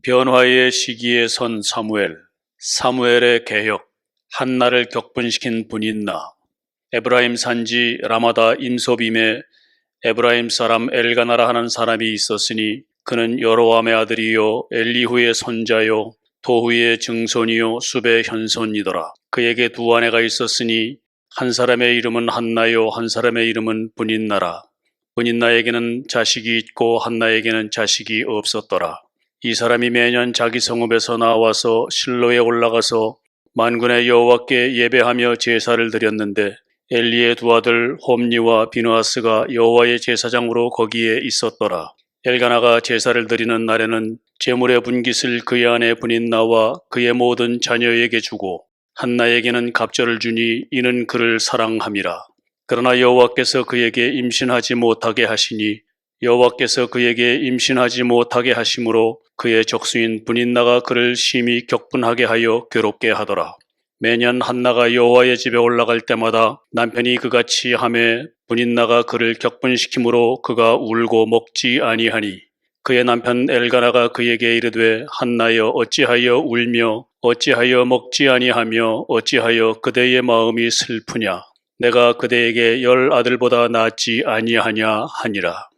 변화의 시기에 선 사무엘, 사무엘의 개혁, 한나를 격분시킨 분인나. 에브라임 산지 라마다 임소빔에 에브라임 사람 엘가나라 하는 사람이 있었으니 그는 여로함의 아들이요 엘리후의 손자요 도후의 증손이요 숲의 현손이더라. 그에게 두 아내가 있었으니 한 사람의 이름은 한나요 한 사람의 이름은 분인나라. 분인나에게는 자식이 있고 한나에게는 자식이 없었더라. 이 사람이 매년 자기 성읍에서 나와서 실로에 올라가서 만군의 여호와께 예배하며 제사를 드렸는데 엘리의 두 아들 홈니와 비느하스가 여호와의 제사장으로 거기에 있었더라. 엘가나가 제사를 드리는 날에는 제물의 분깃을 그의 아내 분인나와 그의 모든 자녀에게 주고 한나에게는 갑절을 주니 이는 그를 사랑함이라. 그러나 여호와께서 그에게 임신하지 못하게 하시니 여호와께서 그에게 임신하지 못하게 하심으로 그의 적수인 분인나가 그를 심히 격분하게 하여 괴롭게 하더라. 매년 한나가 여호와의 집에 올라갈 때마다 남편이 그같이 하매 분인나가 그를 격분시키므로 그가 울고 먹지 아니하니 그의 남편 엘가나가 그에게 이르되 한나여 어찌하여 울며 어찌하여 먹지 아니하며 어찌하여 그대의 마음이 슬프냐 내가 그대에게 10 아들보다 낫지 아니하냐 하니라.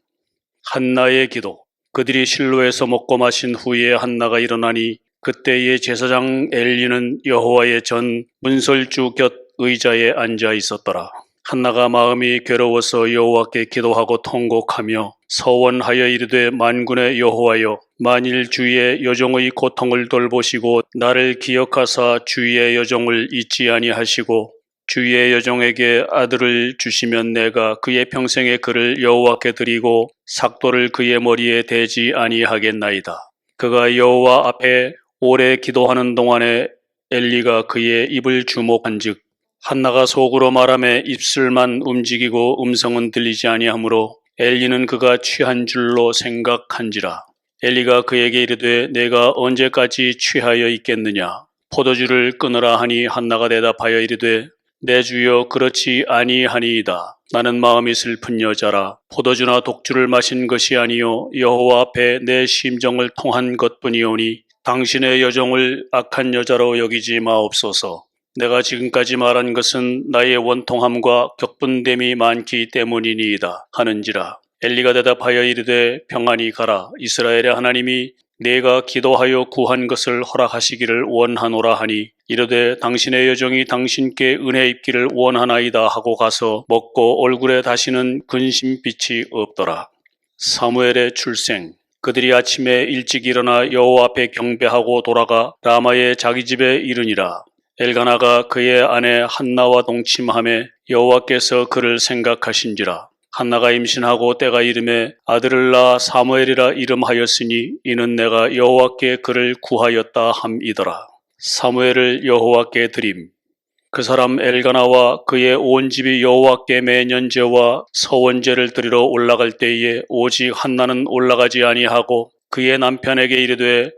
한나의 기도. 그들이 실로에서 먹고 마신 후에 한나가 일어나니 그때의 제사장 엘리는 여호와의 전 문설주 곁 의자에 앉아 있었더라. 한나가 마음이 괴로워서 여호와께 기도하고 통곡하며 서원하여 이르되 만군의 여호와여 만일 주의 여종의 고통을 돌보시고 나를 기억하사 주의 여종을 잊지 아니하시고 주의 여종에게 아들을 주시면 내가 그의 평생에 그를 여호와께 드리고 삭도를 그의 머리에 대지 아니하겠나이다. 그가 여호와 앞에 오래 기도하는 동안에 엘리가 그의 입을 주목한즉 한나가 속으로 말하며 입술만 움직이고 음성은 들리지 아니하므로 엘리는 그가 취한 줄로 생각한지라. 엘리가 그에게 이르되 내가 언제까지 취하여 있겠느냐 포도주를 끊으라 하니 한나가 대답하여 이르되 내 주여 그렇지 아니하니이다. 나는 마음이 슬픈 여자라 포도주나 독주를 마신 것이 아니요 여호와 앞에 내 심정을 통한 것뿐이오니 당신의 여종을 악한 여자로 여기지 마옵소서. 내가 지금까지 말한 것은 나의 원통함과 격분됨이 많기 때문이니이다 하는지라. 엘리가 대답하여 이르되 평안히 가라. 이스라엘의 하나님이 내가 기도하여 구한 것을 허락하시기를 원하노라 하니 이르되 당신의 여종이 당신께 은혜 입기를 원하나이다 하고 가서 먹고 얼굴에 다시는 근심빛이 없더라. 사무엘의 출생. 그들이 아침에 일찍 일어나 여호와 앞에 경배하고 돌아가 라마의 자기 집에 이르니라. 엘가나가 그의 아내 한나와 동침하매 여호와께서 그를 생각하신지라. 한나가 임신하고 때가 이름에 아들을 낳아 사무엘이라 이름하였으니 이는 내가 여호와께 그를 구하였다 함이더라. 사무엘을 여호와께 드림. 그 사람 엘가나와 그의 온 집이 여호와께 매년제와 서원제를 드리러 올라갈 때에 오직 한나는 올라가지 아니하고 그의 남편에게 이르되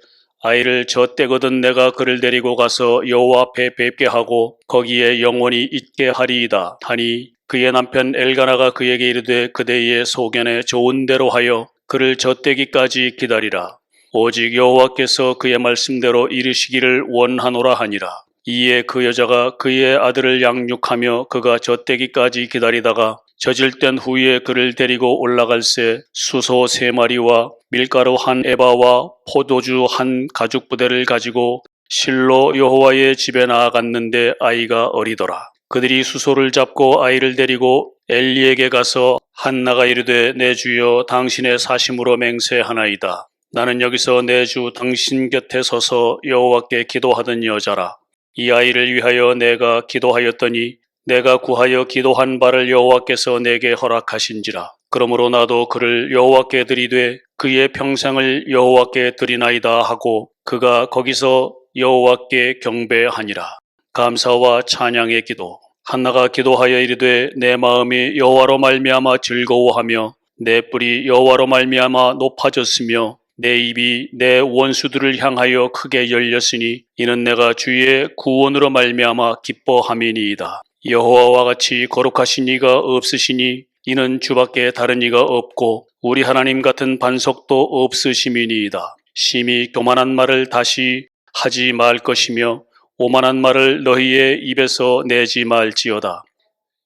아이를 젖대거든 내가 그를 데리고 가서 여호와 앞에 뵙게 하고 거기에 영원히 있게 하리이다 하니 그의 남편 엘가나가 그에게 이르되 그대의 소견에 좋은 대로 하여 그를 젖대기까지 기다리라. 오직 여호와께서 그의 말씀대로 이르시기를 원하노라 하니라. 이에 그 여자가 그의 아들을 양육하며 그가 젖대기까지 기다리다가 젖을 땐 후에 그를 데리고 올라갈새 수소 3마리와 밀가루 1에바와 포도주 1가죽부대를 가지고 실로 여호와의 집에 나아갔는데 아이가 어리더라. 그들이 수소를 잡고 아이를 데리고 엘리에게 가서 한나가 이르되 내 주여 당신의 사심으로 맹세하나이다. 나는 여기서 내 주 당신 곁에 서서 여호와께 기도하던 여자라. 이 아이를 위하여 내가 기도하였더니 내가 구하여 기도한 바를 여호와께서 내게 허락하신지라. 그러므로 나도 그를 여호와께 드리되 그의 평생을 여호와께 드리나이다 하고 그가 거기서 여호와께 경배하니라. 감사와 찬양의 기도. 한나가 기도하여 이르되 내 마음이 여호와로 말미암아 즐거워하며 내 뿔이 여호와로 말미암아 높아졌으며 내 입이 내 원수들을 향하여 크게 열렸으니 이는 내가 주의 구원으로 말미암아 기뻐함이니이다. 여호와와 같이 거룩하신 이가 없으시니 이는 주밖에 다른 이가 없고 우리 하나님 같은 반석도 없으심이니이다. 심히 교만한 말을 다시 하지 말 것이며 오만한 말을 너희의 입에서 내지 말지어다.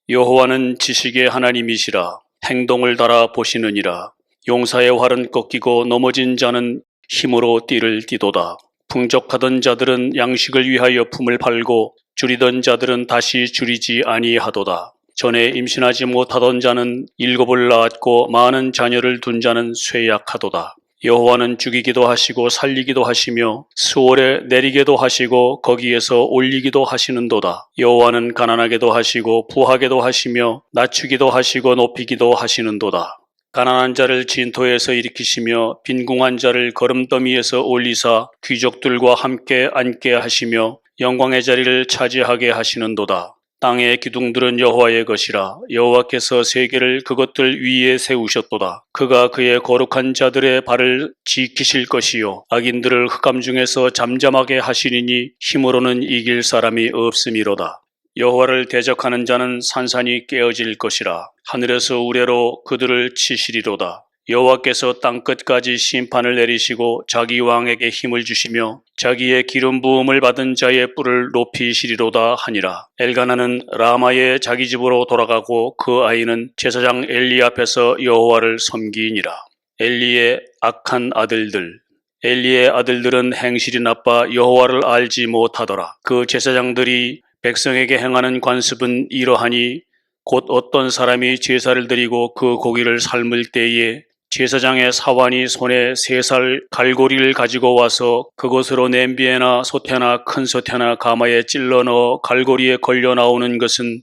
여호와는 지식의 하나님이시라. 행동을 달아 보시느니라. 용사의 활은 꺾이고 넘어진 자는 힘으로 띠를 띠도다. 풍족하던 자들은 양식을 위하여 품을 팔고 줄이던 자들은 다시 줄이지 아니하도다. 전에 임신하지 못하던 자는 7을 낳았고 많은 자녀를 둔 자는 쇠약하도다. 여호와는 죽이기도 하시고 살리기도 하시며 수월에 내리게도 하시고 거기에서 올리기도 하시는도다. 여호와는 가난하게도 하시고 부하게도 하시며 낮추기도 하시고 높이기도 하시는도다. 가난한 자를 진토에서 일으키시며 빈궁한 자를 거름더미에서 올리사 귀족들과 함께 앉게 하시며 영광의 자리를 차지하게 하시는도다. 땅의 기둥들은 여호와의 것이라. 여호와께서 세계를 그것들 위에 세우셨도다. 그가 그의 거룩한 자들의 발을 지키실 것이요 악인들을 흑암 중에서 잠잠하게 하시리니 힘으로는 이길 사람이 없음이로다. 여호와를 대적하는 자는 산산이 깨어질 것이라. 하늘에서 우레로 그들을 치시리로다. 여호와께서 땅끝까지 심판을 내리시고 자기 왕에게 힘을 주시며 자기의 기름 부음을 받은 자의 뿔을 높이시리로다 하니라. 엘가나는 라마의 자기 집으로 돌아가고 그 아이는 제사장 엘리 앞에서 여호와를 섬기니라. 엘리의 악한 아들들. 엘리의 아들들은 행실이 나빠 여호와를 알지 못하더라. 그 제사장들이 백성에게 행하는 관습은 이러하니 곧 어떤 사람이 제사를 드리고 그 고기를 삶을 때에 제사장의 사환이 손에 3살 갈고리를 가지고 와서 그것으로 냄비에나 솥에나 큰 솥에나 가마에 찔러 넣어 갈고리에 걸려 나오는 것은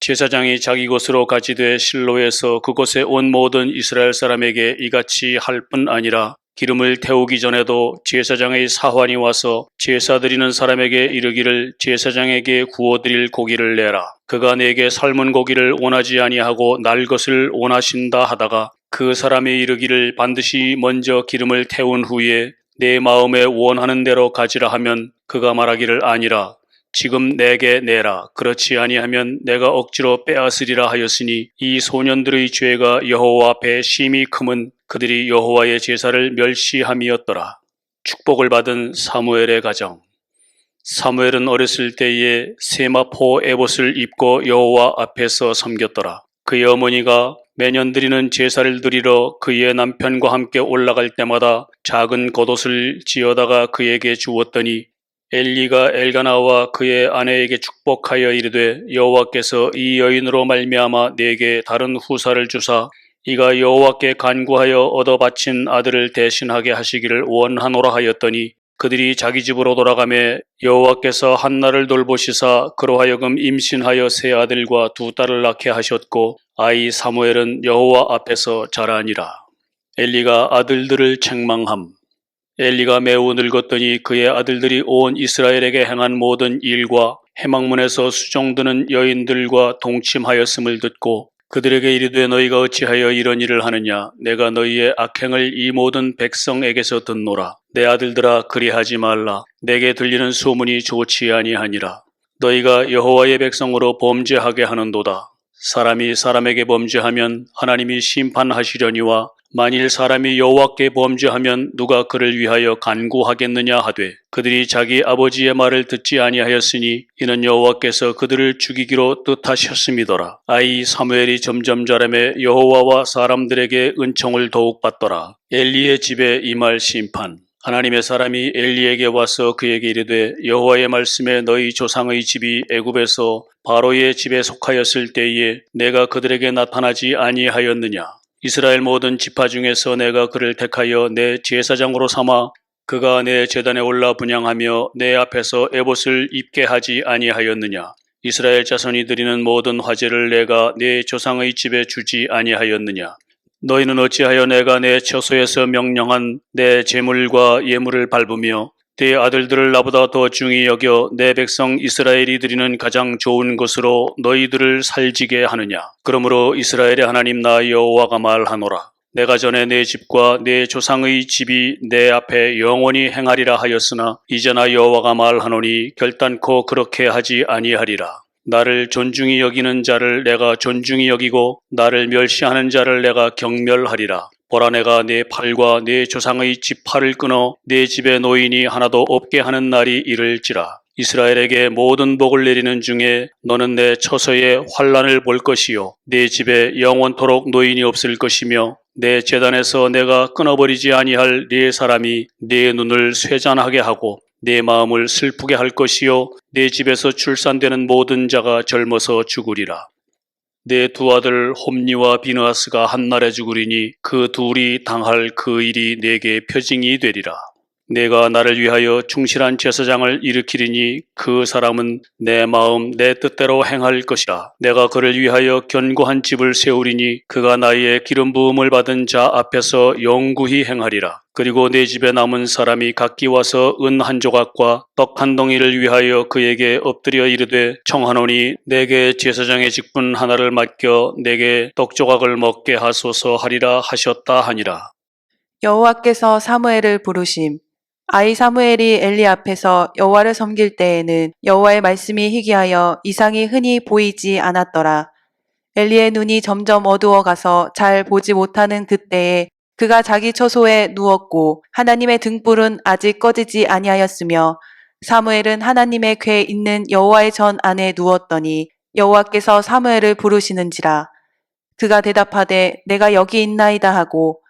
제사장이 자기 것으로 가지되 실로에서 그곳에 온 모든 이스라엘 사람에게 이같이 할 뿐 아니라 기름을 태우기 전에도 제사장의 사환이 와서 제사 드리는 사람에게 이르기를 제사장에게 구워드릴 고기를 내라. 그가 내게 삶은 고기를 원하지 아니하고 날 것을 원하신다 하다가 그 사람이 이르기를 반드시 먼저 기름을 태운 후에 내 마음에 원하는 대로 가지라 하면 그가 말하기를 아니라 지금 내게 내라. 그렇지 아니하면 내가 억지로 빼앗으리라 하였으니 이 소년들의 죄가 여호와 앞에 심히 크면 그들이 여호와의 제사를 멸시함이었더라. 축복을 받은 사무엘의 가정. 사무엘은 어렸을 때에 세마포 에봇을 입고 여호와 앞에서 섬겼더라. 그의 어머니가 매년 드리는 제사를 드리러 그의 남편과 함께 올라갈 때마다 작은 겉옷을 지어다가 그에게 주었더니 엘리가 엘가나와 그의 아내에게 축복하여 이르되 여호와께서 이 여인으로 말미암아 내게 다른 후사를 주사 이가 여호와께 간구하여 얻어 바친 아들을 대신하게 하시기를 원하노라 하였더니 그들이 자기 집으로 돌아가매 여호와께서 한나를 돌보시사 그로 하여금 임신하여 3아들과 2딸을 낳게 하셨고 아이 사무엘은 여호와 앞에서 자라니라. 엘리가 아들들을 책망함. 엘리가 매우 늙었더니 그의 아들들이 온 이스라엘에게 행한 모든 일과 해막문에서 수종드는 여인들과 동침하였음을 듣고 그들에게 이르되 너희가 어찌하여 이런 일을 하느냐. 내가 너희의 악행을 이 모든 백성에게서 듣노라. 내 아들들아 그리하지 말라. 내게 들리는 소문이 좋지 아니하니라. 너희가 여호와의 백성으로 범죄하게 하는도다. 사람이 사람에게 범죄하면 하나님이 심판하시려니와 만일 사람이 여호와께 범죄하면 누가 그를 위하여 간구하겠느냐 하되 그들이 자기 아버지의 말을 듣지 아니하였으니 이는 여호와께서 그들을 죽이기로 뜻하셨음이더라. 아이 사무엘이 점점 자라매 여호와와 사람들에게 은총을 더욱 받더라. 엘리의 집에 임할 심판. 하나님의 사람이 엘리에게 와서 그에게 이르되 여호와의 말씀에 너희 조상의 집이 애굽에서 바로의 집에 속하였을 때에 내가 그들에게 나타나지 아니하였느냐. 이스라엘 모든 지파 중에서 내가 그를 택하여 내 제사장으로 삼아 그가 내 제단에 올라 분향하며 내 앞에서 에봇을 입게 하지 아니하였느냐. 이스라엘 자손이 드리는 모든 화제를 내가 내 조상의 집에 주지 아니하였느냐. 너희는 어찌하여 내가 내 처소에서 명령한 내 제물과 예물을 밟으며 내 아들들을 나보다 더 중히 여겨 내 백성 이스라엘이 드리는 가장 좋은 것으로 너희들을 살지게 하느냐. 그러므로 이스라엘의 하나님 나 여호와가 말하노라. 내가 전에 내 집과 내 조상의 집이 내 앞에 영원히 행하리라 하였으나 이제나 여호와가 말하노니 결단코 그렇게 하지 아니하리라. 나를 존중히 여기는 자를 내가 존중히 여기고 나를 멸시하는 자를 내가 경멸하리라. 보라 내가 네 팔과 네 조상의 지팔을 끊어 네 집에 노인이 하나도 없게 하는 날이 이를지라. 이스라엘에게 모든 복을 내리는 중에 너는 내 처소에 환난을 볼 것이요 네 집에 영원토록 노인이 없을 것이며 내 제단에서 내가 끊어버리지 아니할 네 사람이 네 눈을 쇠잔하게 하고 내 마음을 슬프게 할 것이요 내 집에서 출산되는 모든 자가 젊어서 죽으리라. 내 두 아들 홈니와 비느하스가 한날에 죽으리니 그 둘이 당할 그 일이 내게 표징이 되리라. 내가 나를 위하여 충실한 제사장을 일으키리니 그 사람은 내 마음 내 뜻대로 행할 것이라. 내가 그를 위하여 견고한 집을 세우리니 그가 나의 기름 부음을 받은 자 앞에서 영구히 행하리라. 그리고 내 집에 남은 사람이 각기 와서 은 한 조각과 떡 한 덩이를 위하여 그에게 엎드려 이르되 청하노니 내게 제사장의 직분 하나를 맡겨 내게 떡 조각을 먹게 하소서 하리라 하셨다 하니라. 여호와께서 사무엘을 부르심. 아이 사무엘이 엘리 앞에서 여호와를 섬길 때에는 여호와의 말씀이 희귀하여 이상이 흔히 보이지 않았더라. 엘리의 눈이 점점 어두워 가서 잘 보지 못하는 그때에 그가 자기 처소에 누웠고 하나님의 등불은 아직 꺼지지 아니하였으며 사무엘은 하나님의 궤 있는 여호와의 전 안에 누웠더니 여호와께서 사무엘을 부르시는지라. 그가 대답하되 내가 여기 있나이다 하고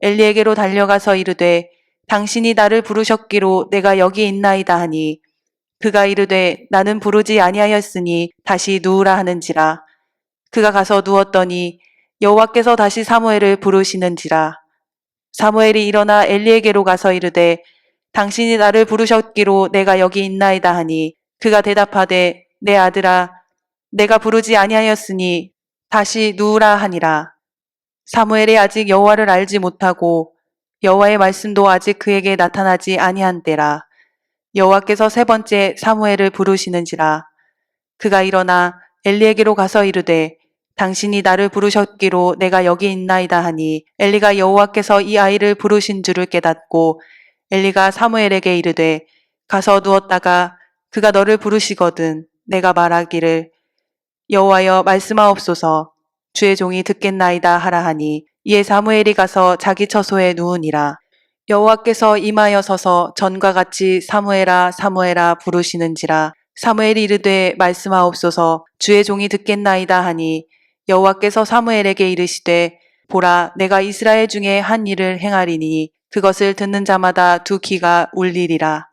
엘리에게로 달려가서 이르되 당신이 나를 부르셨기로 내가 여기 있나이다 하니 그가 이르되 나는 부르지 아니하였으니 다시 누우라 하는지라. 그가 가서 누웠더니 여호와께서 다시 사무엘을 부르시는지라. 사무엘이 일어나 엘리에게로 가서 이르되 당신이 나를 부르셨기로 내가 여기 있나이다 하니 그가 대답하되 내 아들아 내가 부르지 아니하였으니 다시 누우라 하니라. 사무엘이 아직 여호와를 알지 못하고 여호와의 말씀도 아직 그에게 나타나지 아니한 때라. 여호와께서 세 번째 사무엘을 부르시는지라. 그가 일어나 엘리에게로 가서 이르되 당신이 나를 부르셨기로 내가 여기 있나이다 하니 엘리가 여호와께서 이 아이를 부르신 줄을 깨닫고 엘리가 사무엘에게 이르되 가서 누웠다가 그가 너를 부르시거든 내가 말하기를 여호와여 말씀하옵소서 주의 종이 듣겠나이다 하라 하니 이에 사무엘이 가서 자기 처소에 누우니라. 여호와께서 임하여 서서 전과 같이 사무엘아 사무엘아 부르시는지라. 사무엘이 이르되 말씀하옵소서 주의 종이 듣겠나이다 하니 여호와께서 사무엘에게 이르시되 보라 내가 이스라엘 중에 한 일을 행하리니 그것을 듣는 자마다 두 귀가 울리리라.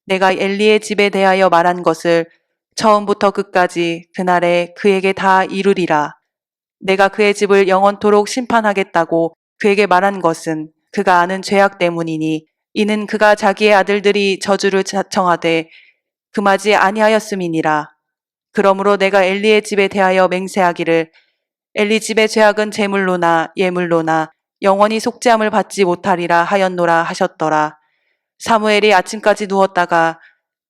내가 엘리의 집에 대하여 말한 것을 처음부터 끝까지 그날에 그에게 다 이루리라. 내가 그의 집을 영원토록 심판하겠다고 그에게 말한 것은 그가 아는 죄악 때문이니 이는 그가 자기의 아들들이 저주를 자청하되 금하지 아니하였음이니라. 그러므로 내가 엘리의 집에 대하여 맹세하기를 엘리 집의 죄악은 제물로나 예물로나 영원히 속죄함을 받지 못하리라 하였노라 하셨더라. 사무엘이 아침까지 누웠다가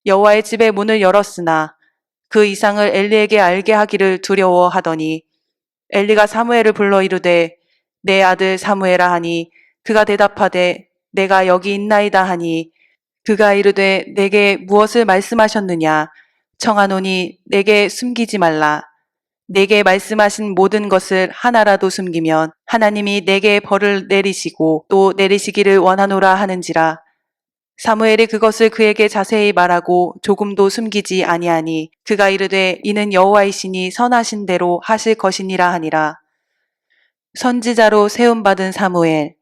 여호와의 집의 문을 열었으나 그 이상을 엘리에게 알게 하기를 두려워하더니 엘리가 사무엘을 불러 이르되 내 아들 사무엘아 하니 그가 대답하되 내가 여기 있나이다 하니 그가 이르되 내게 무엇을 말씀하셨느냐 청하노니 내게 숨기지 말라. 내게 말씀하신 모든 것을 하나라도 숨기면 하나님이 내게 벌을 내리시고 또 내리시기를 원하노라 하는지라. 사무엘이 그것을 그에게 자세히 말하고 조금도 숨기지 아니하니 그가 이르되 이는 여호와이시니 선하신 대로 하실 것이니라 하니라. 선지자로 세움받은 사무엘.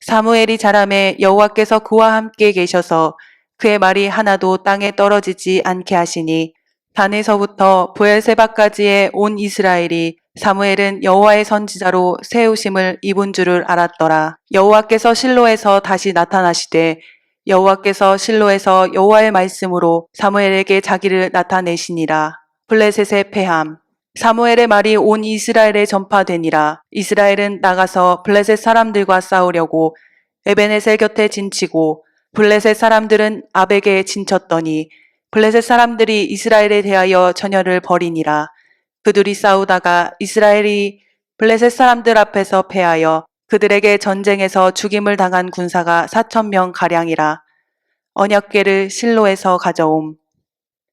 사무엘이 자라매 여호와께서 그와 함께 계셔서 그의 말이 하나도 땅에 떨어지지 않게 하시니 단에서부터 브엘세바까지의 온 이스라엘이 사무엘은 여호와의 선지자로 세우심을 입은 줄을 알았더라. 여호와께서 실로에서 다시 나타나시되 여호와께서 실로에서 여호와의 말씀으로 사무엘에게 자기를 나타내시니라. 블레셋의 패함. 사무엘의 말이 온 이스라엘에 전파되니라. 이스라엘은 나가서 블레셋 사람들과 싸우려고 에베네셀 곁에 진치고 블레셋 사람들은 아벡에 진쳤더니 블레셋 사람들이 이스라엘에 대하여 전열을 벌이니라. 그들이 싸우다가 이스라엘이 블레셋 사람들 앞에서 패하여 그들에게 전쟁에서 죽임을 당한 군사가 4,000명 가량이라. 언약궤를 실로에서 가져옴.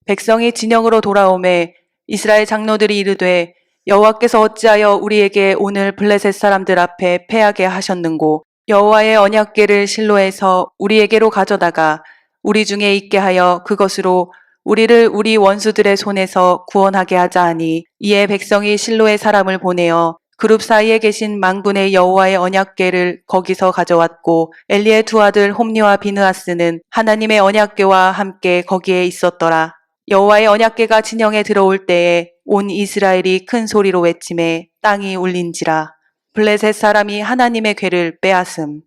백성이 진영으로 돌아오매 이스라엘 장로들이 이르되 여호와께서 어찌하여 우리에게 오늘 블레셋 사람들 앞에 패하게 하셨는고 여호와의 언약궤를 실로에서 우리에게로 가져다가 우리 중에 있게 하여 그것으로 우리를 우리 원수들의 손에서 구원하게 하자 하니 이에 백성이 실로의 사람을 보내어 그룹 사이에 계신 망군의 여호와의 언약궤를 거기서 가져왔고 엘리의 두 아들 홈리와 비느하스는 하나님의 언약궤와 함께 거기에 있었더라. 여호와의 언약궤가 진영에 들어올 때에 온 이스라엘이 큰 소리로 외치매 땅이 울린지라. 블레셋 사람이 하나님의 궤를 빼앗음.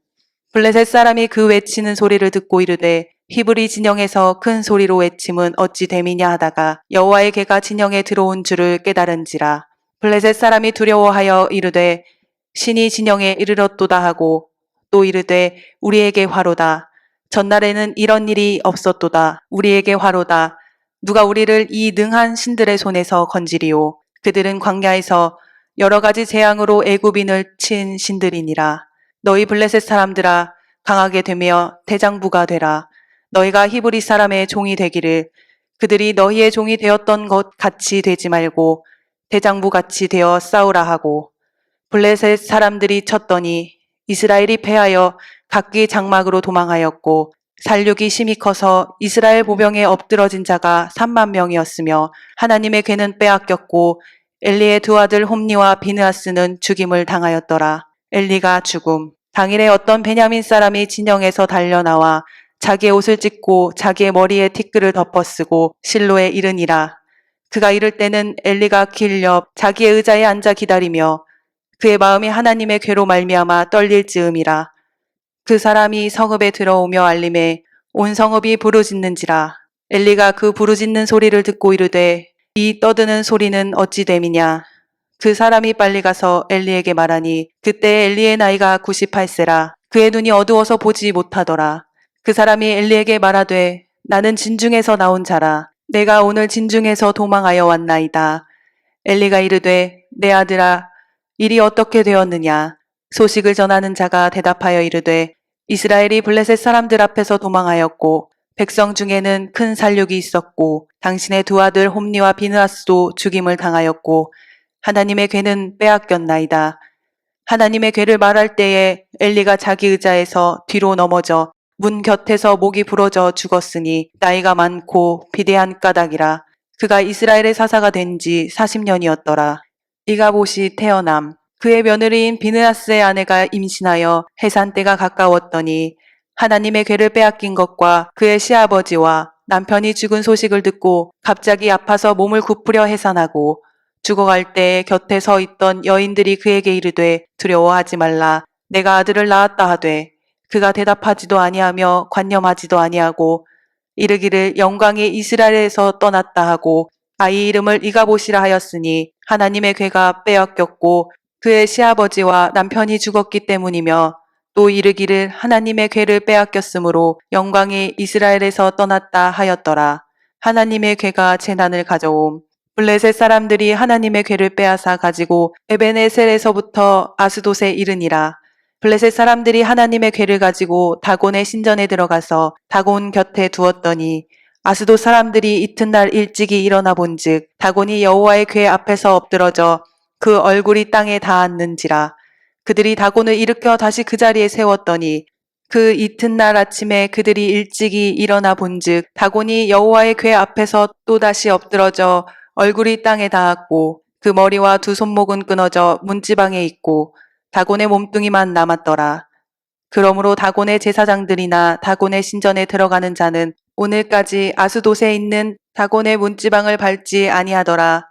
블레셋 사람이 그 외치는 소리를 듣고 이르되 히브리 진영에서 큰 소리로 외침은 어찌 됨이냐 하다가 여호와의 궤가 진영에 들어온 줄을 깨달은지라. 블레셋 사람이 두려워하여 이르되 신이 진영에 이르렀도다 하고 또 이르되 우리에게 화로다. 전날에는 이런 일이 없었도다. 우리에게 화로다. 누가 우리를 이 능한 신들의 손에서 건지리오. 그들은 광야에서 여러 가지 재앙으로 애굽인을 친 신들이니라. 너희 블레셋 사람들아 강하게 되며 대장부가 되라. 너희가 히브리 사람의 종이 되기를 그들이 너희의 종이 되었던 것 같이 되지 말고 대장부 같이 되어 싸우라 하고 블레셋 사람들이 쳤더니 이스라엘이 패하여 각기 장막으로 도망하였고 살육이 심히 커서 이스라엘 보병에 엎드러진 자가 3만 명이었으며 하나님의 궤는 빼앗겼고 엘리의 두 아들 홈리와 비느하스는 죽임을 당하였더라. 엘리가 죽음. 당일에 어떤 베냐민 사람이 진영에서 달려나와 자기의 옷을 찢고 자기의 머리에 티끌을 덮어쓰고 실로에 이르니라. 그가 이를 때는 엘리가 길 옆 자기의 의자에 앉아 기다리며 그의 마음이 하나님의 궤로 말미암아 떨릴 즈음이라. 그 사람이 성읍에 들어오며 알림에 온 성읍이 부르짖는지라. 엘리가 그 부르짖는 소리를 듣고 이르되 이 떠드는 소리는 어찌 됨이냐. 그 사람이 빨리 가서 엘리에게 말하니 그때 엘리의 나이가 98세라. 그의 눈이 어두워서 보지 못하더라. 그 사람이 엘리에게 말하되 나는 진중에서 나온 자라. 내가 오늘 진중에서 도망하여 왔나이다. 엘리가 이르되 내 아들아 일이 어떻게 되었느냐. 소식을 전하는 자가 대답하여 이르되 이스라엘이 블레셋 사람들 앞에서 도망하였고 백성 중에는 큰 살육이 있었고 당신의 두 아들 홈리와 비느하스도 죽임을 당하였고 하나님의 궤는 빼앗겼나이다. 하나님의 궤를 말할 때에 엘리가 자기 의자에서 뒤로 넘어져 문 곁에서 목이 부러져 죽었으니 나이가 많고 비대한 까닭이라. 그가 이스라엘의 사사가 된 지 40년이었더라. 이가봇이 태어남. 그의 며느리인 비느하스의 아내가 임신하여 해산 때가 가까웠더니 하나님의 궤를 빼앗긴 것과 그의 시아버지와 남편이 죽은 소식을 듣고 갑자기 아파서 몸을 굽으려 해산하고 죽어갈 때에 곁에 서 있던 여인들이 그에게 이르되 두려워하지 말라. 내가 아들을 낳았다 하되 그가 대답하지도 아니하며 관념하지도 아니하고 이르기를 영광이 이스라엘에서 떠났다 하고 아이 이름을 이가봇이라 하였으니 하나님의 궤가 빼앗겼고 그의 시아버지와 남편이 죽었기 때문이며 또 이르기를 하나님의 궤를 빼앗겼으므로 영광이 이스라엘에서 떠났다 하였더라. 하나님의 궤가 재난을 가져옴. 블레셋 사람들이 하나님의 궤를 빼앗아 가지고 에베네셀에서부터 아스돗에 이르니라. 블레셋 사람들이 하나님의 궤를 가지고 다곤의 신전에 들어가서 다곤 곁에 두었더니 아스돗 사람들이 이튿날 일찍이 일어나 본즉 다곤이 여호와의 궤 앞에서 엎드러져 그 얼굴이 땅에 닿았는지라. 그들이 다곤을 일으켜 다시 그 자리에 세웠더니 그 이튿날 아침에 그들이 일찍이 일어나 본즉 다곤이 여호와의 궤 앞에서 또다시 엎드러져 얼굴이 땅에 닿았고 그 머리와 두 손목은 끊어져 문지방에 있고 다곤의 몸뚱이만 남았더라. 그러므로 다곤의 제사장들이나 다곤의 신전에 들어가는 자는 오늘까지 아스돗에 있는 다곤의 문지방을 밟지 아니하더라.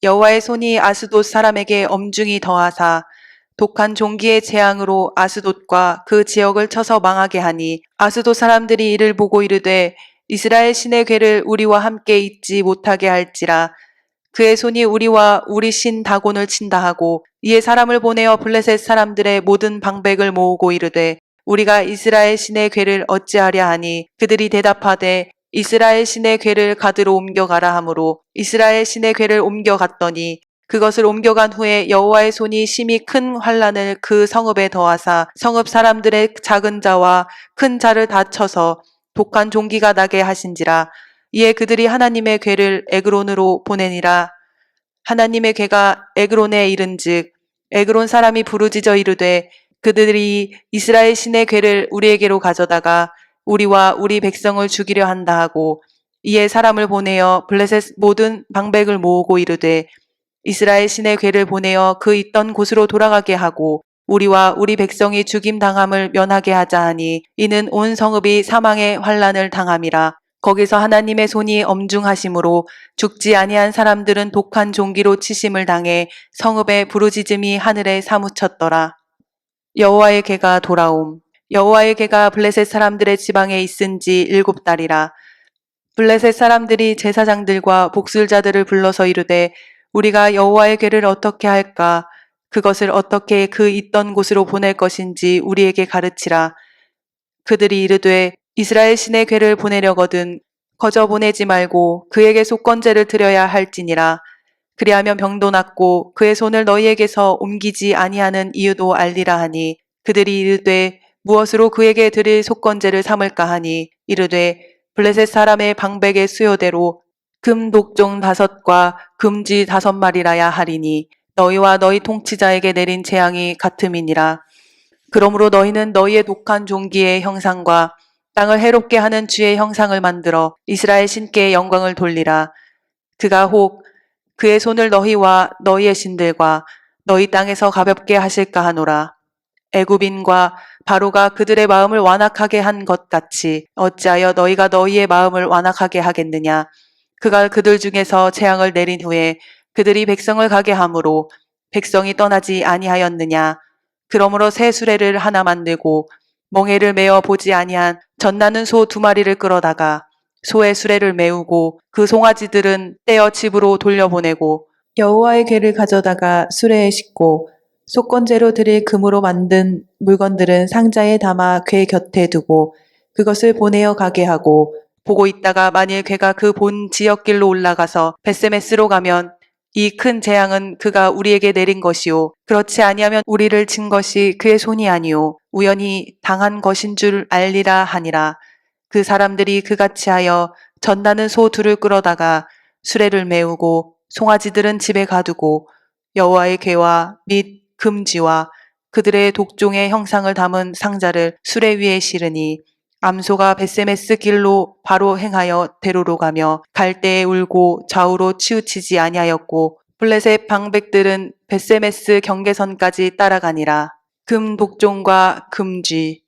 여호와의 손이 아스돗 사람에게 엄중히 더하사 독한 종기의 재앙으로 아스돗과 그 지역을 쳐서 망하게 하니 아스돗 사람들이 이를 보고 이르되 이스라엘 신의 궤를 우리와 함께 잊지 못하게 할지라. 그의 손이 우리와 우리 신 다곤을 친다 하고 이에 사람을 보내어 블레셋 사람들의 모든 방백을 모으고 이르되 우리가 이스라엘 신의 궤를 어찌하랴 하니 그들이 대답하되 이스라엘 신의 궤를 가드로 옮겨가라 하므로 이스라엘 신의 궤를 옮겨갔더니 그것을 옮겨간 후에 여호와의 손이 심히 큰 환란을 그 성읍에 더하사 성읍 사람들의 작은 자와 큰 자를 다 쳐서 독한 종기가 나게 하신지라. 이에 그들이 하나님의 궤를 에그론으로 보내니라. 하나님의 괴가 에그론에 이른즉 에그론 사람이 부르짖어 이르되 그들이 이스라엘 신의 괴를 우리에게로 가져다가 우리와 우리 백성을 죽이려 한다 하고 이에 사람을 보내어 블레셋 모든 방백을 모으고 이르되 이스라엘 신의 괴를 보내어 그 있던 곳으로 돌아가게 하고 우리와 우리 백성이 죽임 당함을 면하게 하자 하니 이는 온 성읍이 사망의 환란을 당함이라. 거기서 하나님의 손이 엄중하심으로 죽지 아니한 사람들은 독한 종기로 치심을 당해 성읍의 부르짖음이 하늘에 사무쳤더라. 여호와의 괴가 돌아옴. 여호와의 괴가 블레셋 사람들의 지방에 있은지 7달이라. 블레셋 사람들이 제사장들과 복술자들을 불러서 이르되 우리가 여호와의 괴를 어떻게 할까? 그것을 어떻게 그 있던 곳으로 보낼 것인지 우리에게 가르치라. 그들이 이르되 이스라엘 신의 괴를 보내려거든 거저 보내지 말고 그에게 속건제를 드려야 할지니라. 그리하면 병도 낫고 그의 손을 너희에게서 옮기지 아니하는 이유도 알리라 하니 그들이 이르되 무엇으로 그에게 드릴 속건제를 삼을까 하니 이르되 블레셋 사람의 방백의 수요대로 금 독종 5과 금쥐 5마리라야 하리니 너희와 너희 통치자에게 내린 재앙이 같음이니라. 그러므로 너희는 너희의 독한 종기의 형상과 땅을 해롭게 하는 쥐의 형상을 만들어 이스라엘 신께 영광을 돌리라. 그가 혹 그의 손을 너희와 너희의 신들과 너희 땅에서 가볍게 하실까 하노라. 애굽인과 바로가 그들의 마음을 완악하게 한 것 같이 어찌하여 너희가 너희의 마음을 완악하게 하겠느냐. 그가 그들 중에서 재앙을 내린 후에 그들이 백성을 가게 함으로 백성이 떠나지 아니하였느냐. 그러므로 새 수레를 하나 만들고 멍에를 메어 보지 아니한 젖나는 소 2마리를 끌어다가 소의 수레를 메우고 그 송아지들은 떼어 집으로 돌려보내고 여호와의 괴를 가져다가 수레에 싣고 속건제로 드릴 금으로 만든 물건들은 상자에 담아 괴 곁에 두고 그것을 보내어 가게 하고 보고 있다가 만일 괴가 그 본 지역길로 올라가서 벳세메스로 가면 이 큰 재앙은 그가 우리에게 내린 것이요 그렇지 아니하면 우리를 친 것이 그의 손이 아니요 우연히 당한 것인 줄 알리라 하니라. 그 사람들이 그같이 하여 젖나는 소 2를 끌어다가 수레를 메우고 송아지들은 집에 가두고 여호와의 괴와 및 금쥐와 그들의 독종의 형상을 담은 상자를 수레 위에 실으니 암소가 벳세메스 길로 바로 행하여 대로로 가며 갈 때에 울고 좌우로 치우치지 아니하였고 블레셋 방백들은 벳세메스 경계선까지 따라가니라. 금 독종과 금쥐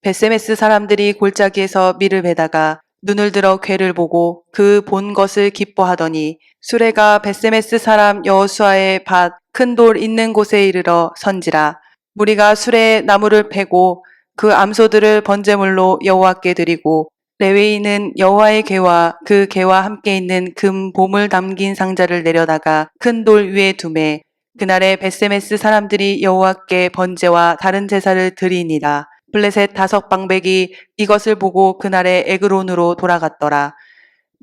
벳세메스 사람들이 골짜기에서 밀을 베다가 눈을 들어 괴를 보고 그 본 것을 기뻐하더니 수레가 벳세메스 사람 여호수아의 밭 큰 돌 있는 곳에 이르러 선지라. 무리가 수레에 나무를 패고 그 암소들을 번제물로 여호와께 드리고 레위인은 여호와의 괴와 그 괴와 함께 있는 금 보물 담긴 상자를 내려다가 큰 돌 위에 두매 그날에 벳세메스 사람들이 여호와께 번제와 다른 제사를 드리니라. 블레셋 5방백이 이것을 보고 그날에 에그론으로 돌아갔더라.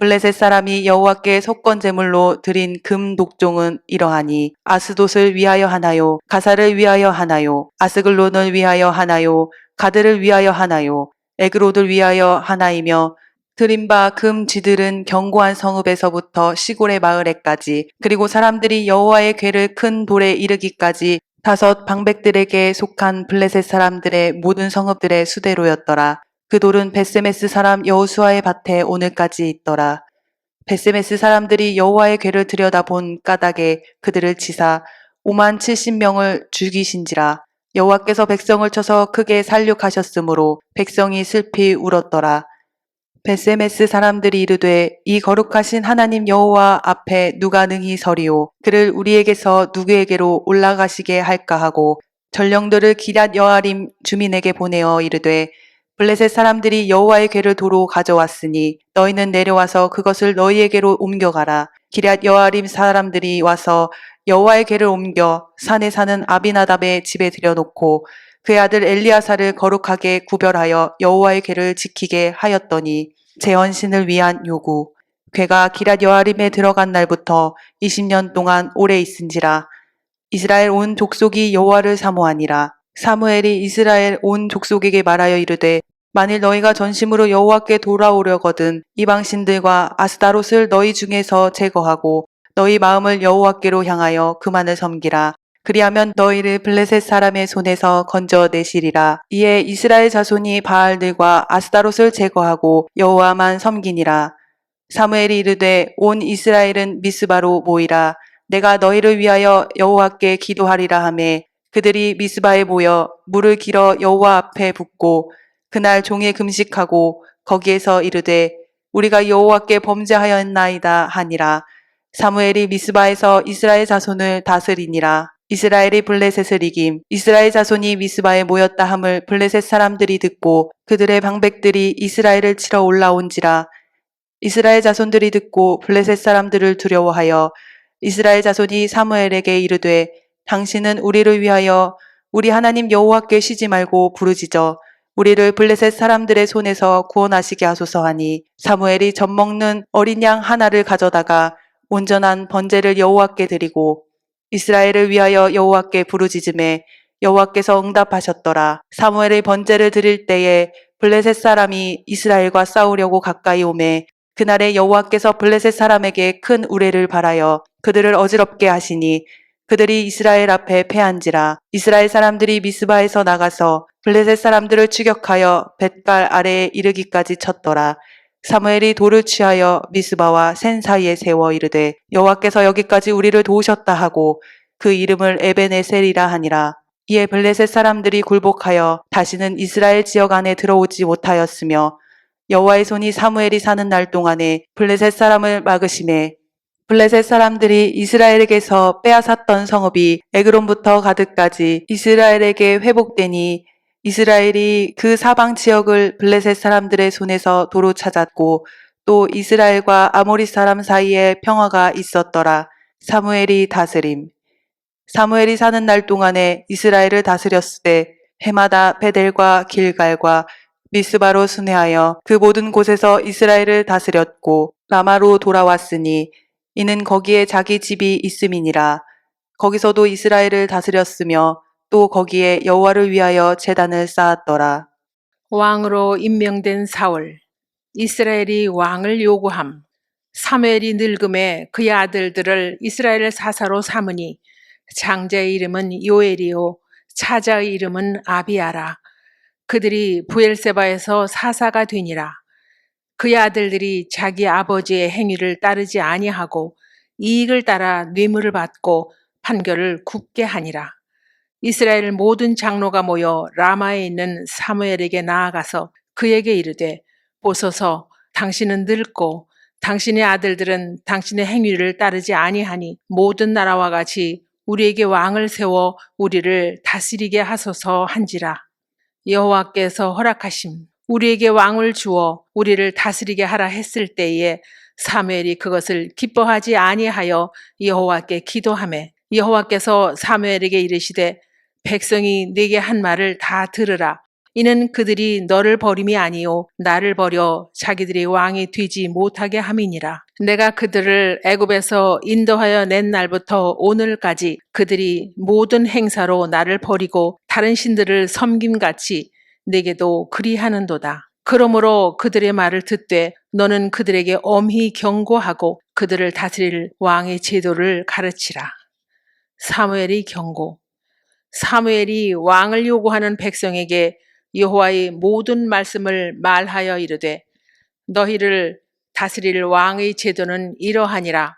블레셋 사람이 여호와께 속건제물로 드린 금 독종은 이러하니 아스돗을 위하여 하나요, 가사를 위하여 하나요, 아스글론을 위하여 하나요, 가드를 위하여 하나요, 에그롯을 위하여 하나이며 드린 바 금 쥐들은 견고한 성읍에서부터 시골의 마을에까지 그리고 사람들이 여호와의 괴를 큰 돌에 이르기까지 5 방백들에게 속한 블레셋 사람들의 모든 성읍들의 수대로였더라. 그 돌은 벳세메스 사람 여호수아의 밭에 오늘까지 있더라. 벳세메스 사람들이 여호와의 괴를 들여다본 까닭에 그들을 치사 50,070명을 죽이신지라. 여호와께서 백성을 쳐서 크게 살육하셨으므로 백성이 슬피 울었더라. 벳세메스 사람들이 이르되 이 거룩하신 하나님 여호와 앞에 누가 능히 서리요 그를 우리에게서 누구에게로 올라가시게 할까 하고 전령들을 기럇 여아림 주민에게 보내어 이르되 블레셋 사람들이 여호와의 괴를 도로 가져왔으니 너희는 내려와서 그것을 너희에게로 옮겨가라. 기럇 여아림 사람들이 와서 여호와의 괴를 옮겨 산에 사는 아비나답의 집에 들여놓고 그의 아들 엘리야사를 거룩하게 구별하여 여호와의 괴를 지키게 하였더니 재헌신을 위한 요구. 괴가 기럇 여아림에 들어간 날부터 20년 동안 오래 있은지라. 이스라엘 온 족속이 여호와를 사모하니라. 사무엘이 이스라엘 온 족속에게 말하여 이르되 만일 너희가 전심으로 여호와께 돌아오려거든 이방 신들과 아스다롯을 너희 중에서 제거하고 너희 마음을 여호와께로 향하여 그만을 섬기라. 그리하면 너희를 블레셋 사람의 손에서 건져내시리라. 이에 이스라엘 자손이 바알들과 아스타롯을 제거하고 여호와만 섬기니라. 사무엘이 이르되 온 이스라엘은 미스바로 모이라. 내가 너희를 위하여 여호와께 기도하리라 하매 그들이 미스바에 모여 물을 길어 여호와 앞에 붓고 그날 종일 금식하고 거기에서 이르되 우리가 여호와께 범죄하였나이다 하니라. 사무엘이 미스바에서 이스라엘 자손을 다스리니라. 이스라엘이 블레셋을 이김. 이스라엘 자손이 미스바에 모였다 함을 블레셋 사람들이 듣고 그들의 방백들이 이스라엘을 치러 올라온지라. 이스라엘 자손들이 듣고 블레셋 사람들을 두려워하여 이스라엘 자손이 사무엘에게 이르되 당신은 우리를 위하여 우리 하나님 여호와께 쉬지 말고 부르짖어 우리를 블레셋 사람들의 손에서 구원하시게 하소서 하니 사무엘이 젖 먹는 어린 양 하나를 가져다가 온전한 번제를 여호와께 드리고 이스라엘을 위하여 여호와께 부르짖음에 여호와께서 응답하셨더라. 사무엘의 번제를 드릴 때에 블레셋 사람이 이스라엘과 싸우려고 가까이 오매 그날에 여호와께서 블레셋 사람에게 큰 우레를 발하여 그들을 어지럽게 하시니 그들이 이스라엘 앞에 패한지라. 이스라엘 사람들이 미스바에서 나가서 블레셋 사람들을 추격하여 벳갈 아래에 이르기까지 쳤더라. 사무엘이 돌을 취하여 미스바와 센 사이에 세워 이르되 여호와께서 여기까지 우리를 도우셨다 하고 그 이름을 에벤에셀이라 하니라. 이에 블레셋 사람들이 굴복하여 다시는 이스라엘 지역 안에 들어오지 못하였으며 여호와의 손이 사무엘이 사는 날 동안에 블레셋 사람을 막으심에 블레셋 사람들이 이스라엘에게서 빼앗았던 성읍이 에그론부터 가드까지 이스라엘에게 회복되니 이스라엘이 그 사방 지역을 블레셋 사람들의 손에서 도로 찾았고 또 이스라엘과 아모리 사람 사이에 평화가 있었더라. 사무엘이 다스림. 사무엘이 사는 날 동안에 이스라엘을 다스렸을 때 해마다 베델과 길갈과 미스바로 순회하여 그 모든 곳에서 이스라엘을 다스렸고 라마로 돌아왔으니 이는 거기에 자기 집이 있음이니라. 거기서도 이스라엘을 다스렸으며 또 거기에 여호와를 위하여 제단을 쌓았더라. 왕으로 임명된 사울. 이스라엘이 왕을 요구함. 사무엘이 늙음에 그의 아들들을 이스라엘 사사로 삼으니 장자의 이름은 요엘이요 차자의 이름은 아비아라. 그들이 부엘세바에서 사사가 되니라. 그의 아들들이 자기 아버지의 행위를 따르지 아니하고 이익을 따라 뇌물을 받고 판결을 굽게 하니라. 이스라엘 모든 장로가 모여 라마에 있는 사무엘에게 나아가서 그에게 이르되 보소서 당신은 늙고 당신의 아들들은 당신의 행위를 따르지 아니하니 모든 나라와 같이 우리에게 왕을 세워 우리를 다스리게 하소서 한지라. 여호와께서 허락하심 우리에게 왕을 주어 우리를 다스리게 하라 했을 때에 사무엘이 그것을 기뻐하지 아니하여 여호와께 기도하매 여호와께서 사무엘에게 이르시되 백성이 네게 한 말을 다 들으라. 이는 그들이 너를 버림이 아니요 나를 버려 자기들이 왕이 되지 못하게 함이니라. 내가 그들을 애굽에서 인도하여 낸 날부터 오늘까지 그들이 모든 행사로 나를 버리고 다른 신들을 섬김같이 내게도 그리하는도다. 그러므로 그들의 말을 듣되 너는 그들에게 엄히 경고하고 그들을 다스릴 왕의 제도를 가르치라. 사무엘의 경고. 사무엘이 왕을 요구하는 백성에게 여호와의 모든 말씀을 말하여 이르되 너희를 다스릴 왕의 제도는 이러하니라.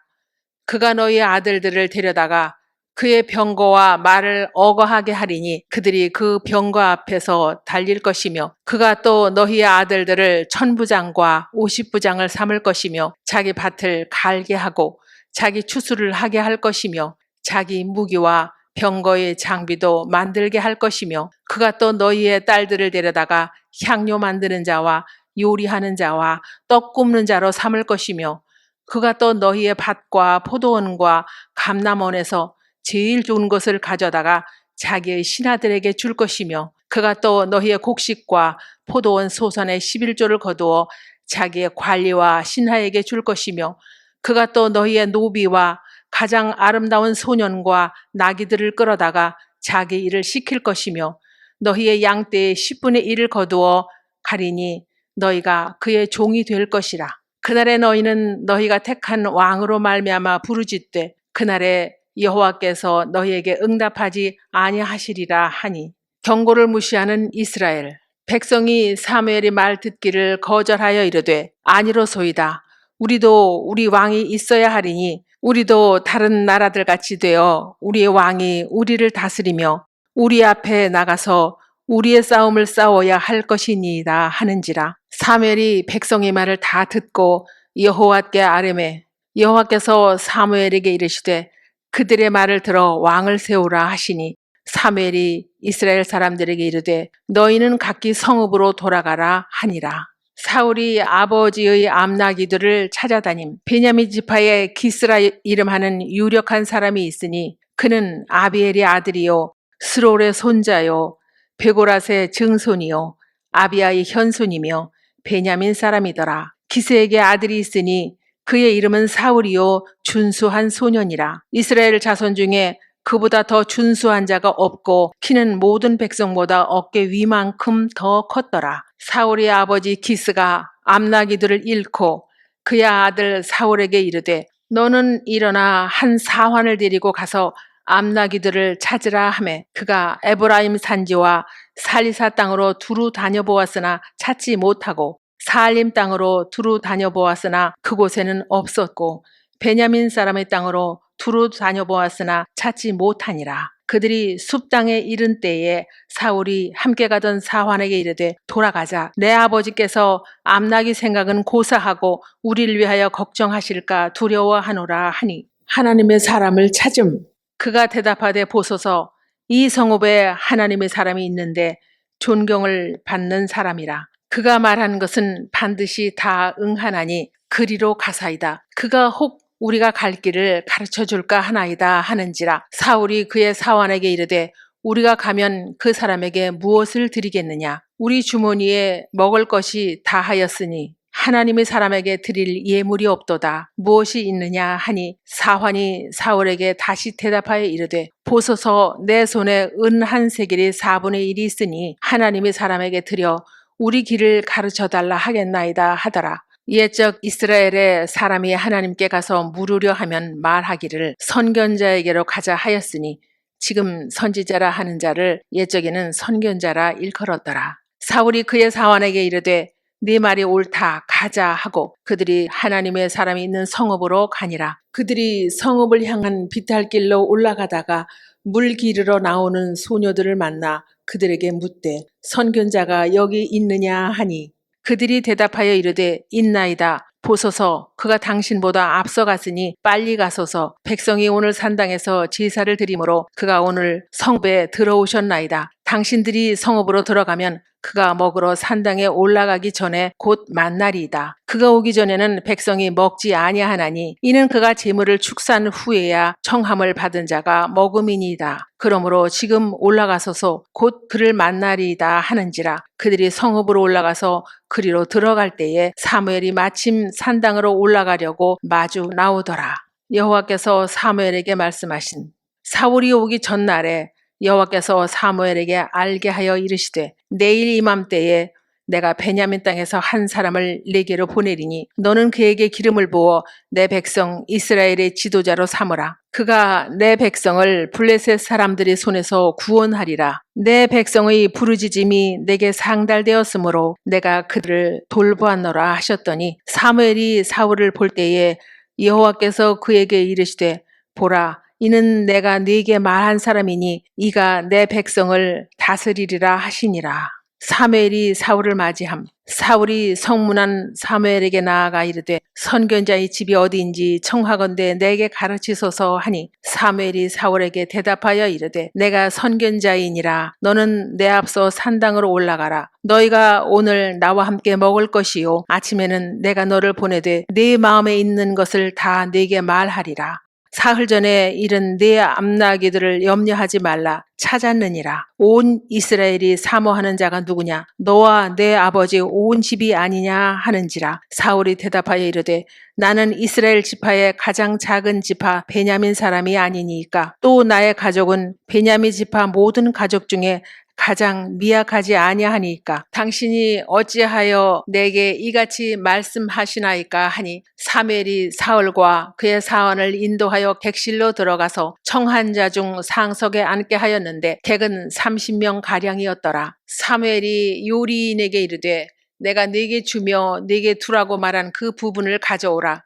그가 너희 아들들을 데려다가 그의 병거와 말을 어거하게 하리니 그들이 그 병거 앞에서 달릴 것이며 그가 또 너희의 아들들을 천부장과 오십부장을 삼을 것이며 자기 밭을 갈게 하고 자기 추수를 하게 할 것이며 자기 무기와 병거의 장비도 만들게 할 것이며 그가 또 너희의 딸들을 데려다가 향료 만드는 자와 요리하는 자와 떡 굽는 자로 삼을 것이며 그가 또 너희의 밭과 포도원과 감람원에서 제일 좋은 것을 가져다가 자기의 신하들에게 줄 것이며 그가 또 너희의 곡식과 포도원 소산의 11조를 거두어 자기의 관리와 신하에게 줄 것이며 그가 또 너희의 노비와 가장 아름다운 소년과 나귀들을 끌어다가 자기 일을 시킬 것이며 너희의 양떼의 10분의 1을 거두어 가리니 너희가 그의 종이 될 것이라. 그날에 너희는 너희가 택한 왕으로 말미암아 부르짖되 그날에 여호와께서 너희에게 응답하지 아니하시리라 하니 경고를 무시하는 이스라엘 백성이 사무엘이 말 듣기를 거절하여 이르되 아니로소이다. 우리도 우리 왕이 있어야 하리니 우리도 다른 나라들 같이 되어 우리의 왕이 우리를 다스리며 우리 앞에 나가서 우리의 싸움을 싸워야 할 것이니이다 하는지라. 사무엘이 백성의 말을 다 듣고 여호와께 아뢰매 여호와께서 사무엘에게 이르시되 그들의 말을 들어 왕을 세우라 하시니 사무엘이 이스라엘 사람들에게 이르되 너희는 각기 성읍으로 돌아가라 하니라. 사울이 아버지의 암나기들을 찾아다님 베냐민 지파의 기스라 이름하는 유력한 사람이 있으니 그는 아비엘의 아들이요 스롤의 손자요 베고랏의 증손이요 아비아의 현손이며 베냐민 사람이더라. 기스에게 아들이 있으니 그의 이름은 사울이요 준수한 소년이라. 이스라엘 자손 중에 그보다 더 준수한 자가 없고 키는 모든 백성보다 어깨 위만큼 더 컸더라. 사울의 아버지 기스가 암나기들을 잃고 그의 아들 사울에게 이르되 너는 일어나 한 사환을 데리고 가서 암나기들을 찾으라 하매 그가 에브라임 산지와 살리사 땅으로 두루 다녀보았으나 찾지 못하고 사알림 땅으로 두루 다녀보았으나 그곳에는 없었고 베냐민 사람의 땅으로 두루 다녀보았으나 찾지 못하니라. 그들이 숲 땅에 이른 때에 사울이 함께 가던 사환에게 이르되 돌아가자. 내 아버지께서 암나기 생각은 고사하고 우리를 위하여 걱정하실까 두려워하노라 하니 하나님의 사람을 찾음. 그가 대답하되 보소서 이 성읍에 하나님의 사람이 있는데 존경을 받는 사람이라. 그가 말하는 것은 반드시 다 응하나니 그리로 가사이다. 그가 혹 우리가 갈 길을 가르쳐 줄까 하나이다 하는지라. 사울이 그의 사환에게 이르되 우리가 가면 그 사람에게 무엇을 드리겠느냐. 우리 주머니에 먹을 것이 다하였으니 하나님의 사람에게 드릴 예물이 없도다. 무엇이 있느냐 하니 사환이 사울에게 다시 대답하여 이르되 보소서 내 손에 은 한 세겔이 4분의 1이 있으니 하나님의 사람에게 드려 우리 길을 가르쳐 달라 하겠나이다 하더라. 옛적 이스라엘의 사람이 하나님께 가서 물으려 하면 말하기를 선견자에게로 가자 하였으니 지금 선지자라 하는 자를 옛적에는 선견자라 일컬었더라. 사울이 그의 사환에게 이르되 네 말이 옳다 가자 하고 그들이 하나님의 사람이 있는 성읍으로 가니라. 그들이 성읍을 향한 비탈길로 올라가다가 물 기르러 나오는 소녀들을 만나 그들에게 묻되 선견자가 여기 있느냐 하니 그들이 대답하여 이르되 있나이다. 보소서 그가 당신보다 앞서갔으니 빨리 가소서. 백성이 오늘 산당에서 제사를 드리므로 그가 오늘 성읍에 들어오셨나이다. 당신들이 성읍으로 들어가면 그가 먹으러 산당에 올라가기 전에 곧 만나리이다. 그가 오기 전에는 백성이 먹지 아니하나니 이는 그가 제물을 축산 후에야 청함을 받은 자가 먹음이니이다. 그러므로 지금 올라가소서 곧 그를 만나리이다 하는지라. 그들이 성읍으로 올라가서 그리로 들어갈 때에 사무엘이 마침 산당으로 올라가려고 마주 나오더라. 여호와께서 사무엘에게 말씀하신 사울이 오기 전날에 여호와께서 사무엘에게 알게 하여 이르시되 내일 이맘때에 내가 베냐민 땅에서 한 사람을 내게로 보내리니 너는 그에게 기름을 부어 내 백성 이스라엘의 지도자로 삼으라. 그가 내 백성을 블레셋 사람들의 손에서 구원하리라. 내 백성의 부르짖음이 내게 상달되었으므로 내가 그들을 돌보았노라 하셨더니 사무엘이 사울을 볼 때에 여호와께서 그에게 이르시되 보라 이는 내가 네게 말한 사람이니 이가 내 백성을 다스리리라 하시니라. 사무엘이 사울을 맞이함. 사울이 성문한 사무엘에게 나아가 이르되 선견자의 집이 어디인지 청하건대 내게 가르치소서 하니 사무엘이 사울에게 대답하여 이르되 내가 선견자이니라. 너는 내 앞서 산당으로 올라가라. 너희가 오늘 나와 함께 먹을 것이요 아침에는 내가 너를 보내되 네 마음에 있는 것을 다 네게 말하리라. 사흘 전에 이른 네 암나기들을 염려하지 말라. 찾았느니라. 온 이스라엘이 사모하는 자가 누구냐? 너와 내 아버지 온 집이 아니냐 하는지라. 사울이 대답하여 이르되 나는 이스라엘 지파의 가장 작은 지파 베냐민 사람이 아니니까 또 나의 가족은 베냐민 지파 모든 가족 중에 가장 미약하지 아니하니까 당신이 어찌하여 내게 이같이 말씀하시나이까 하니 사무엘이 사울과 그의 사원을 인도하여 객실로 들어가서 청한 자 중 상석에 앉게 하였는데 객은 30명 가량이었더라. 사무엘이 요리인에게 이르되 내가 네게 주며 네게 두라고 말한 그 부분을 가져오라.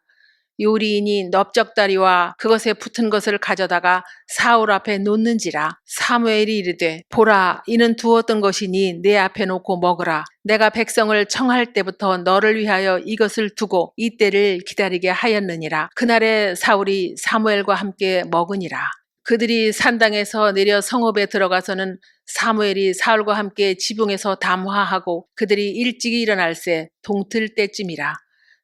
요리인이 넓적다리와 그것에 붙은 것을 가져다가 사울 앞에 놓는지라. 사무엘이 이르되 보라, 이는 두었던 것이니 내 앞에 놓고 먹으라. 내가 백성을 청할 때부터 너를 위하여 이것을 두고 이때를 기다리게 하였느니라. 그날에 사울이 사무엘과 함께 먹으니라. 그들이 산당에서 내려 성읍에 들어가서는 사무엘이 사울과 함께 지붕에서 담화하고 그들이 일찍이 일어날새 동틀 때쯤이라.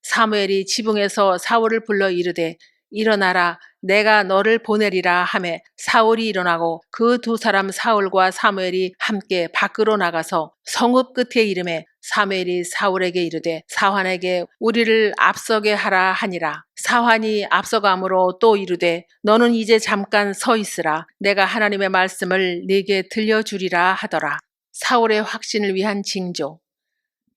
사무엘이 지붕에서 사울을 불러 이르되 일어나라, 내가 너를 보내리라 하매 사울이 일어나고 그 두 사람 사울과 사무엘이 함께 밖으로 나가서 성읍 끝에 이르매 사무엘이 사울에게 이르되 사환에게 우리를 앞서게 하라 하니라. 사환이 앞서감으로 또 이르되 너는 이제 잠깐 서 있으라. 내가 하나님의 말씀을 네게 들려주리라 하더라. 사울의 확신을 위한 징조.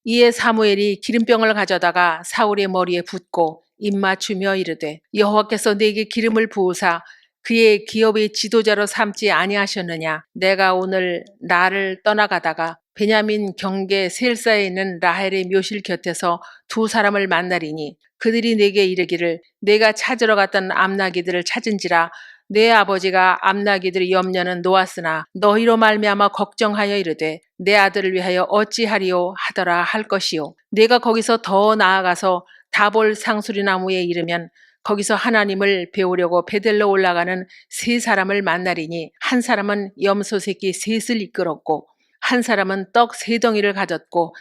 이에 사무엘이 기름병을 가져다가 사울의 머리에 붓고 입맞추며 이르되 여호와께서 내게 기름을 부으사 그의 기업의 지도자로 삼지 아니하셨느냐. 내가 오늘 나를 떠나가다가 베냐민 경계 셀사에 있는 라헬의 묘실 곁에서 두 사람을 만나리니 그들이 내게 이르기를 내가 찾으러 갔던 암나기들을 찾은지라. 내 아버지가 암나기들의 염려는 놓았으나 너희로 말미암아 걱정하여 이르되 내 아들을 위하여 어찌하리요 하더라 할 것이요. 내가 거기서 더 나아가서 다볼 상수리 나무에 이르면 거기서 하나님을 배우려고 베델로 올라가는 세 사람을 만나리니 한 사람은 염소 새끼 셋을 이끌었고 한 사람은 떡 세 덩이를 가졌고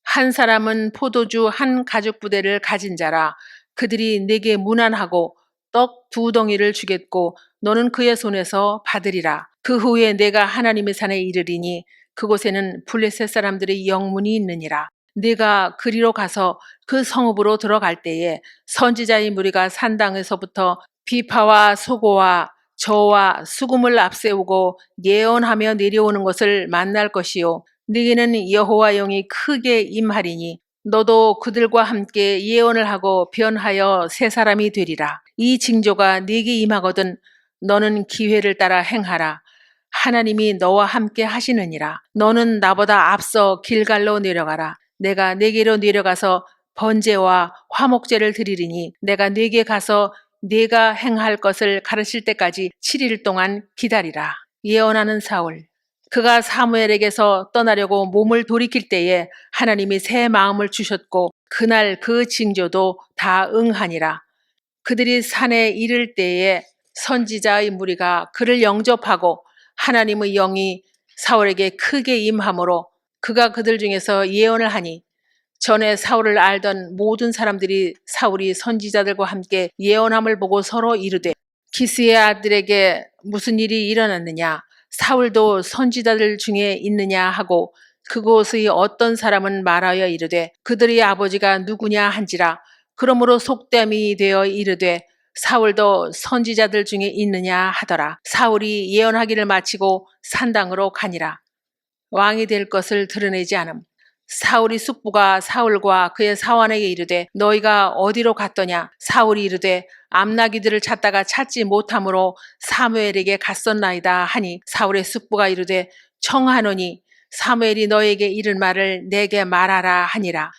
한 사람은 포도주 한 가죽 부대를 가진 자라. 그들이 내게 문안하고 떡 두 덩이를 주겠고 너는 그의 손에서 받으리라. 그 후에 내가 하나님의 산에 이르리니 그곳에는 블레셋 사람들의 영문이 있느니라. 내가 그리로 가서 그 성읍으로 들어갈 때에 선지자의 무리가 산당에서부터 비파와 소고와 저와 수금을 앞세우고 예언하며 내려오는 것을 만날 것이요. 네게는 여호와 영이 크게 임하리니 너도 그들과 함께 예언을 하고 변하여 새 사람이 되리라. 이 징조가 네게 임하거든 너는 기회를 따라 행하라. 하나님이 너와 함께 하시느니라. 너는 나보다 앞서 길갈로 내려가라. 내가 네게로 내려가서 번제와 화목제를 드리리니 내가 네게 가서 네가 행할 것을 가르칠 때까지 7일 동안 기다리라. 예언하는 사울. 그가 사무엘에게서 떠나려고 몸을 돌이킬 때에 하나님이 새 마음을 주셨고 그날 그 징조도 다 응하니라. 그들이 산에 이를 때에 선지자의 무리가 그를 영접하고 하나님의 영이 사울에게 크게 임함으로 그가 그들 중에서 예언을 하니 전에 사울을 알던 모든 사람들이 사울이 선지자들과 함께 예언함을 보고 서로 이르되 기스의 아들에게 무슨 일이 일어났느냐. 사울도 선지자들 중에 있느냐 하고 그곳의 어떤 사람은 말하여 이르되 그들의 아버지가 누구냐 한지라. 그러므로 속담이 되어 이르되 사울도 선지자들 중에 있느냐 하더라. 사울이 예언하기를 마치고 산당으로 가니라. 왕이 될 것을 드러내지 않음. 사울이 숙부가 사울과 그의 사환에게 이르되 너희가 어디로 갔더냐. 사울이 이르되 암나기들을 찾다가 찾지 못함으로 사무엘에게 갔었나이다 하니 사울의 숙부가 이르되 청하노니 사무엘이 너에게 이른 말을 내게 말하라 하니라.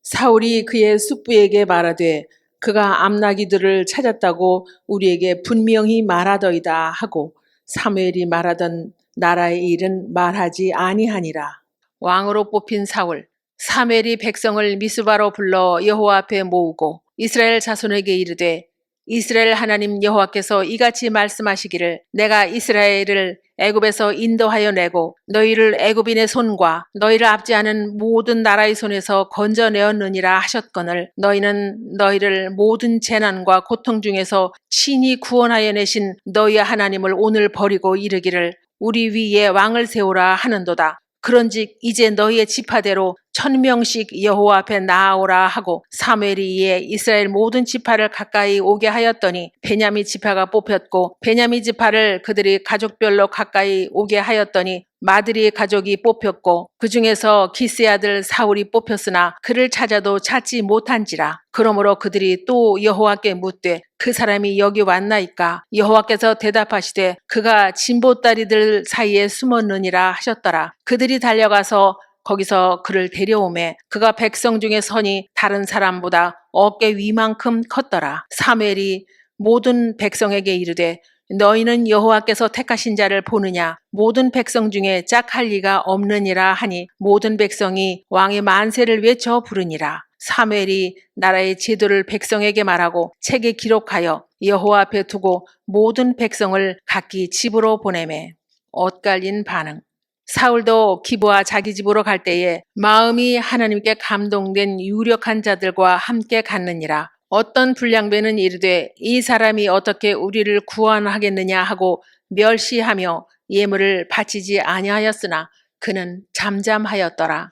사울이 그의 숙부에게 말하되 그가 암나기들을 찾았다고 우리에게 분명히 말하더이다 하고 사무엘이 말하던 나라의 일은 말하지 아니하니라. 왕으로 뽑힌 사울. 사무엘이 백성을 미스바로 불러 여호와 앞에 모으고 이스라엘 자손에게 이르되 이스라엘 하나님 여호와께서 이같이 말씀하시기를 내가 이스라엘을 애굽에서 인도하여 내고 너희를 애굽인의 손과 너희를 압제하는 모든 나라의 손에서 건져내었느니라 하셨거늘 너희는 너희를 모든 재난과 고통 중에서 친히 구원하여 내신 너희의 하나님을 오늘 버리고 이르기를 우리 위에 왕을 세우라 하는도다. 그런즉 이제 너희의 지파대로 1000명씩 여호와 앞에 나아오라 하고 사무엘이 이에 이스라엘 모든 지파를 가까이 오게 하였더니 베냐민 지파가 뽑혔고 베냐민 지파를 그들이 가족별로 가까이 오게 하였더니 마드리 가족이 뽑혔고 그 중에서 기스의 아들 사울이 뽑혔으나 그를 찾아도 찾지 못한지라. 그러므로 그들이 또 여호와께 묻되 그 사람이 여기 왔나이까? 여호와께서 대답하시되 그가 진보다리들 사이에 숨었느니라 하셨더라. 그들이 달려가서 거기서 그를 데려오매 그가 백성 중에 선이 다른 사람보다 어깨 위만큼 컸더라. 사무엘이 모든 백성에게 이르되 너희는 여호와께서 택하신 자를 보느냐? 모든 백성 중에 짝할 리가 없느니라 하니 모든 백성이 왕의 만세를 외쳐 부르니라. 사무엘이 나라의 제도를 백성에게 말하고 책에 기록하여 여호와 앞에 두고 모든 백성을 각기 집으로 보내매. 엇갈린 반응. 사울도 기브와 자기 집으로 갈 때에 마음이 하나님께 감동된 유력한 자들과 함께 갔느니라. 어떤 불량배는 이르되 이 사람이 어떻게 우리를 구원하겠느냐 하고 멸시하며 예물을 바치지 아니하였으나 그는 잠잠하였더라.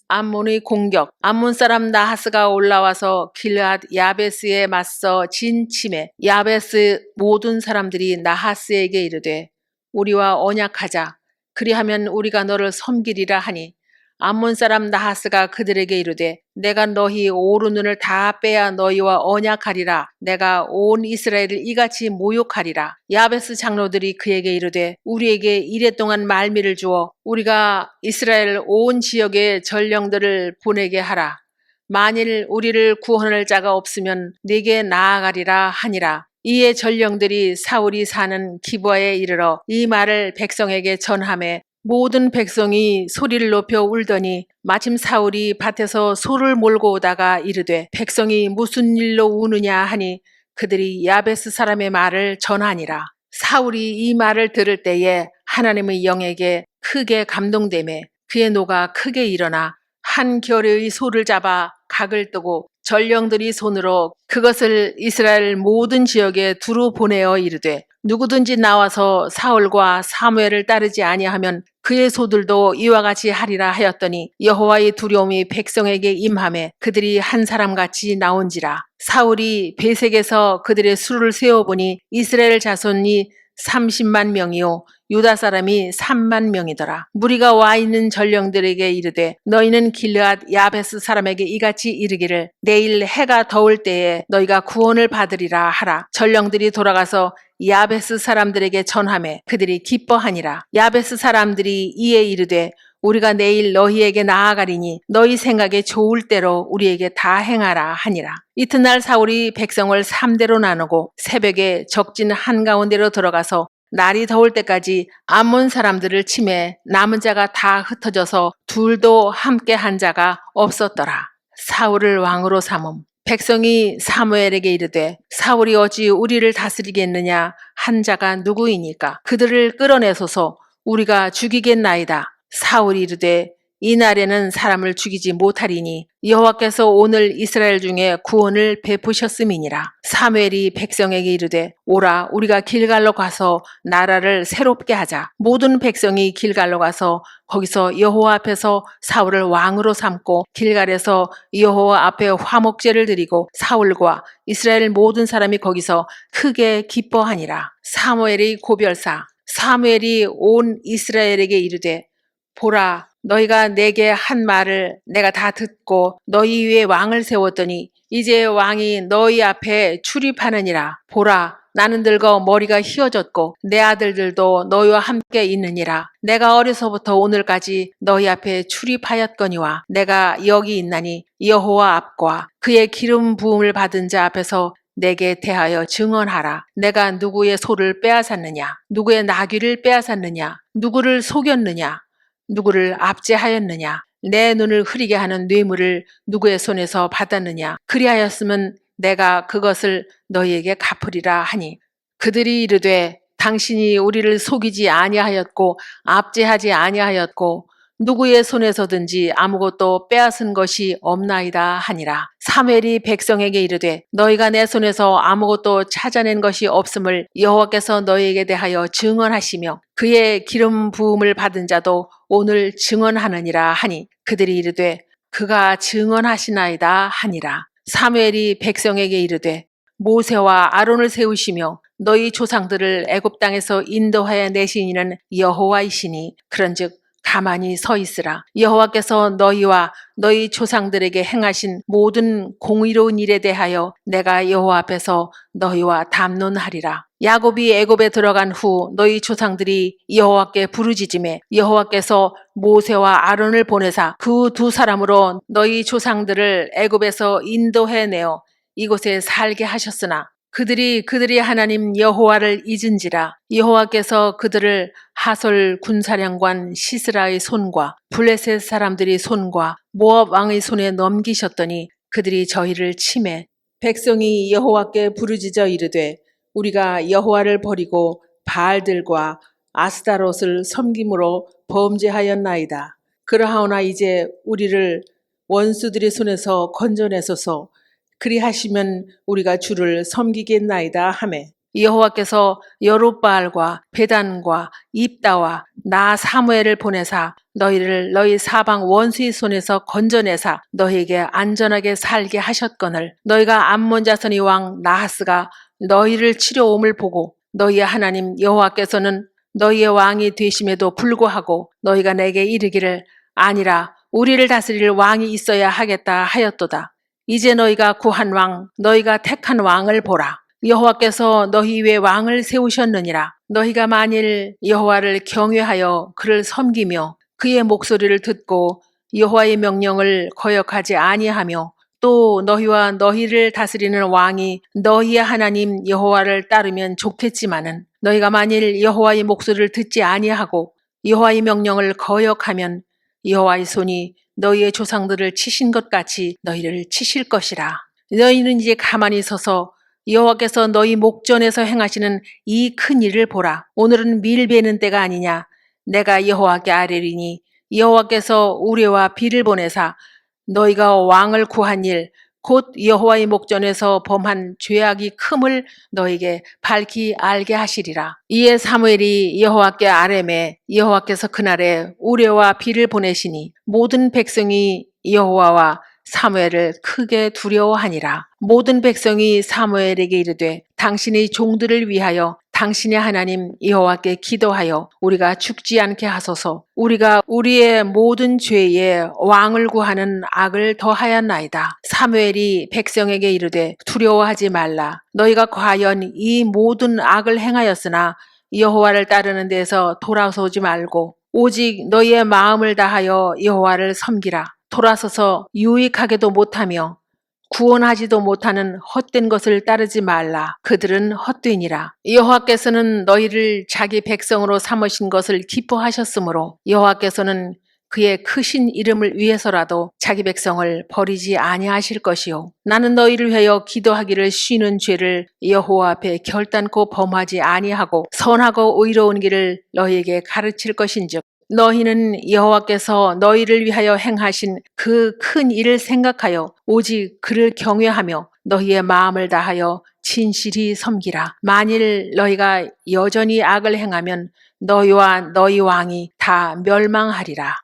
암몬의 공격. 암몬 사람 나하스가 올라와서 길앗 야베스에 맞서 진침해 야베스 모든 사람들이 나하스에게 이르되 우리와 언약하자. 그리하면 우리가 너를 섬기리라 하니 암몬 사람 나하스가 그들에게 이르되 내가 너희 오른눈을 다 빼야 너희와 언약하리라. 내가 온 이스라엘을 이같이 모욕하리라. 야베스 장로들이 그에게 이르되 우리에게 이랫동안 말미를 주어 우리가 이스라엘 온 지역에 전령들을 보내게 하라. 만일 우리를 구원할 자가 없으면 네게 나아가리라 하니라. 이에 전령들이 사울이 사는 기브아에 이르러 이 말을 백성에게 전하매 모든 백성이 소리를 높여 울더니 마침 사울이 밭에서 소를 몰고 오다가 이르되 백성이 무슨 일로 우느냐 하니 그들이 야베스 사람의 말을 전하니라. 사울이 이 말을 들을 때에 하나님의 영에게 크게 감동되매 그의 노가 크게 일어나 한 겨레의 소를 잡아 각을 뜨고 전령들이 손으로 그것을 이스라엘 모든 지역에 두루 보내어 이르되 누구든지 나와서 사울과 사무엘을 따르지 아니하면 그의 소들도 이와 같이 하리라 하였더니 여호와의 두려움이 백성에게 임하매 그들이 한 사람같이 나온지라. 사울이 베색에서 그들의 수를 세어보니 이스라엘 자손이 30만 명이요 유다 사람이 3만 명이더라. 무리가 와 있는 전령들에게 이르되 너희는 길르앗 야베스 사람에게 이같이 이르기를 내일 해가 더울 때에 너희가 구원을 받으리라 하라. 전령들이 돌아가서 야베스 사람들에게 전하매 그들이 기뻐하니라. 야베스 사람들이 이에 이르되 우리가 내일 너희에게 나아가리니 너희 생각에 좋을 대로 우리에게 다 행하라 하니라. 이튿날 사울이 백성을 3대로 나누고 새벽에 적진 한가운데로 들어가서 날이 더울 때까지 암몬 사람들을 치매 남은 자가 다 흩어져서 둘도 함께 한 자가 없었더라. 사울을 왕으로 삼음. 백성이 사무엘에게 이르되 사울이 어찌 우리를 다스리겠느냐 한 자가 누구이니까 그들을 끌어내소서 우리가 죽이겠나이다. 사울이 이르되 이 날에는 사람을 죽이지 못하리니 여호와께서 오늘 이스라엘 중에 구원을 베푸셨음이니라. 사무엘이 백성에게 이르되 오라 우리가 길갈로 가서 나라를 새롭게 하자. 모든 백성이 길갈로 가서 거기서 여호와 앞에서 사울을 왕으로 삼고 길갈에서 여호와 앞에 화목제를 드리고 사울과 이스라엘 모든 사람이 거기서 크게 기뻐하니라. 사무엘의 고별사. 사무엘이 온 이스라엘에게 이르되 보라 너희가 내게 한 말을 내가 다 듣고 너희 위에 왕을 세웠더니 이제 왕이 너희 앞에 출입하느니라. 보라 나는 늙어 머리가 휘어졌고 내 아들들도 너희와 함께 있느니라. 내가 어려서부터 오늘까지 너희 앞에 출입하였거니와 내가 여기 있나니 여호와 앞과 그의 기름 부음을 받은 자 앞에서 내게 대하여 증언하라. 내가 누구의 소를 빼앗았느냐? 누구의 나귀를 빼앗았느냐? 누구를 속였느냐? 누구를 압제하였느냐? 내 눈을 흐리게 하는 뇌물을 누구의 손에서 받았느냐? 그리하였으면 내가 그것을 너희에게 갚으리라 하니 그들이 이르되 당신이 우리를 속이지 아니하였고 압제하지 아니하였고 누구의 손에서든지 아무것도 빼앗은 것이 없나이다 하니라. 사무엘이 백성에게 이르되 너희가 내 손에서 아무것도 찾아낸 것이 없음을 여호와께서 너희에게 대하여 증언하시며 그의 기름 부음을 받은 자도 오늘 증언하느니라 하니 그들이 이르되 그가 증언하시나이다 하니라. 사무엘이 백성에게 이르되 모세와 아론을 세우시며 너희 조상들을 애굽 땅에서 인도하여 내신 이는 여호와이시니 그런즉 가만히 서 있으라. 여호와께서 너희와 너희 조상들에게 행하신 모든 공의로운 일에 대하여 내가 여호와 앞에서 너희와 담론하리라. 야곱이 애굽에 들어간 후 너희 조상들이 여호와께 부르짖음에 여호와께서 모세와 아론을 보내사 그 두 사람으로 너희 조상들을 애굽에서 인도해내어 이곳에 살게 하셨으나 그들이 하나님 여호와를 잊은지라. 여호와께서 그들을 하솔 군사령관 시스라의 손과 블레셋 사람들이 손과 모압 왕의 손에 넘기셨더니 그들이 저희를 치매 백성이 여호와께 부르짖어 이르되 우리가 여호와를 버리고 바알들과 아스타롯을 섬김으로 범죄하였나이다. 그러하오나 이제 우리를 원수들의 손에서 건져내소서. 그리하시면 우리가 주를 섬기겠나이다 하매 여호와께서 여룻바알과 베단과 입다와 나 사무엘을 보내사 너희를 너희 사방 원수의 손에서 건져내사 너희에게 안전하게 살게 하셨거늘 너희가 암몬 자손의 왕 나하스가 너희를 치려옴을 보고 너희의 하나님 여호와께서는 너희의 왕이 되심에도 불구하고 너희가 내게 이르기를 아니라 우리를 다스릴 왕이 있어야 하겠다 하였도다. 이제 너희가 구한 왕, 너희가 택한 왕을 보라. 여호와께서 너희 위에 왕을 세우셨느니라. 너희가 만일 여호와를 경외하여 그를 섬기며 그의 목소리를 듣고 여호와의 명령을 거역하지 아니하며 또 너희와 너희를 다스리는 왕이 너희의 하나님 여호와를 따르면 좋겠지만은 너희가 만일 여호와의 목소리를 듣지 아니하고 여호와의 명령을 거역하면 여호와의 손이 너희의 조상들을 치신 것 같이 너희를 치실 것이라. 너희는 이제 가만히 서서 여호와께서 너희 목전에서 행하시는 이 큰 일을 보라. 오늘은 밀 베는 때가 아니냐. 내가 여호와께 아뢰리니 여호와께서 우레와 비를 보내사 너희가 왕을 구한 일 곧 여호와의 목전에서 범한 죄악이 큼을 너에게 밝히 알게 하시리라. 이에 사무엘이 여호와께 아뢰매 여호와께서 그날에 우레와 비를 보내시니 모든 백성이 여호와와 사무엘을 크게 두려워하니라. 모든 백성이 사무엘에게 이르되 당신의 종들을 위하여 당신의 하나님 여호와께 기도하여 우리가 죽지 않게 하소서. 우리가 우리의 모든 죄에 왕을 구하는 악을 더하였나이다. 사무엘이 백성에게 이르되 두려워하지 말라. 너희가 과연 이 모든 악을 행하였으나 여호와를 따르는 데서 돌아서지 말고 오직 너희의 마음을 다하여 여호와를 섬기라. 돌아서서 유익하게도 못하며 구원하지도 못하는 헛된 것을 따르지 말라. 그들은 헛되니라. 여호와께서는 너희를 자기 백성으로 삼으신 것을 기뻐하셨으므로 여호와께서는 그의 크신 이름을 위해서라도 자기 백성을 버리지 아니하실 것이요. 나는 너희를 위하여 기도하기를 쉬는 죄를 여호와 앞에 결단코 범하지 아니하고 선하고 의로운 길을 너희에게 가르칠 것인즉 너희는 여호와께서 너희를 위하여 행하신 그 큰 일을 생각하여 오직 그를 경외하며 너희의 마음을 다하여 진실히 섬기라. 만일 너희가 여전히 악을 행하면 너희와 너희 왕이 다 멸망하리라.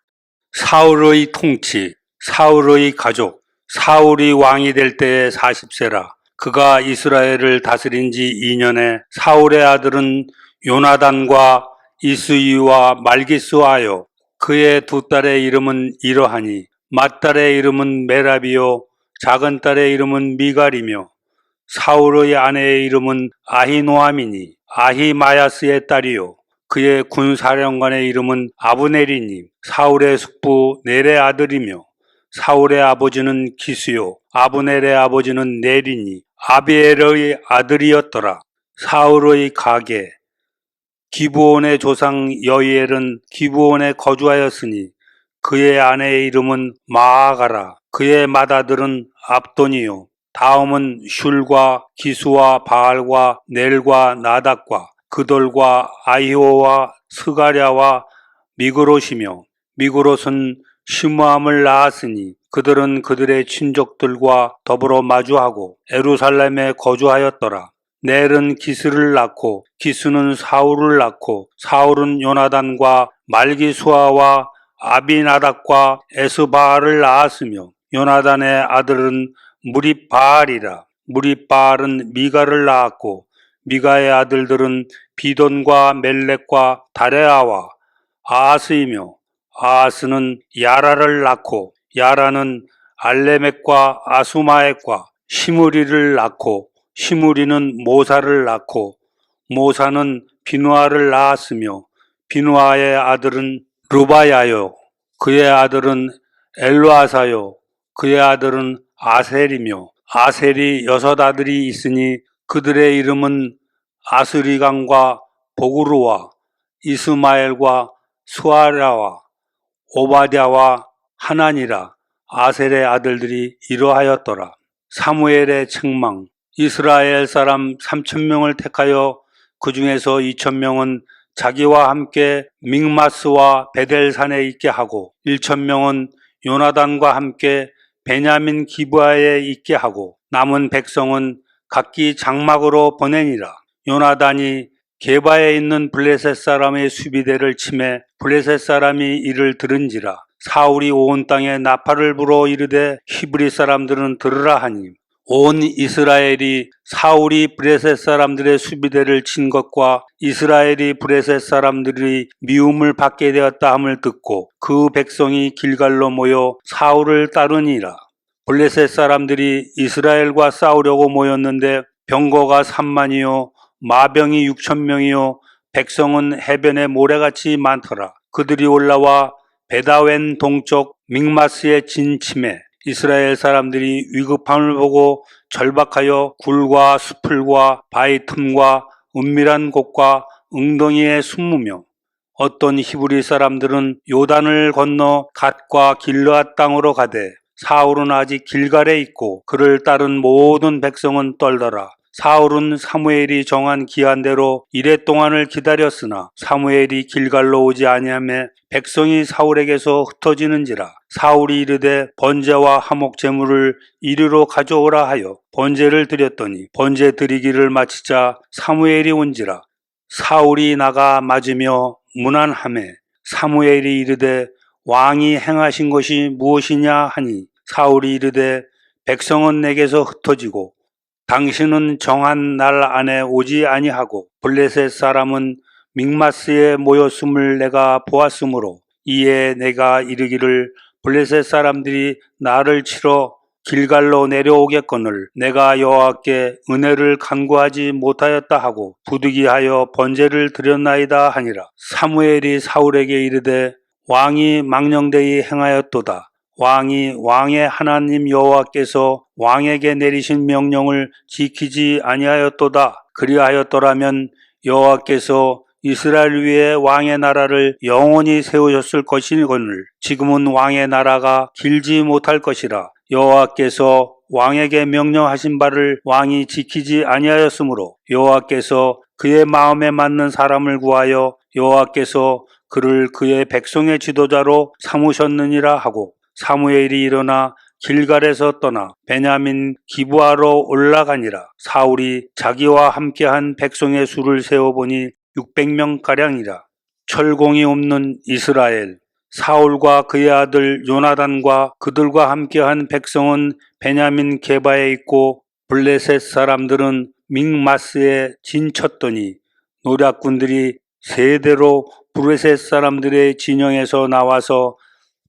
사울의 통치, 사울의 가족, 사울이 왕이 될 때에 40세라. 그가 이스라엘을 다스린 지 2년에 사울의 아들은 요나단과 이스이와 말기스하여 그의 두 딸의 이름은 이러하니 맏딸의 이름은 메라비요 작은 딸의 이름은 미갈이며 사울의 아내의 이름은 아히노아미니 아히마야스의 딸이요 그의 군사령관의 이름은 아브넬이니 사울의 숙부 넬의 아들이며 사울의 아버지는 기스요 아브넬의 아버지는 넬이니 아비엘의 아들이었더라. 사울의 가계 기브온의 조상 여이엘은 기브온에 거주하였으니 그의 아내의 이름은 마아가라. 그의 맏아들은 압돈이요 다음은 슐과 기수와 바알과 넬과 나닥과 그돌과 아히오와 스가랴와 미그롯이며 미그롯은 시므함을 낳았으니 그들은 그들의 친족들과 더불어 마주하고 예루살렘에 거주하였더라. 넬은 기스를 낳고 기스는 사울을 낳고 사울은 요나단과 말기수아와 아비나답과 에스바알을 낳았으며 요나단의 아들은 무립바알이라. 무립바알은 미가를 낳았고 미가의 아들들은 비돈과 멜렉과 다레아와 아하스이며 아하스는 야라를 낳고 야라는 알레멕과 아수마액과 시므리를 낳고 시므리는 모사를 낳고 모사는 비누아를 낳았으며 비누아의 아들은 루바야요 그의 아들은 엘루아사요 그의 아들은 아셀이며 아셀이 6 아들이 있으니 그들의 이름은 아스리강과 보그루와 이스마엘과 수아랴와 오바댜와 하나니라. 아셀의 아들들이 이러하였더라. 사무엘의 책망. 이스라엘 사람 3,000명을 택하여 그 중에서 2,000명은 자기와 함께 믹마스와 베델산에 있게 하고 1,000명은 요나단과 함께 베냐민 기브아에 있게 하고 남은 백성은 각기 장막으로 보내니라. 요나단이 게바에 있는 블레셋 사람의 수비대를 치매 블레셋 사람이 이를 들은지라. 사울이 온 땅에 나팔을 불어 이르되 히브리 사람들은 들으라 하니 온 이스라엘이 사울이 블레셋 사람들의 수비대를 친 것과 이스라엘이 블레셋 사람들이 미움을 받게 되었다 함을 듣고 그 백성이 길갈로 모여 사울을 따르니라. 블레셋 사람들이 이스라엘과 싸우려고 모였는데 병거가 3만이요 마병이 6,000명이요 백성은 해변에 모래같이 많더라. 그들이 올라와 베다웬 동쪽 믹마스에 진침해 이스라엘 사람들이 위급함을 보고 절박하여 굴과 수풀과 바위 틈과 은밀한 곳과 웅덩이에 숨으며 어떤 히브리 사람들은 요단을 건너 갓과 길르앗 땅으로 가되 사울은 아직 길갈에 있고 그를 따른 모든 백성은 떨더라. 사울은 사무엘이 정한 기한대로 이레 동안을 기다렸으나 사무엘이 길갈로 오지 아니하매 백성이 사울에게서 흩어지는지라. 사울이 이르되 번제와 화목 제물을 이리로 가져오라 하여 번제를 드렸더니 번제 드리기를 마치자 사무엘이 온지라. 사울이 나가 맞으며 문안하매 사무엘이 이르되 왕이 행하신 것이 무엇이냐 하니 사울이 이르되 백성은 내게서 흩어지고 당신은 정한 날 안에 오지 아니하고 블레셋 사람은 믹마스에 모였음을 내가 보았으므로 이에 내가 이르기를 블레셋 사람들이 나를 치러 길갈로 내려오겠거늘 내가 여호와께 은혜를 간구하지 못하였다 하고 부득이하여 번제를 드렸나이다 하니라. 사무엘이 사울에게 이르되 왕이 망령되이 행하였도다. 왕이 왕의 하나님 여호와께서 왕에게 내리신 명령을 지키지 아니하였도다. 그리하였더라면 여호와께서 이스라엘 위에 왕의 나라를 영원히 세우셨을 것이거늘 지금은 왕의 나라가 길지 못할 것이라. 여호와께서 왕에게 명령하신 바를 왕이 지키지 아니하였으므로 여호와께서 그의 마음에 맞는 사람을 구하여 여호와께서 그를 그의 백성의 지도자로 삼으셨느니라 하고 사무엘이 일어나 길갈에서 떠나 베냐민 기브아로 올라가니라. 사울이 자기와 함께한 백성의 수를 세어보니 600명가량이라. 철공이 없는 이스라엘. 사울과 그의 아들 요나단과 그들과 함께한 백성은 베냐민 게바에 있고 블레셋 사람들은 믹마스에 진쳤더니 노략군들이 세대로 블레셋 사람들의 진영에서 나와서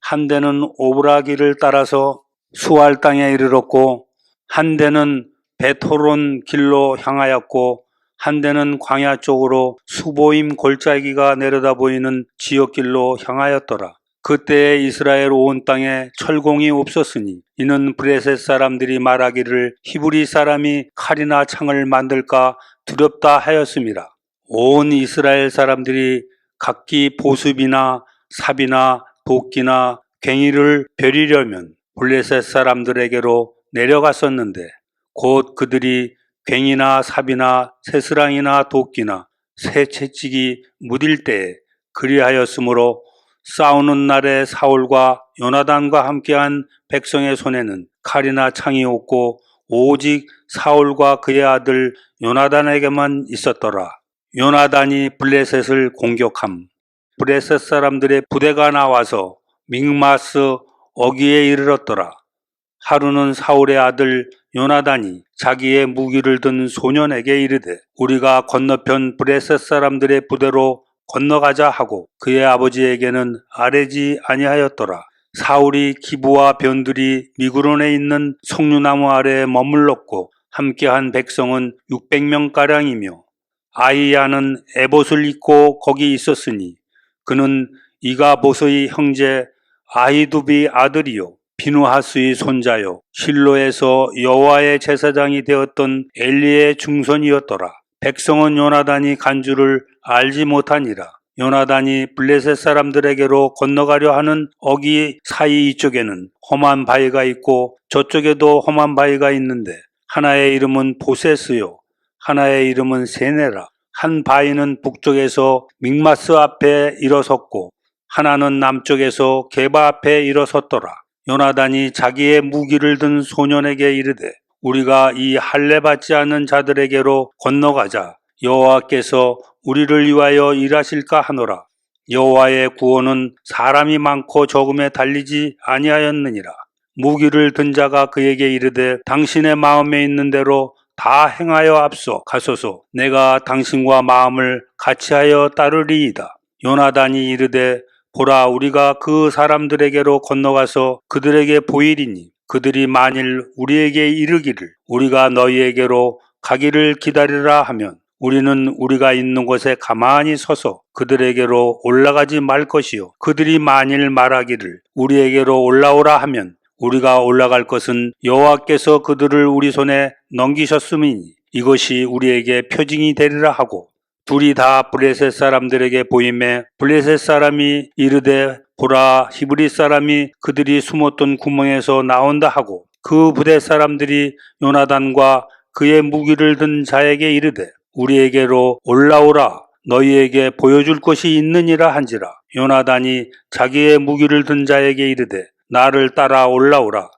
한 대는 오브라기를 따라서 수알 땅에 이르렀고 한 대는 베토론 길로 향하였고 한 대는 광야 쪽으로 수보임 골짜기가 내려다 보이는 지역길로 향하였더라. 그때에 이스라엘 온 땅에 철공이 없었으니 이는 블레셋 사람들이 말하기를 히브리 사람이 칼이나 창을 만들까 두렵다 하였음이라. 온 이스라엘 사람들이 각기 보습이나 삽이나 도끼나 괭이를 벼리려면 블레셋 사람들에게로 내려갔었는데 곧 그들이 괭이나 삽이나 새스랑이나 도끼나 새 채찍이 무딜 때에 그리하였으므로 싸우는 날에 사울과 요나단과 함께한 백성의 손에는 칼이나 창이 없고 오직 사울과 그의 아들 요나단에게만 있었더라. 요나단이 블레셋을 공격함. 블레셋 사람들의 부대가 나와서 믹마스 어귀에 이르렀더라. 하루는 사울의 아들 요나단이 자기의 무기를 든 소년에게 이르되 우리가 건너편 블레셋 사람들의 부대로 건너가자 하고 그의 아버지에게는 아뢰지 아니하였더라. 사울이 기부와 변들이 미구론에 있는 석류나무 아래에 머물렀고 함께한 백성은 600명가량이며 아이야는 에봇을 입고 거기 있었으니 그는 이가봇의 형제 아히두비 아들이요 비누하스의 손자요 실로에서 여호와의 제사장이 되었던 엘리의 중손이었더라. 백성은 요나단이 간 줄을 알지 못하니라. 요나단이 블레셋 사람들에게로 건너가려 하는 어귀 사이 이쪽에는 험한 바위가 있고 저쪽에도 험한 바위가 있는데 하나의 이름은 보세스요 하나의 이름은 세네라. 한 바위는 북쪽에서 믹마스 앞에 일어섰고 하나는 남쪽에서 게바 앞에 일어섰더라. 요나단이 자기의 무기를 든 소년에게 이르되 우리가 이 할례 받지 않는 자들에게로 건너가자. 여호와께서 우리를 위하여 일하실까 하노라. 여호와의 구원은 사람이 많고 적음에 달리지 아니하였느니라. 무기를 든 자가 그에게 이르되 당신의 마음에 있는 대로 다 행하여 앞서 가소서. 내가 당신과 마음을 같이하여 따르리이다. 요나단이 이르되 보라 우리가 그 사람들에게로 건너가서 그들에게 보이리니 그들이 만일 우리에게 이르기를 우리가 너희에게로 가기를 기다리라 하면 우리는 우리가 있는 곳에 가만히 서서 그들에게로 올라가지 말 것이요 그들이 만일 말하기를 우리에게로 올라오라 하면 우리가 올라갈 것은 여호와께서 그들을 우리 손에 넘기셨음이니 이것이 우리에게 표징이 되리라 하고 둘이 다 블레셋 사람들에게 보임에 블레셋 사람이 이르되 보라 히브리 사람이 그들이 숨었던 구멍에서 나온다 하고 그 부대 사람들이 요나단과 그의 무기를 든 자에게 이르되 우리에게로 올라오라 너희에게 보여줄 것이 있느니라 한지라. 요나단이 자기의 무기를 든 자에게 이르되 나를 따라 올라오라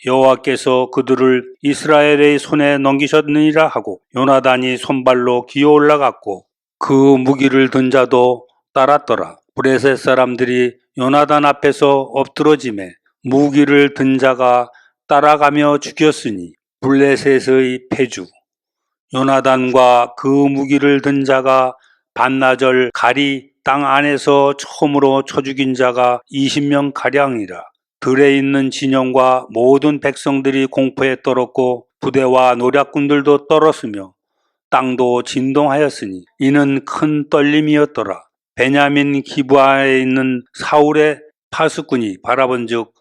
여호와께서 그들을 이스라엘의 손에 넘기셨느니라 하고 요나단이 손발로 기어 올라갔고 그 무기를 든 자도 따랐더라. 블레셋 사람들이 요나단 앞에서 엎드러짐에 무기를 든 자가 따라가며 죽였으니 블레셋의 패주. 요나단과 그 무기를 든 자가 반나절 가리 땅 안에서 처음으로 쳐 죽인 자가 20명 가량이라. 들에 있는 진영과 모든 백성들이 공포에 떨었고 부대와 노략군들도 떨었으며 땅도 진동하였으니 이는 큰 떨림이었더라. 베냐민 기브아에 있는 사울의 파수꾼이 바라본즉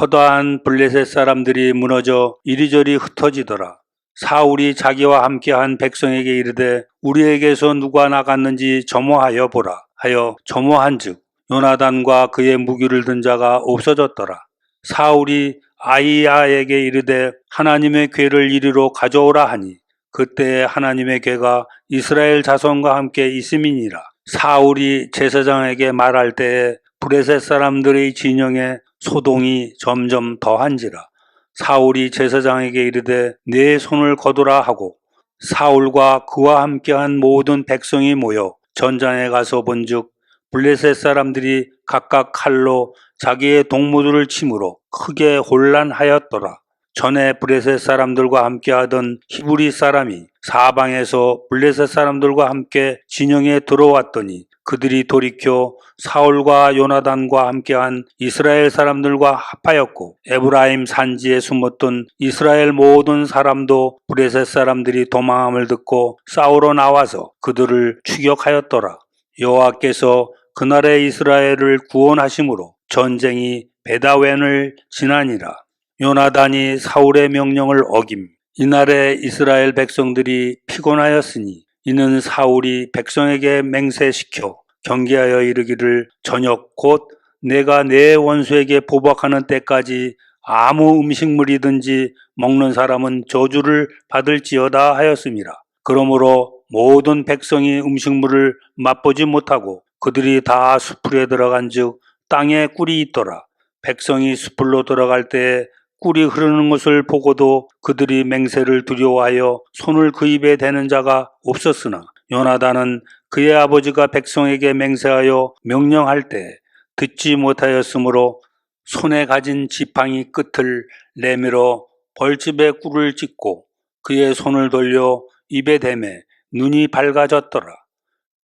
허다한 블레셋 사람들이 무너져 이리저리 흩어지더라. 사울이 자기와 함께한 백성에게 이르되 우리에게서 누가 나갔는지 점호하여 보라 하여 점호한즉 요나단과 그의 무기를 든 자가 없어졌더라. 사울이 아히야에게 이르되 하나님의 궤를 이리로 가져오라 하니 그때 하나님의 궤가 이스라엘 자손과 함께 있음이니라. 사울이 제사장에게 말할 때에 블레셋 사람들의 진영에 소동이 점점 더한지라. 사울이 제사장에게 이르되 내 손을 거두라 하고 사울과 그와 함께한 모든 백성이 모여 전장에 가서 본즉 블레셋 사람들이 각각 칼로 자기의 동무들을 치므로 크게 혼란하였더라. 전에 블레셋 사람들과 함께하던 히브리 사람이 사방에서 블레셋 사람들과 함께 진영에 들어왔더니 그들이 돌이켜 사울과 요나단과 함께한 이스라엘 사람들과 합하였고 에브라임 산지에 숨었던 이스라엘 모든 사람도 블레셋 사람들이 도망함을 듣고 싸우러 나와서 그들을 추격하였더라. 여호와께서 그날의 이스라엘을 구원하심으로 전쟁이 베다웬을 지나니라. 요나단이 사울의 명령을 어김. 이날에 이스라엘 백성들이 피곤하였으니 이는 사울이 백성에게 맹세시켜 경계하여 이르기를 저녁 곧 내가 내 원수에게 보복하는 때까지 아무 음식물이든지 먹는 사람은 저주를 받을지어다 하였음이라. 그러므로 모든 백성이 음식물을 맛보지 못하고 그들이 다 수풀에 들어간즉 땅에 꿀이 있더라. 백성이 숲으로 들어갈 때 꿀이 흐르는 것을 보고도 그들이 맹세를 두려워하여 손을 그 입에 대는 자가 없었으나 요나단은 그의 아버지가 백성에게 맹세하여 명령할 때 듣지 못하였으므로 손에 가진 지팡이 끝을 내밀어 벌집에 꿀을 찍고 그의 손을 돌려 입에 대매 눈이 밝아졌더라.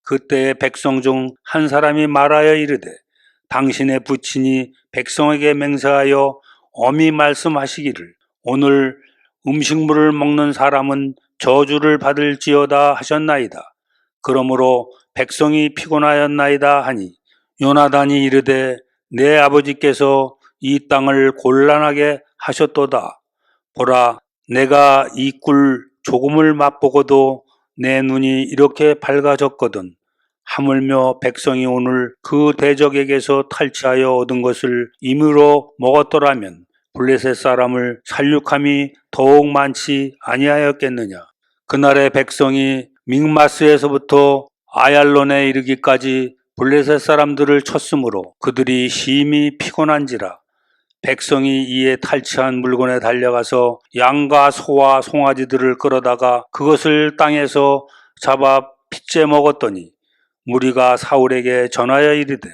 그때 백성 중 한 사람이 말하여 이르되 당신의 부친이 백성에게 맹세하여 엄히 말씀하시기를 오늘 음식물을 먹는 사람은 저주를 받을지어다 하셨나이다. 그러므로 백성이 피곤하였나이다 하니 요나단이 이르되 내 아버지께서 이 땅을 곤란하게 하셨도다. 보라, 내가 이 꿀 조금을 맛보고도 내 눈이 이렇게 밝아졌거든. 하물며 백성이 오늘 그 대적에게서 탈취하여 얻은 것을 임의로 먹었더라면 블레셋 사람을 살육함이 더욱 많지 아니하였겠느냐. 그날의 백성이 믹마스에서부터 아얄론에 이르기까지 블레셋 사람들을 쳤으므로 그들이 심히 피곤한지라. 백성이 이에 탈취한 물건에 달려가서 양과 소와 송아지들을 끌어다가 그것을 땅에서 잡아 핏째 먹었더니 무리가 사울에게 전하여 이르되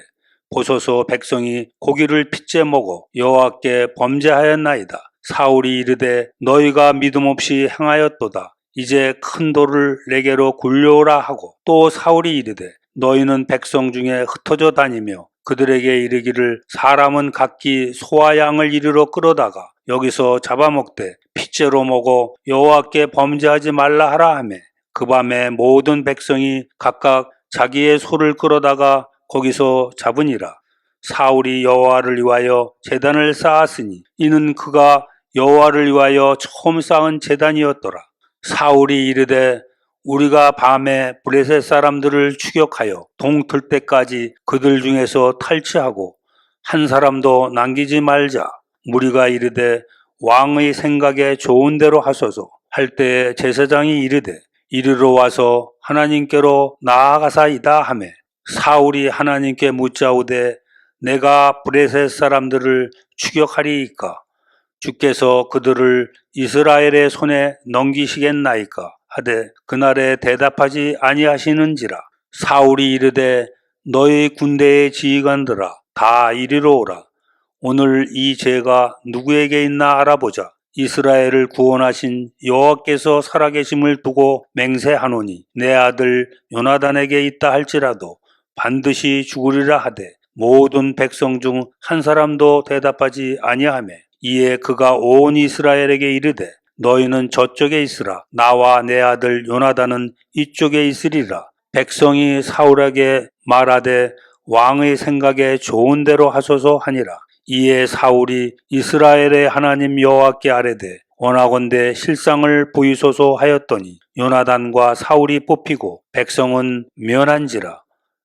보소서 백성이 고기를 핏째 먹어 여호와께 범죄하였나이다. 사울이 이르되 너희가 믿음 없이 행하였도다. 이제 큰 돌을 내게로 굴려오라 하고 또 사울이 이르되 너희는 백성 중에 흩어져 다니며 그들에게 이르기를 사람은 각기 소와 양을 이리로 끌어다가 여기서 잡아먹되 핏째로 먹어 여호와께 범죄하지 말라 하라 하매 그 밤에 모든 백성이 각각 자기의 소를 끌어다가 거기서 잡으니라. 사울이 여호와를 위하여 제단을 쌓았으니 이는 그가 여호와를 위하여 처음 쌓은 제단이었더라. 사울이 이르되 우리가 밤에 블레셋 사람들을 추격하여 동틀 때까지 그들 중에서 탈취하고 한 사람도 남기지 말자. 무리가 이르되 왕의 생각에 좋은 대로 하소서 할 때에 제사장이 이르되 이리로 와서 하나님께로 나아가사이다 하매 사울이 하나님께 묻자오되 내가 블레셋 사람들을 추격하리이까 주께서 그들을 이스라엘의 손에 넘기시겠나이까 하되 그날에 대답하지 아니하시는지라. 사울이 이르되 너희 군대의 지휘관들아 다 이리로 오라. 오늘 이 죄가 누구에게 있나 알아보자. 이스라엘을 구원하신 여호와께서 살아계심을 두고 맹세하노니 내 아들 요나단에게 있다 할지라도 반드시 죽으리라 하되 모든 백성 중 한 사람도 대답하지 아니하매 이에 그가 온 이스라엘에게 이르되 너희는 저쪽에 있으라. 나와 내 아들 요나단은 이쪽에 있으리라. 백성이 사울에게 말하되 왕의 생각에 좋은 대로 하소서 하니라. 이에 사울이 이스라엘의 하나님 여호와께 아뢰되 원하건대 실상을 보이소서 하였더니 요나단과 사울이 뽑히고 백성은 면한지라.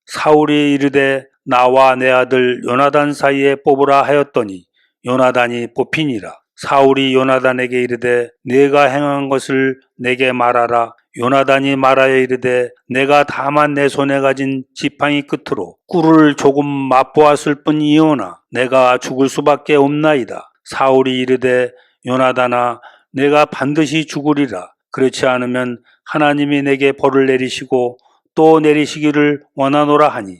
사울이 이르되 나와 내 아들 요나단 사이에 뽑으라 하였더니 요나단이 뽑히니라. 사울이 요나단에게 이르되 네가 행한 것을 내게 말하라. 요나단이 말하여 이르되 내가 다만 내 손에 가진 지팡이 끝으로 꿀을 조금 맛보았을 뿐이오나 내가 죽을 수밖에 없나이다. 사울이 이르되 요나단아 내가 반드시 죽으리라. 그렇지 않으면 하나님이 내게 벌을 내리시고 또 내리시기를 원하노라 하니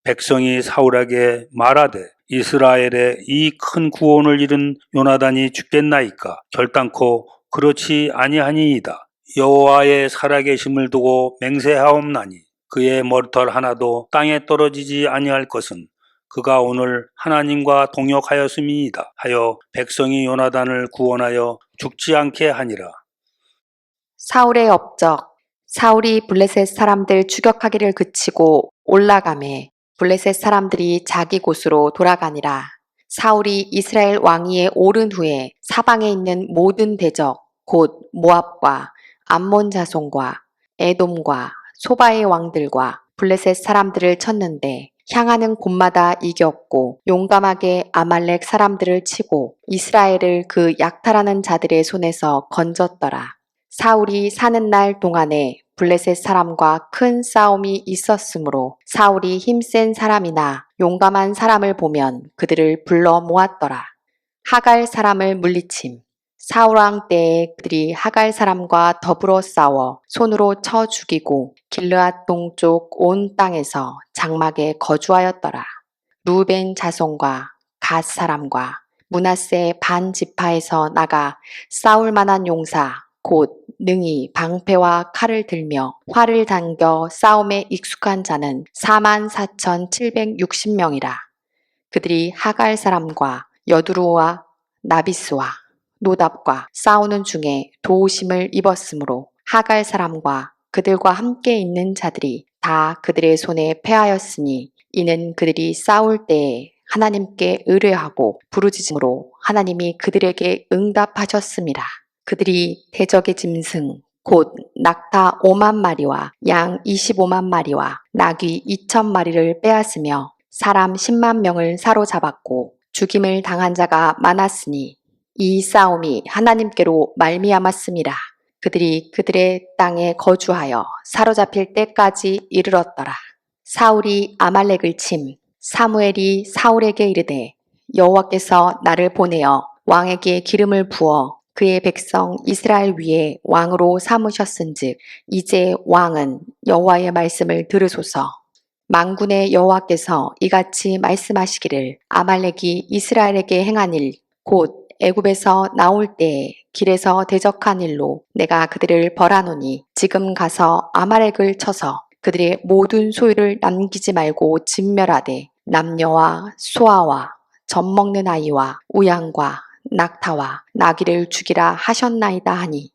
백성이 사울에게 말하되 이스라엘에 이 큰 구원을 이룬 요나단이 죽겠나이까. 결단코 그렇지 아니하니이다. 여호와의 살아계심을 두고 맹세하옵나니 그의 머리털 하나도 땅에 떨어지지 아니할 것은 그가 오늘 하나님과 동역하였음이니이다 하여 백성이 요나단을 구원하여 죽지 않게 하니라. 사울의 업적. 사울이 블레셋 사람들 추격하기를 그치고 올라가매 블레셋 사람들이 자기 곳으로 돌아가니라. 사울이 이스라엘 왕위에 오른 후에 사방에 있는 모든 대적 곧 모압과 암몬 자손과 에돔과 소바의 왕들과 블레셋 사람들을 쳤는데 향하는 곳마다 이겼고 용감하게 아말렉 사람들을 치고 이스라엘을 그 약탈하는 자들의 손에서 건졌더라. 사울이 사는 날 동안에 블레셋 사람과 큰 싸움이 있었으므로 사울이 힘센 사람이나 용감한 사람을 보면 그들을 불러 모았더라. 하갈 사람을 물리침. 사울 왕 때에 그들이 하갈 사람과 더불어 싸워 손으로 쳐 죽이고 길르앗 동쪽 온 땅에서 장막에 거주하였더라. 루벤 자손과 갓 사람과 므낫세 반 지파에서 나가 싸울 만한 용사 곧 능히 방패와 칼을 들며 활을 당겨 싸움에 익숙한 자는 44,760명이라. 그들이 하갈 사람과 여두루와 나비스와 노답과 싸우는 중에 도우심을 입었으므로 하갈 사람과 그들과 함께 있는 자들이 다 그들의 손에 패하였으니 이는 그들이 싸울 때에 하나님께 의뢰하고 부르짖음으로 하나님이 그들에게 응답하셨습니다. 그들이 대적의 짐승 곧 낙타 5만 마리와 양 25만 마리와 나귀 2천 마리를 빼앗으며 사람 10만 명을 사로잡았고 죽임을 당한 자가 많았으니 이 싸움이 하나님께로 말미암았습니다. 그들이 그들의 땅에 거주하여 사로잡힐 때까지 이르렀더라. 사울이 아말렉을 침. 사무엘이 사울에게 이르되 여호와께서 나를 보내어 왕에게 기름을 부어 그의 백성 이스라엘 위에 왕으로 삼으셨은즉 이제 왕은 여호와의 말씀을 들으소서. 만군의 여호와께서 이같이 말씀하시기를 아말렉이 이스라엘에게 행한 일 곧 애굽에서 나올 때에 길에서 대적한 일로 내가 그들을 벌하노니 지금 가서 아말렉을 쳐서 그들의 모든 소유를 남기지 말고 진멸하되 남녀와 소아와 젖먹는 아이와 우양과 낙타와 나귀를 죽이라 하셨나이다 하니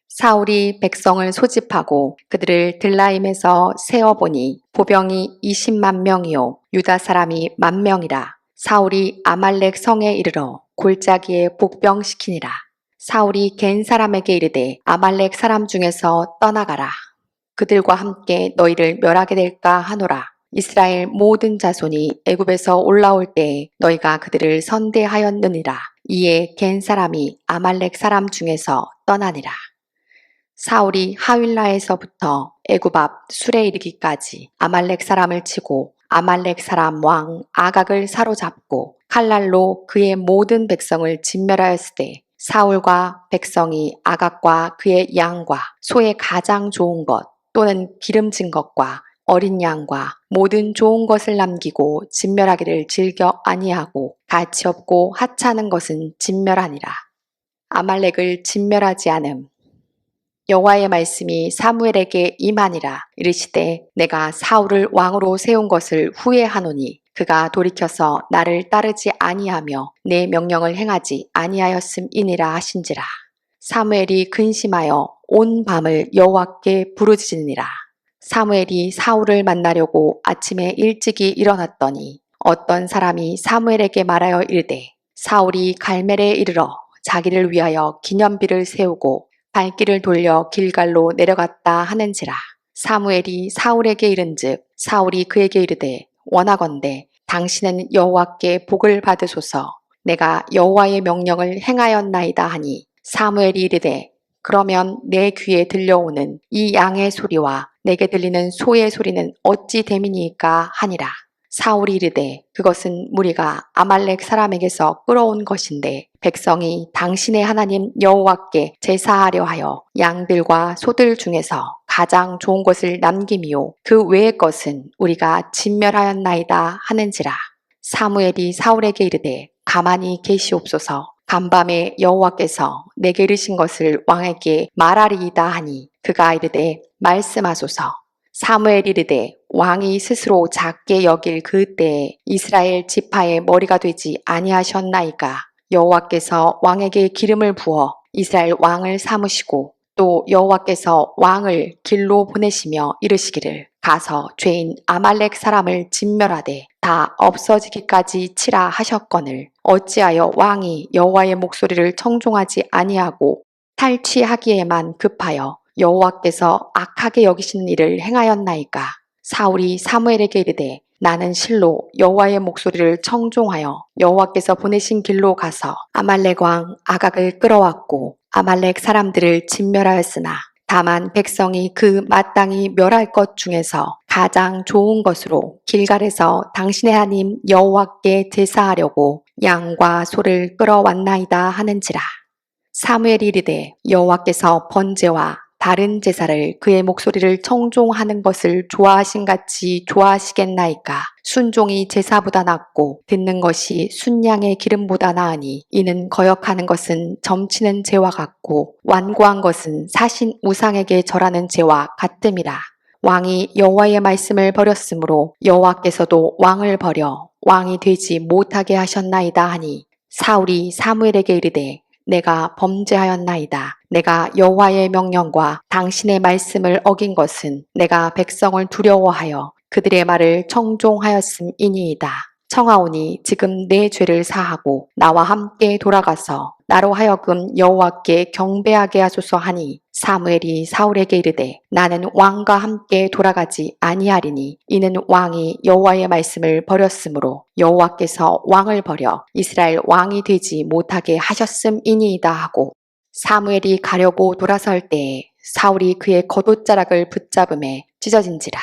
사울이 백성을 소집하고 그들을 들라임에서 세어보니 보병이 20만 명이요 유다 사람이 10,000명이라. 사울이 아말렉 성에 이르러 골짜기에 복병시키니라. 사울이 겐 사람에게 이르되 아말렉 사람 중에서 떠나가라. 그들과 함께 너희를 멸하게 될까 하노라. 이스라엘 모든 자손이 애굽에서 올라올 때에 너희가 그들을 선대하였느니라. 이에 겐 사람이 아말렉 사람 중에서 떠나니라. 사울이 하윌라에서부터 애굽 앞 술에 이르기까지 아말렉 사람을 치고 아말렉 사람 왕 아각을 사로잡고 칼날로 그의 모든 백성을 진멸하였으되 사울과 백성이 아각과 그의 양과 소의 가장 좋은 것 또는 기름진 것과 어린 양과 모든 좋은 것을 남기고 진멸하기를 즐겨 아니하고 가치 없고 하찮은 것은 진멸하니라. 아말렉을 진멸하지 않음. 여호와의 말씀이 사무엘에게 임하니라. 이르시되 내가 사울을 왕으로 세운 것을 후회하노니 그가 돌이켜서 나를 따르지 아니하며 내 명령을 행하지 아니하였음이니라 하신지라. 사무엘이 근심하여 온 밤을 여호와께 부르짖으니라. 사무엘이 사울을 만나려고 아침에 일찍이 일어났더니 어떤 사람이 사무엘에게 말하여 이르되 사울이 갈멜에 이르러 자기를 위하여 기념비를 세우고 발길을 돌려 길갈로 내려갔다 하는지라. 사무엘이 사울에게 이른즉 사울이 그에게 이르되 원하건대 당신은 여호와께 복을 받으소서. 내가 여호와의 명령을 행하였나이다 하니 사무엘이 이르되 그러면 내 귀에 들려오는 이 양의 소리와 내게 들리는 소의 소리는 어찌 됨이니까 하니라. 사울이 이르되 그것은 무리가 아말렉 사람에게서 끌어온 것인데 백성이 당신의 하나님 여호와께 제사하려 하여 양들과 소들 중에서 가장 좋은 것을 남김이요 그 외의 것은 우리가 진멸하였나이다 하는지라. 사무엘이 사울에게 이르되 가만히 계시옵소서. 간밤에 여호와께서 내게 이르신 것을 왕에게 말하리이다 하니 그가 이르되 말씀하소서. 사무엘이 이르되 왕이 스스로 작게 여길 그때에 이스라엘 지파의 머리가 되지 아니하셨나이까. 여호와께서 왕에게 기름을 부어 이스라엘 왕을 삼으시고 또 여호와께서 왕을 길로 보내시며 이르시기를 가서 죄인 아말렉 사람을 진멸하되 다 없어지기까지 치라 하셨거늘 어찌하여 왕이 여호와의 목소리를 청종하지 아니하고 탈취하기에만 급하여 여호와께서 악하게 여기시는 일을 행하였나이까. 사울이 사무엘에게 이르되 나는 실로 여호와의 목소리를 청종하여 여호와께서 보내신 길로 가서 아말렉 왕 아각을 끌어왔고 아말렉 사람들을 진멸하였으나 다만 백성이 그 마땅히 멸할 것 중에서 가장 좋은 것으로 길갈에서 당신의 하나님 여호와께 제사하려고 양과 소를 끌어왔나이다 하는지라. 사무엘이 이르되 여호와께서 번제와 다른 제사를 그의 목소리를 청종하는 것을 좋아하신 같이 좋아하시겠나이까. 순종이 제사보다 낫고 듣는 것이 순양의 기름보다 나으니 이는 거역하는 것은 점치는 죄와 같고 완고한 것은 사신 우상에게 절하는 죄와 같음이라. 왕이 여호와의 말씀을 버렸으므로 여호와께서도 왕을 버려 왕이 되지 못하게 하셨나이다 하니 사울이 사무엘에게 이르되 내가 범죄하였나이다. 내가 여호와의 명령과 당신의 말씀을 어긴 것은 내가 백성을 두려워하여 그들의 말을 청종하였음이니이다. 청하오니 지금 내 죄를 사하고 나와 함께 돌아가서 나로 하여금 여호와께 경배하게 하소서 하니 사무엘이 사울에게 이르되 나는 왕과 함께 돌아가지 아니하리니 이는 왕이 여호와의 말씀을 버렸으므로 여호와께서 왕을 버려 이스라엘 왕이 되지 못하게 하셨음이니이다 하고 사무엘이 가려고 돌아설 때에 사울이 그의 겉옷자락을 붙잡음에 찢어진지라.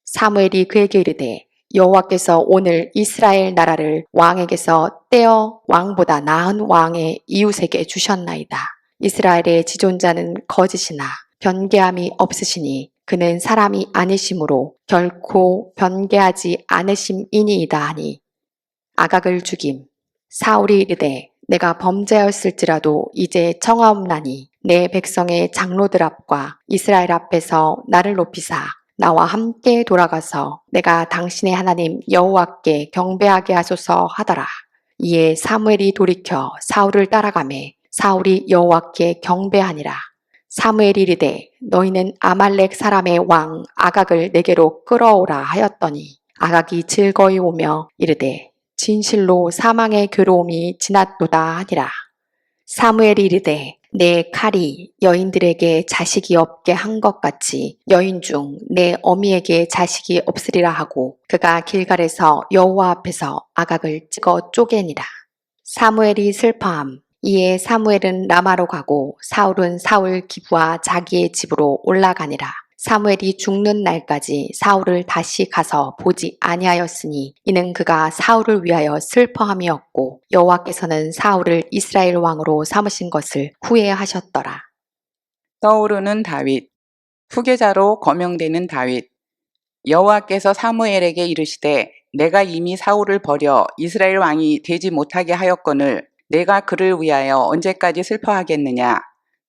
사무엘이 그에게 이르되 여호와께서 오늘 이스라엘 나라를 왕에게서 떼어 왕보다 나은 왕의 이웃에게 주셨나이다. 이스라엘의 지존자는 거짓이나 변개함이 없으시니 그는 사람이 아니심으로 결코 변개하지 않으심이니이다 하니 아각을 죽임. 사울이 이르되 내가 범죄하였을지라도 이제 청하옵나니 내 백성의 장로들 앞과 이스라엘 앞에서 나를 높이사 나와 함께 돌아가서 내가 당신의 하나님 여호와께 경배하게 하소서 하더라. 이에 사무엘이 돌이켜 사울을 따라가매 사울이 여호와께 경배하니라. 사무엘이 이르되 너희는 아말렉 사람의 왕 아각을 내게로 끌어오라 하였더니 아각이 즐거이 오며 이르되 진실로 사망의 괴로움이 지났도다 하니라. 사무엘이 이르되 내 칼이 여인들에게 자식이 없게 한 것 같이 여인 중 내 어미에게 자식이 없으리라 하고 그가 길갈에서 여호와 앞에서 아각을 찍어 쪼개니라. 사무엘이 슬퍼함. 이에 사무엘은 라마로 가고 사울은 사울 기부와 자기의 집으로 올라가니라. 사무엘이 죽는 날까지 사울을 다시 가서 보지 아니하였으니 이는 그가 사울을 위하여 슬퍼함이었고 여호와께서는 사울을 이스라엘 왕으로 삼으신 것을 후회하셨더라. 떠오르는 다윗. 후계자로 거명되는 다윗. 여호와께서 사무엘에게 이르시되 내가 이미 사울을 버려 이스라엘 왕이 되지 못하게 하였거늘 내가 그를 위하여 언제까지 슬퍼하겠느냐.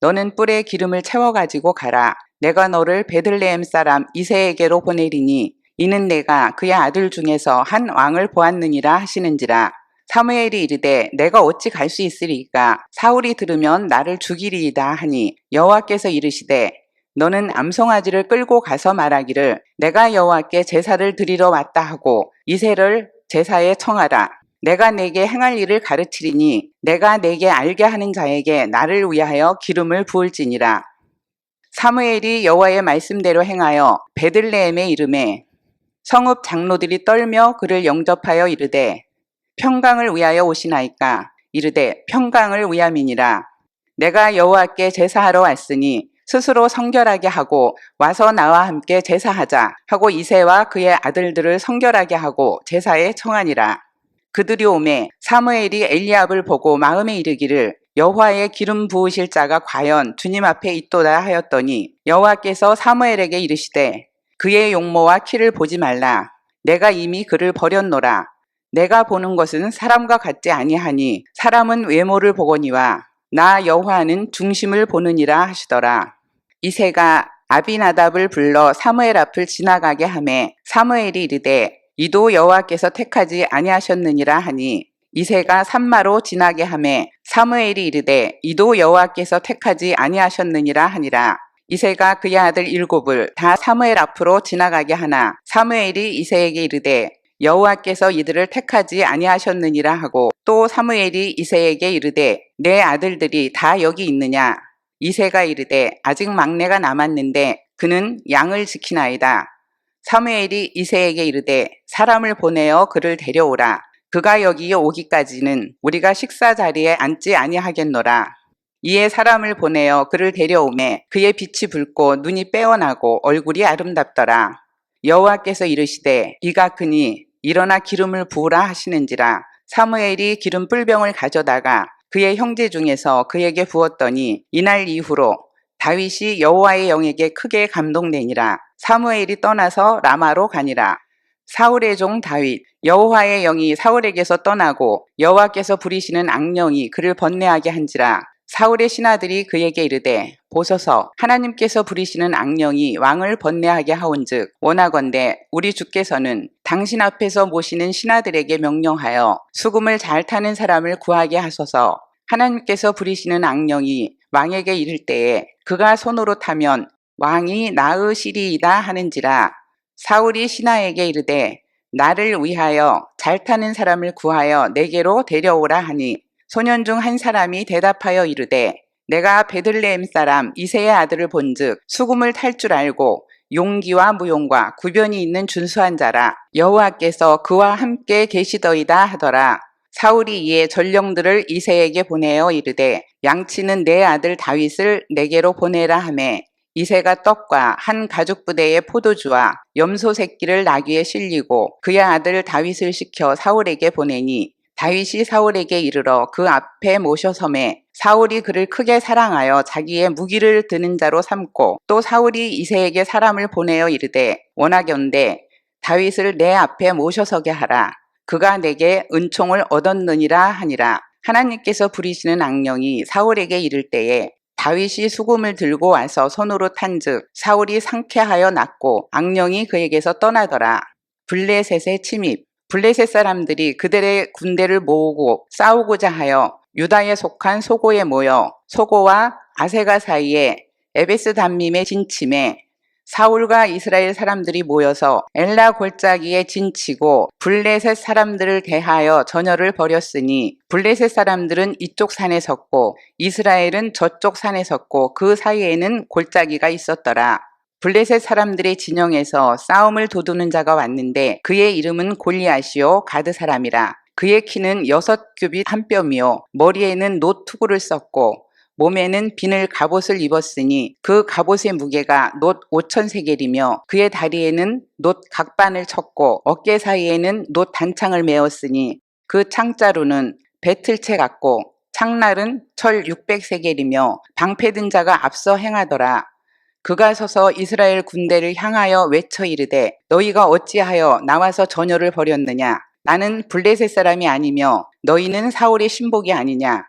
너는 뿔에 기름을 채워가지고 가라. 내가 너를 베들레헴 사람 이새에게로 보내리니 이는 내가 그의 아들 중에서 한 왕을 보았느니라 하시는지라. 사무엘이 이르되 내가 어찌 갈 수 있으리까. 사울이 들으면 나를 죽이리이다 하니 여호와께서 이르시되 너는 암송아지를 끌고 가서 말하기를 내가 여호와께 제사를 드리러 왔다 하고 이새를 제사에 청하라. 내가 내게 행할 일을 가르치리니 내가 내게 알게 하는 자에게 나를 위하여 기름을 부을지니라. 사무엘이 여호와의 말씀대로 행하여 베들레헴에 이르매 성읍 장로들이 떨며 그를 영접하여 이르되 평강을 위하여 오시나이까. 이르되 평강을 위함이니라. 내가 여호와께 제사하러 왔으니 스스로 성결하게 하고 와서 나와 함께 제사하자 하고 이새와 그의 아들들을 성결하게 하고 제사에 청하니라. 그들이 오매 사무엘이 엘리압을 보고 마음에 이르기를 여호와의 기름 부으실 자가 과연 주님 앞에 있도다 하였더니 여호와께서 사무엘에게 이르시되 그의 용모와 키를 보지 말라. 내가 이미 그를 버렸노라. 내가 보는 것은 사람과 같지 아니하니 사람은 외모를 보거니와 나 여호와는 중심을 보느니라 하시더라. 이새가 아비나답을 불러 사무엘 앞을 지나가게 하매 사무엘이 이르되 이도 여호와께서 택하지 아니하셨느니라 하니 이새가 산마로 지나게 하매 사무엘이 이르되 이도 여호와께서 택하지 아니하셨느니라 하니라. 이새가 그의 아들 7을 다 사무엘 앞으로 지나가게 하나 사무엘이 이새에게 이르되 여호와께서 이들을 택하지 아니하셨느니라 하고 또 사무엘이 이새에게 이르되 내 아들들이 다 여기 있느냐. 이새가 이르되 아직 막내가 남았는데 그는 양을 지키나이다. 사무엘이 이새에게 이르되 사람을 보내어 그를 데려오라. 그가 여기 오기까지는 우리가 식사 자리에 앉지 아니하겠노라. 이에 사람을 보내어 그를 데려오매 그의 빛이 붉고 눈이 빼어나고 얼굴이 아름답더라. 여호와께서 이르시되 이가 크니 일어나 기름을 부으라 하시는지라. 사무엘이 기름 뿔병을 가져다가 그의 형제 중에서 그에게 부었더니 이날 이후로 다윗이 여호와의 영에게 크게 감동되니라. 사무엘이 떠나서 라마로 가니라. 사울의 종 다윗. 여호와의 영이 사울에게서 떠나고 여호와께서 부리시는 악령이 그를 번뇌하게 한지라. 사울의 신하들이 그에게 이르되 보소서 하나님께서 부리시는 악령이 왕을 번뇌하게 하온즉 원하건대 우리 주께서는 당신 앞에서 모시는 신하들에게 명령하여 수금을 잘 타는 사람을 구하게 하소서. 하나님께서 부리시는 악령이 왕에게 이를 때에 그가 손으로 타면 왕이 나으시리이다 하는지라. 사울이 신하에게 이르되 나를 위하여 잘 타는 사람을 구하여 내게로 데려오라 하니 소년 중 한 사람이 대답하여 이르되 내가 베들레헴 사람 이새의 아들을 본즉 수금을 탈 줄 알고 용기와 무용과 구변이 있는 준수한 자라. 여호와께서 그와 함께 계시더이다 하더라. 사울이 이에 전령들을 이새에게 보내어 이르되 양치는 내 아들 다윗을 내게로 보내라 하매 이새가 떡과 한 가죽 부대의 포도주와 염소 새끼를 나귀에 실리고 그의 아들 다윗을 시켜 사울에게 보내니 다윗이 사울에게 이르러 그 앞에 모셔섬에 사울이 그를 크게 사랑하여 자기의 무기를 드는 자로 삼고 또 사울이 이새에게 사람을 보내어 이르되 원하건대 다윗을 내 앞에 모셔서게 하라. 그가 내게 은총을 얻었느니라 하니라. 하나님께서 부리시는 악령이 사울에게 이를 때에 다윗이 수금을 들고 와서 손으로 탄즉 사울이 상쾌하여 낫고 악령이 그에게서 떠나더라. 블레셋의 침입. 블레셋 사람들이 그들의 군대를 모으고 싸우고자 하여 유다에 속한 소고에 모여 소고와 아세가 사이에 에베스 담밈에 진침해 사울과 이스라엘 사람들이 모여서 엘라 골짜기에 진치고 블레셋 사람들을 대하여 전열을 벌였으니 블레셋 사람들은 이쪽 산에 섰고 이스라엘은 저쪽 산에 섰고 그 사이에는 골짜기가 있었더라. 블레셋 사람들의 진영에서 싸움을 도두는 자가 왔는데 그의 이름은 골리앗이요 가드 사람이라. 그의 키는 6규빗 한 뼘이요 머리에는 놋 투구를 썼고 몸에는 비늘 갑옷을 입었으니 그 갑옷의 무게가 놋 5,000세겔이며 그의 다리에는 놋 각반을 쳤고 어깨 사이에는 놋 단창을 메었으니 그 창자루는 배틀채 같고 창날은 철 600세겔이며 방패든 자가 앞서 행하더라. 그가 서서 이스라엘 군대를 향하여 외쳐 이르되 너희가 어찌하여 나와서 전열을 벌였느냐. 나는 블레셋 사람이 아니며 너희는 사울의 신복이 아니냐.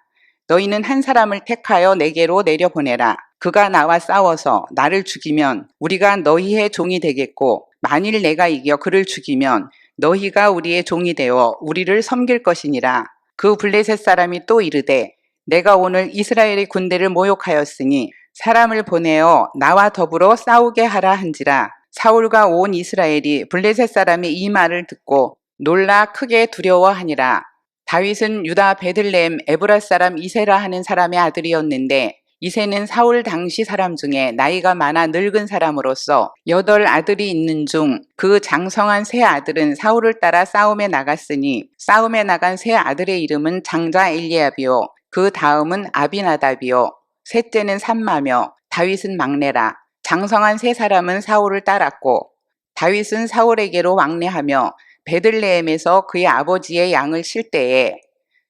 너희는 한 사람을 택하여 내게로 내려보내라. 그가 나와 싸워서 나를 죽이면 우리가 너희의 종이 되겠고 만일 내가 이겨 그를 죽이면 너희가 우리의 종이 되어 우리를 섬길 것이니라. 그 블레셋 사람이 또 이르되 내가 오늘 이스라엘의 군대를 모욕하였으니 사람을 보내어 나와 더불어 싸우게 하라 한지라. 사울과 온 이스라엘이 블레셋 사람이 이 말을 듣고 놀라 크게 두려워하니라. 다윗은 유다 베들레헴 에브라 사람 이새라 하는 사람의 아들이었는데 이새는 사울 당시 사람 중에 나이가 많아 늙은 사람으로서 8 아들이 있는 중 그 장성한 세 아들은 사울을 따라 싸움에 나갔으니 싸움에 나간 세 아들의 이름은 장자 엘리압이요 그 다음은 아비나답이요 셋째는 삼마며 다윗은 막내라. 장성한 세 사람은 사울을 따랐고 다윗은 사울에게로 왕래하며 베들레헴에서 그의 아버지의 양을 실 때에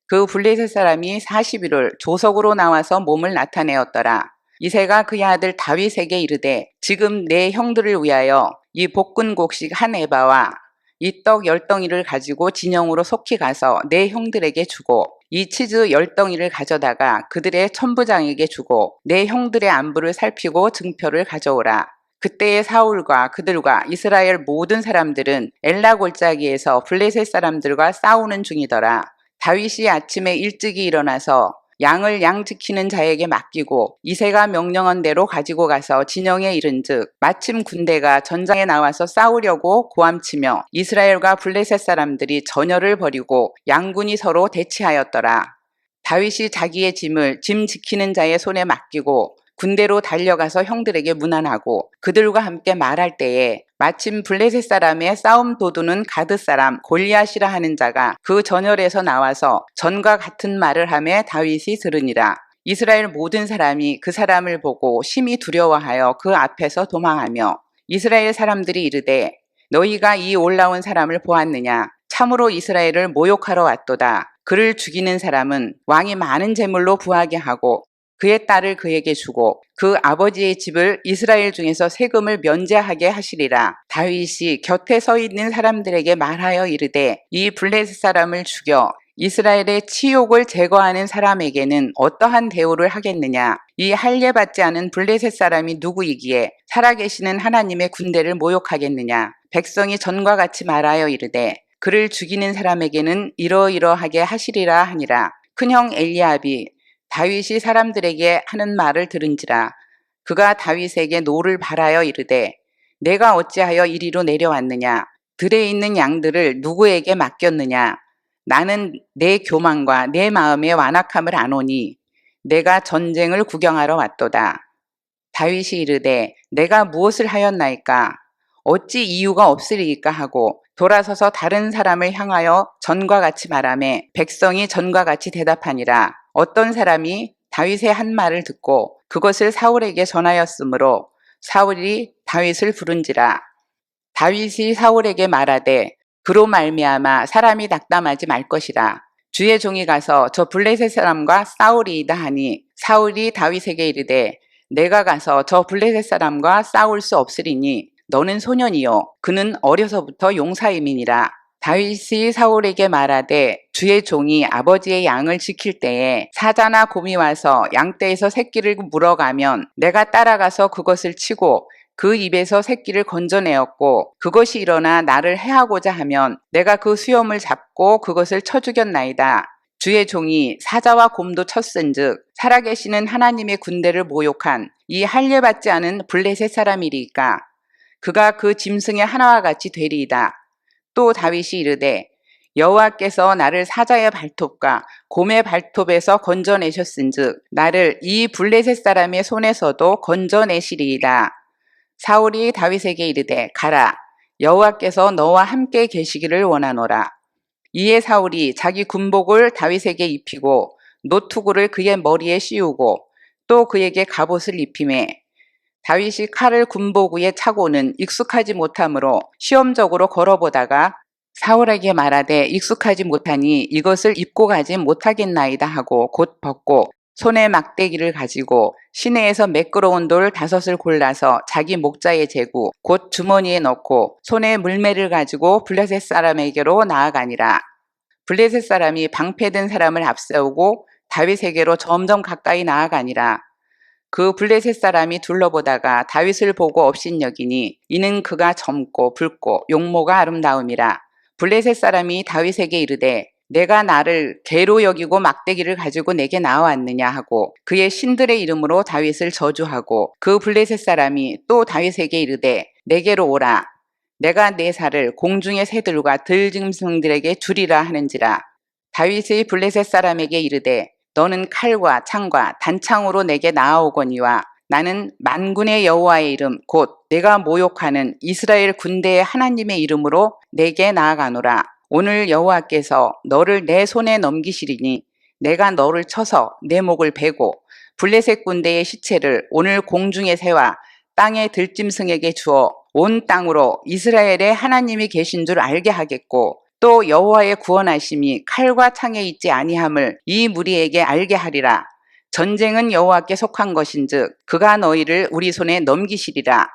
그 블레셋 사람이 40일을 조석으로 나와서 몸을 나타내었더라. 이새가 그의 아들 다윗에게 이르되 지금 내 형들을 위하여 이 볶은 곡식 한 에바와 이 떡 10덩이를 가지고 진영으로 속히 가서 내 형들에게 주고 이 치즈 10덩이를 가져다가 그들의 천부장에게 주고 내 형들의 안부를 살피고 증표를 가져오라. 그때의 사울과 그들과 이스라엘 모든 사람들은 엘라 골짜기에서 블레셋 사람들과 싸우는 중이더라. 다윗이 아침에 일찍이 일어나서 양을 양 지키는 자에게 맡기고 이새가 명령한 대로 가지고 가서 진영에 이른즉 마침 군대가 전장에 나와서 싸우려고 고함치며 이스라엘과 블레셋 사람들이 전열을 벌이고 양군이 서로 대치하였더라. 다윗이 자기의 짐을 짐 지키는 자의 손에 맡기고 군대로 달려가서 형들에게 문안하고 그들과 함께 말할 때에 마침 블레셋 사람의 싸움 도두는 가드 사람 골리앗이라 하는 자가 그 전열에서 나와서 전과 같은 말을 하며 다윗이 들으니라. 이스라엘 모든 사람이 그 사람을 보고 심히 두려워하여 그 앞에서 도망하며 이스라엘 사람들이 이르되 너희가 이 올라온 사람을 보았느냐? 참으로 이스라엘을 모욕하러 왔도다. 그를 죽이는 사람은 왕이 많은 재물로 부하게 하고 그의 딸을 그에게 주고 그 아버지의 집을 이스라엘 중에서 세금을 면제하게 하시리라. 다윗이 곁에 서 있는 사람들에게 말하여 이르되 이 블레셋 사람을 죽여 이스라엘의 치욕을 제거하는 사람에게는 어떠한 대우를 하겠느냐? 이 할례받지 않은 블레셋 사람이 누구이기에 살아계시는 하나님의 군대를 모욕하겠느냐? 백성이 전과 같이 말하여 이르되 그를 죽이는 사람에게는 이러이러하게 하시리라 하니라. 큰형 엘리압이 다윗이 사람들에게 하는 말을 들은지라. 그가 다윗에게 노를 바라여 이르되 내가 어찌하여 이리로 내려왔느냐? 들에 있는 양들을 누구에게 맡겼느냐? 나는 내 교만과 내 마음의 완악함을 아노니 내가 전쟁을 구경하러 왔도다. 다윗이 이르되 내가 무엇을 하였나이까? 어찌 이유가 없으리이까 하고 돌아서서 다른 사람을 향하여 전과 같이 말하매 백성이 전과 같이 대답하니라. 어떤 사람이 다윗의 한 말을 듣고 그것을 사울에게 전하였으므로 사울이 다윗을 부른지라. 다윗이 사울에게 말하되 그로 말미암아 사람이 낙담하지 말 것이라. 주의 종이 가서 저 블레셋 사람과 싸우리이다 하니 사울이 다윗에게 이르되 내가 가서 저 블레셋 사람과 싸울 수 없으리니 너는 소년이요 그는 어려서부터 용사임이니라. 다윗이 사울에게 말하되 주의 종이 아버지의 양을 지킬 때에 사자나 곰이 와서 양떼에서 새끼를 물어가면 내가 따라가서 그것을 치고 그 입에서 새끼를 건져내었고 그것이 일어나 나를 해하고자 하면 내가 그 수염을 잡고 그것을 쳐 죽였나이다. 주의 종이 사자와 곰도 쳤은즉 살아계시는 하나님의 군대를 모욕한 이 할례받지 않은 블레셋 사람이리까. 그가 그 짐승의 하나와 같이 되리이다. 또 다윗이 이르되 여호와께서 나를 사자의 발톱과 곰의 발톱에서 건져내셨은즉 나를 이 블레셋 사람의 손에서도 건져내시리이다. 사울이 다윗에게 이르되 가라. 여호와께서 너와 함께 계시기를 원하노라. 이에 사울이 자기 군복을 다윗에게 입히고 노투구를 그의 머리에 씌우고 또 그에게 갑옷을 입히매 다윗이 칼을 군복 위에 차고는 익숙하지 못하므로 시험적으로 걸어보다가 사울에게 말하되 익숙하지 못하니 이것을 입고 가지 못하겠나이다 하고 곧 벗고 손에 막대기를 가지고 시내에서 매끄러운 돌 5을 골라서 자기 목자에 재고 곧 주머니에 넣고 손에 물매를 가지고 블레셋 사람에게로 나아가니라. 블레셋 사람이 방패든 사람을 앞세우고 다윗에게로 점점 가까이 나아가니라. 그 블레셋 사람이 둘러보다가 다윗을 보고 업신여기니 이는 그가 젊고 붉고 용모가 아름다움이라. 블레셋 사람이 다윗에게 이르되 내가 나를 개로 여기고 막대기를 가지고 내게 나와왔느냐 하고 그의 신들의 이름으로 다윗을 저주하고 그 블레셋 사람이 또 다윗에게 이르되 내게로 오라. 내가 내 살을 공중의 새들과 들짐승들에게 주리라 하는지라. 다윗의 블레셋 사람에게 이르되 너는 칼과 창과 단창으로 내게 나아오거니와 나는 만군의 여호와의 이름 곧 내가 모욕하는 이스라엘 군대의 하나님의 이름으로 내게 나아가노라. 오늘 여호와께서 너를 내 손에 넘기시리니 내가 너를 쳐서 내 목을 베고 블레셋 군대의 시체를 오늘 공중의 새와 땅의 들짐승에게 주어 온 땅으로 이스라엘의 하나님이 계신 줄 알게 하겠고 또 여호와의 구원하심이 칼과 창에 있지 아니함을 이 무리에게 알게 하리라. 전쟁은 여호와께 속한 것인즉 그가 너희를 우리 손에 넘기시리라.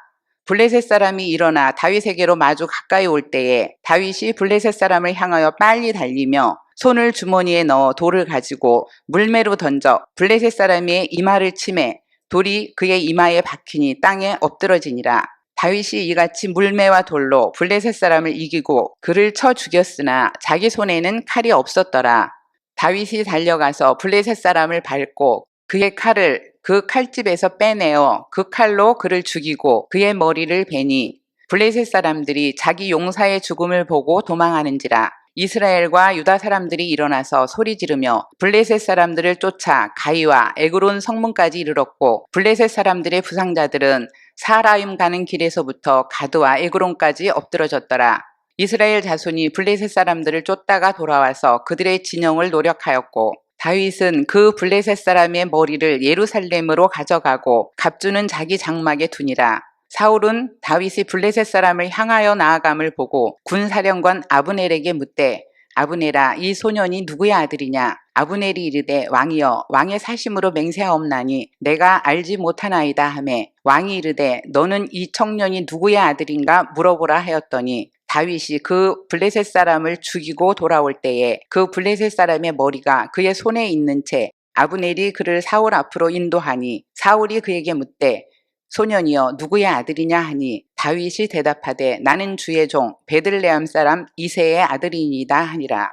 블레셋 사람이 일어나 다윗에게로 마주 가까이 올 때에 다윗이 블레셋 사람을 향하여 빨리 달리며 손을 주머니에 넣어 돌을 가지고 물매로 던져 블레셋 사람의 이마를 치매 돌이 그의 이마에 박히니 땅에 엎드러지니라. 다윗이 이같이 물매와 돌로 블레셋 사람을 이기고 그를 쳐 죽였으나 자기 손에는 칼이 없었더라. 다윗이 달려가서 블레셋 사람을 밟고 그의 칼을 그 칼집에서 빼내어 그 칼로 그를 죽이고 그의 머리를 베니 블레셋 사람들이 자기 용사의 죽음을 보고 도망하는지라. 이스라엘과 유다 사람들이 일어나서 소리 지르며 블레셋 사람들을 쫓아 가이와 에그론 성문까지 이르렀고 블레셋 사람들의 부상자들은 사라임 가는 길에서부터 가드와 에그론까지 엎드러졌더라. 이스라엘 자손이 블레셋 사람들을 쫓다가 돌아와서 그들의 진영을 노력하였고 다윗은 그 블레셋 사람의 머리를 예루살렘으로 가져가고 갑주는 자기 장막에 두니라. 사울은 다윗이 블레셋 사람을 향하여 나아감을 보고 군사령관 아브넬에게 묻되 아브넬아 이 소년이 누구의 아들이냐? 아브넬이 이르되 왕이여 왕의 사심으로 맹세하옵나니 내가 알지 못하나이다 하매 왕이 이르되 너는 이 청년이 누구의 아들인가 물어보라 하였더니 다윗이 그 블레셋 사람을 죽이고 돌아올 때에 그 블레셋 사람의 머리가 그의 손에 있는 채 아브넬이 그를 사울 앞으로 인도하니 사울이 그에게 묻되 소년이여 누구의 아들이냐 하니 다윗이 대답하되 나는 주의 종 베들레헴 사람 이새의 아들이니이다 하니라.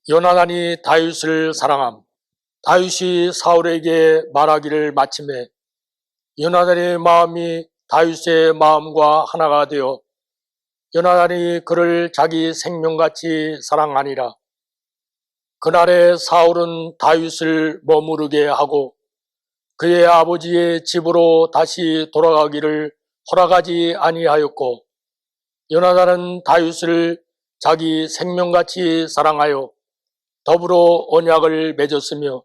요나단이 다윗을 사랑함. 다윗이 사울에게 말하기를 마침에 요나단의 마음이 다윗의 마음과 하나가 되어 요나단이 그를 자기 생명같이 사랑하니라. 그날에 사울은 다윗을 머무르게 하고 그의 아버지의 집으로 다시 돌아가기를 허락하지 아니하였고 요나단은 다윗을 자기 생명같이 사랑하여 더불어 언약을 맺었으며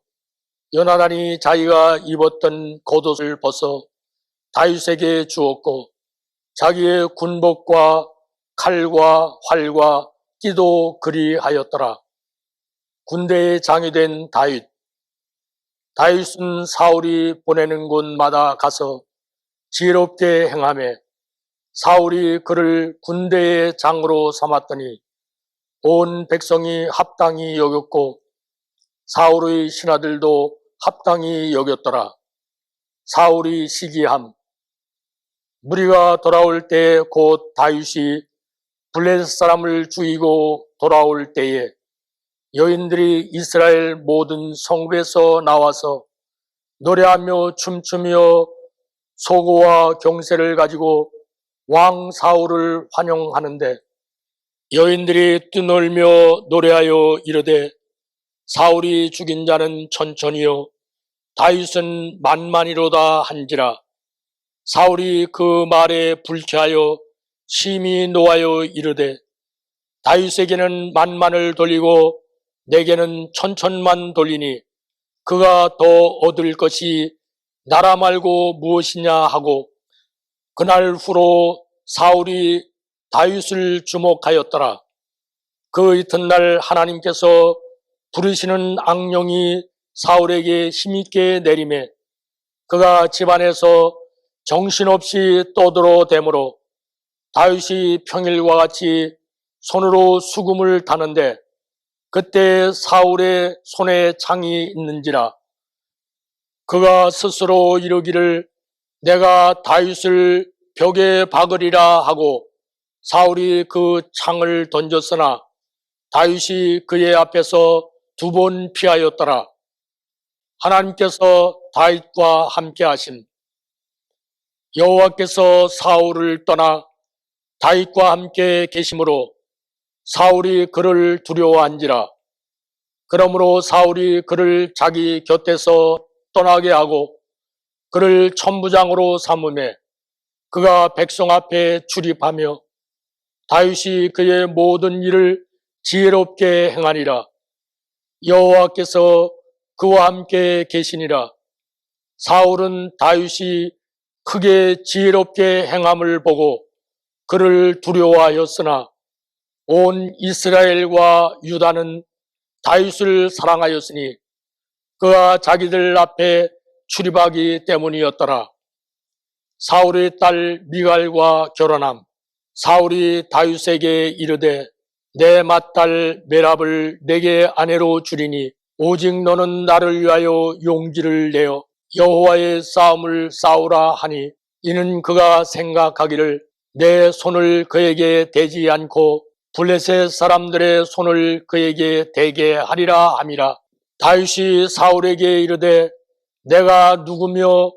요나단이 자기가 입었던 겉옷을 벗어 다윗에게 주었고 자기의 군복과 칼과 활과 띠도 그리하였더라. 군대의 장이 된 다윗. 다윗은 사울이 보내는 곳마다 가서 지혜롭게 행하며 사울이 그를 군대의 장으로 삼았더니 온 백성이 합당히 여겼고 사울의 신하들도 합당히 여겼더라. 사울이 시기함. 무리가 돌아올 때 곧 다윗이 블레셋 사람을 죽이고 돌아올 때에 여인들이 이스라엘 모든 성읍에서 나와서 노래하며 춤추며 소고와 경세를 가지고 왕 사울을 환영하는데 여인들이 뛰놀며 노래하여 이르되 사울이 죽인 자는 천천히요 다윗은 만만이로다 한지라. 사울이 그 말에 불쾌하여 심히 노하여 이르되 다윗에게는 만만을 돌리고 내게는 천천만 돌리니 그가 더 얻을 것이 나라 말고 무엇이냐 하고 그날 후로 사울이 다윗을 주목하였더라. 그 이튿날 하나님께서 부르시는 악령이 사울에게 힘있게 내리매 그가 집안에서 정신없이 떠들어대므로 다윗이 평일과 같이 손으로 수금을 타는데 그때 사울의 손에 창이 있는지라. 그가 스스로 이르기를 내가 다윗을 벽에 박으리라 하고 사울이 그 창을 던졌으나 다윗이 그의 앞에서 2번 피하였더라. 하나님께서 다윗과 함께 하심. 여호와께서 사울을 떠나 다윗과 함께 계심으로 사울이 그를 두려워한지라. 그러므로 사울이 그를 자기 곁에서 떠나게 하고 그를 천부장으로 삼으매 그가 백성 앞에 출입하며 다윗이 그의 모든 일을 지혜롭게 행하니라. 여호와께서 그와 함께 계시니라. 사울은 다윗이 크게 지혜롭게 행함을 보고 그를 두려워하였으나 온 이스라엘과 유다는 다윗을 사랑하였으니 그가 자기들 앞에 출입하기 때문이었더라. 사울의 딸 미갈과 결혼함. 사울이 다윗에게 이르되 내 맏딸 메랍을 내게 아내로 주리니 오직 너는 나를 위하여 용기를 내어 여호와의 싸움을 싸우라 하니 이는 그가 생각하기를 내 손을 그에게 대지 않고 블레셋 사람들의 손을 그에게 대게 하리라 함이라. 다윗이 사울에게 이르되 내가 누구며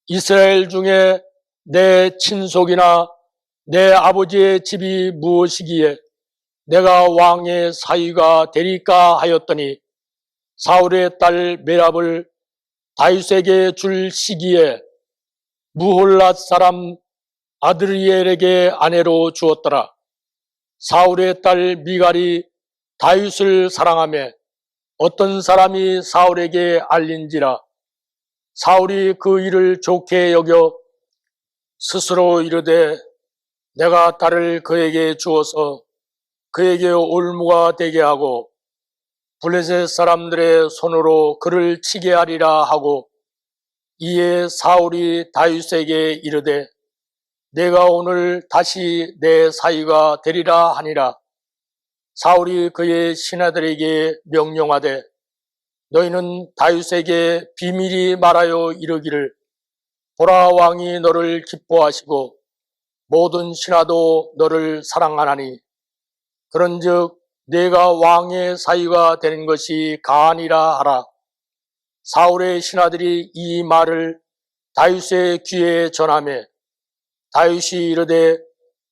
이스라엘 중에 내 친속이나 내 아버지의 집이 무엇이기에 내가 왕의 사위가 되리까 하였더니 사울의 딸 메랍을 다윗에게 줄 시기에 무홀랏 사람 아드리엘에게 아내로 주었더라. 사울의 딸 미갈이 다윗을 사랑하며 어떤 사람이 사울에게 알린지라 사울이 그 일을 좋게 여겨 스스로 이르되 내가 딸을 그에게 주어서 그에게 올무가 되게 하고 블레셋 사람들의 손으로 그를 치게 하리라 하고 이에 사울이 다윗에게 이르되 내가 오늘 다시 내 사위가 되리라 하니라. 사울이 그의 신하들에게 명령하되 너희는 다윗에게 비밀히 말하여 이르기를 보라 왕이 너를 기뻐하시고 모든 신하도 너를 사랑하나니 그런즉 내가 왕의 사위가 되는 것이 가하니라 하라. 사울의 신하들이 이 말을 다윗의 귀에 전하매 다윗이 이르되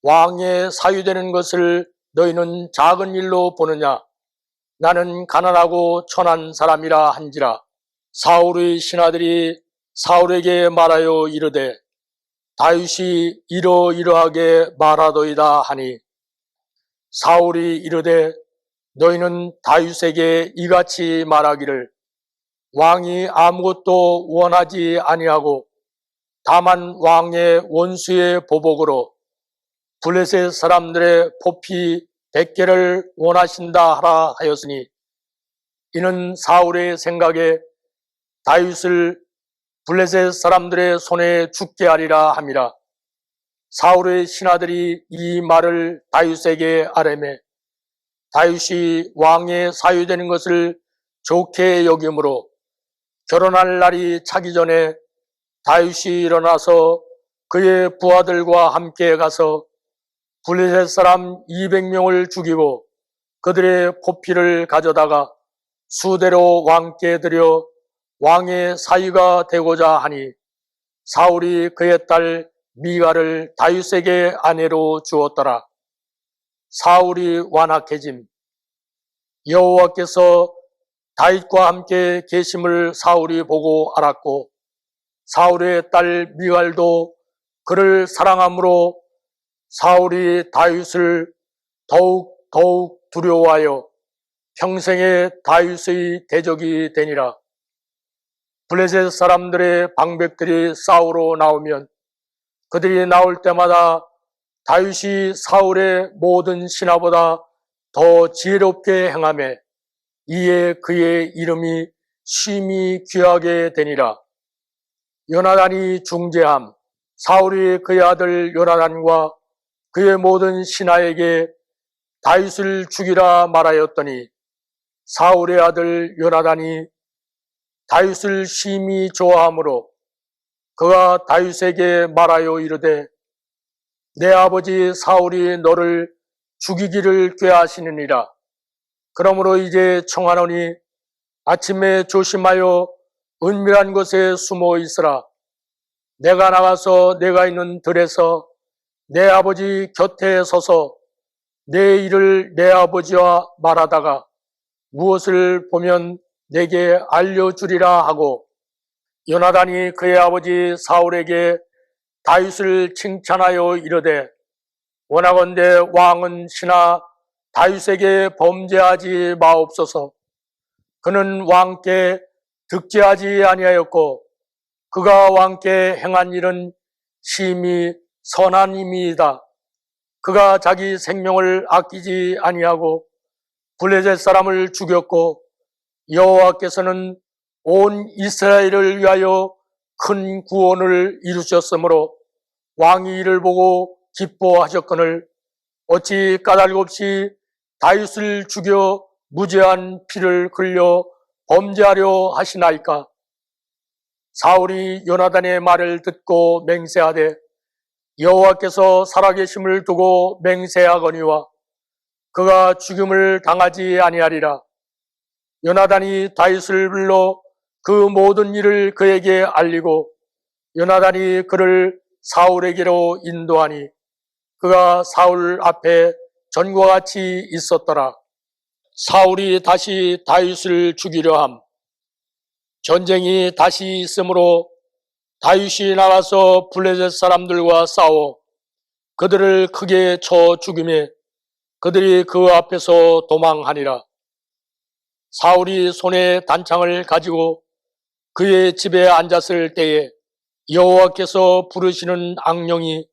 왕의 사위 되는 것을 너희는 작은 일로 보느냐 나는 가난하고 천한 사람이라 한지라. 사울의 신하들이 사울에게 말하여 이르되 다윗이 이러이러하게 말하도이다 하니 사울이 이르되 너희는 다윗에게 이같이 말하기를 왕이 아무것도 원하지 아니하고 다만 왕의 원수의 보복으로 블레셋 사람들의 포피 100개를 원하신다 하라 하였으니 이는 사울의 생각에 다윗을 블레셋 사람들의 손에 죽게 하리라 함이라. 사울의 신하들이 이 말을 다윗에게 아뢰매 다윗이 왕의 사위 되는 것을 좋게 여김으로 결혼할 날이 차기 전에 다윗이 일어나서 그의 부하들과 함께 가서 블레셋 사람 200명을 죽이고 그들의 포피를 가져다가 수대로 왕께 드려 왕의 사위가 되고자 하니 사울이 그의 딸 미갈을 다윗에게 아내로 주었더라. 사울이 완악해짐. 여호와께서 다윗과 함께 계심을 사울이 보고 알았고 사울의 딸 미갈도 그를 사랑함으로 사울이 다윗을 더욱 두려워하여 평생에 다윗의 대적이 되니라. 블레셋 사람들의 방백들이 싸우러 나오면 그들이 나올 때마다 다윗이 사울의 모든 신하보다 더 지혜롭게 행하며 이에 그의 이름이 심히 귀하게 되니라. 요나단이 중재함. 사울이 그의 아들 요나단과 그의 모든 신하에게 다윗을 죽이라 말하였더니 사울의 아들 요나단이 다윗을 심히 좋아하므로 그가 다윗에게 말하여 이르되 내 아버지 사울이 너를 죽이기를 꾀하시느니라. 그러므로 이제 청하노니 아침에 조심하여 은밀한 곳에 숨어 있으라. 내가 나가서 내가 있는 들에서 내 아버지 곁에 서서 내 일을 내 아버지와 말하다가 무엇을 보면 내게 알려주리라 하고 요나단이 그의 아버지 사울에게 다윗을 칭찬하여 이르되 원하건대 왕은 신하 다윗에게 범죄하지 마옵소서. 그는 왕께 득죄하지 아니하였고 그가 왕께 행한 일은 심히 선한 임이이다. 그가 자기 생명을 아끼지 아니하고 블레셋 사람을 죽였고 여호와께서는 온 이스라엘을 위하여 큰 구원을 이루셨으므로 왕이 이를 보고 기뻐하셨거늘 어찌 까닭 없이 다윗을 죽여 무죄한 피를 흘려 범죄하려 하시나이까. 사울이 요나단의 말을 듣고 맹세하되 여호와께서 살아계심을 두고 맹세하거니와 그가 죽임을 당하지 아니하리라. 요나단이 다윗을 불러 그 모든 일을 그에게 알리고 요나단이 그를 사울에게로 인도하니 그가 사울 앞에 전과 같이 있었더라. 사울이 다시 다윗을 죽이려 함. 전쟁이 다시 있으므로 다윗이 나가서 블레셋 사람들과 싸워 그들을 크게 쳐 죽이매 그들이 그 앞에서 도망하니라. 사울이 손에 단창을 가지고 그의 집에 앉았을 때에 여호와께서 부르시는 악령이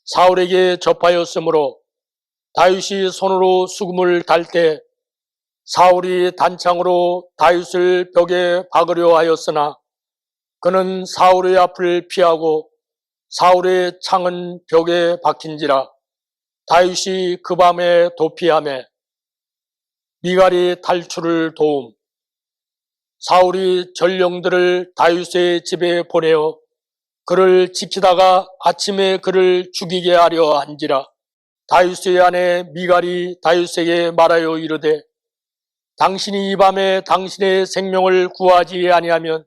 사울에게 접하였으므로 다윗이 손으로 수금을 달 때 사울이 단창으로 다윗을 벽에 박으려 하였으나 그는 사울의 앞을 피하고 사울의 창은 벽에 박힌지라. 다윗이 그 밤에 도피하매 미갈이 탈출을 도움. 사울이 전령들을 다윗의 집에 보내어 그를 지키다가 아침에 그를 죽이게 하려 한지라. 다윗의 아내 미갈이 다윗에게 말하여 이르되 당신이 이 밤에 당신의 생명을 구하지 아니하면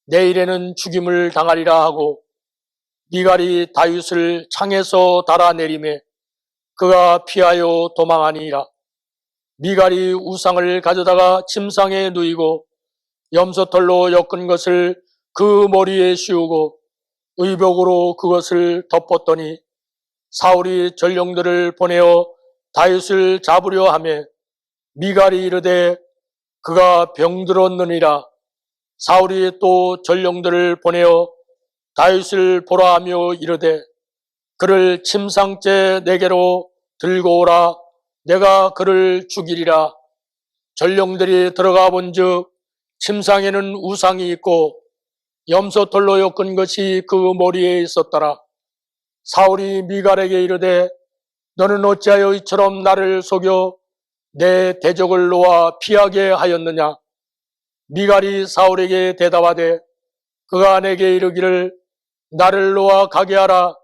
내일에는 죽임을 당하리라 하고 미갈이 다윗을 창에서 달아내리매 그가 피하여 도망하니라. 미갈이 우상을 가져다가 침상에 누이고 염소털로 엮은 것을 그 머리에 씌우고 의복으로 그것을 덮었더니 사울이 전령들을 보내어 다윗을 잡으려 하매 미갈이 이르되 그가 병들었느니라. 사울이 또 전령들을 보내어 다윗을 보라 하며 이르되 그를 침상째 내게로 들고 오라. 내가 그를 죽이리라. 전령들이 들어가 본즉 침상에는 우상이 있고 염소털로 엮은 것이 그 머리에 있었더라. 사울이 미갈에게 이르되 너는 어찌하여 이처럼 나를 속여 내 대적을 놓아 피하게 하였느냐. 미갈이 사울에게 대답하되 그가 내게 이르기를 나를 놓아 가게 하라.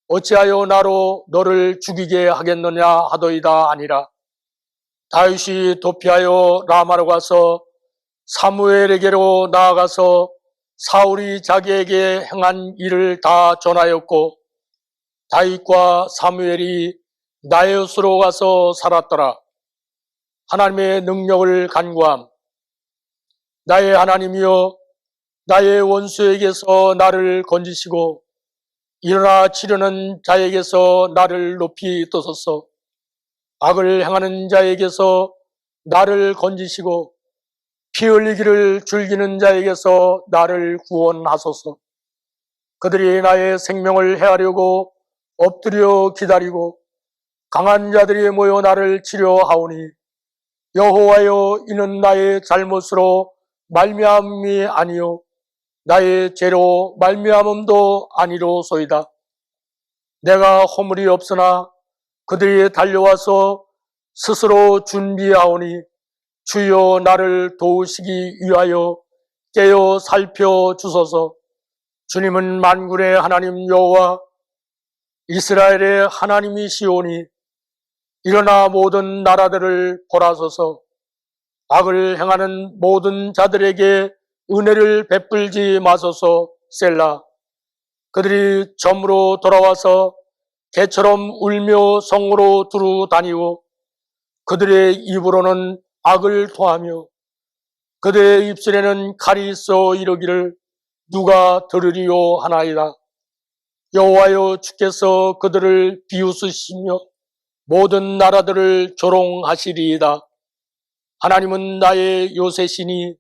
어찌하여 나로 너를 죽이게 하겠느냐 하더이다 아니라. 다윗이 도피하여 라마로 가서 사무엘에게로 나아가서 사울이 자기에게 행한 일을 다 전하였고 다윗과 사무엘이 나요스로 가서 살았더라. 하나님의 능력을 간구함. 나의 하나님이여 나의 원수에게서 나를 건지시고 일어나 치려는 자에게서 나를 높이 떠소서. 악을 행하는 자에게서 나를 건지시고 피 흘리기를 즐기는 자에게서 나를 구원하소서. 그들이 나의 생명을 해하려고 엎드려 기다리고 강한 자들이 모여 나를 치려 하오니 여호와여 이는 나의 잘못으로 말미암음이 아니요 나의 죄로 말미암음도 아니로소이다. 내가 허물이 없으나 그들이 달려와서 스스로 준비하오니 주여 나를 도우시기 위하여 깨어 살펴주소서. 주님은 만군의 하나님 여호와 이스라엘의 하나님이시오니 일어나 모든 나라들을 보라소서. 악을 행하는 모든 자들에게 은혜를 베풀지 마소서. 셀라. 그들이 점으로 돌아와서 개처럼 울며 성으로 두루 다니고 그들의 입으로는 악을 토하며 그들의 입술에는 칼이 있어 이르기를 누가 들으리요 하나이다. 여호와여 주께서 그들을 비웃으시며 모든 나라들을 조롱하시리이다. 하나님은 나의 요새시니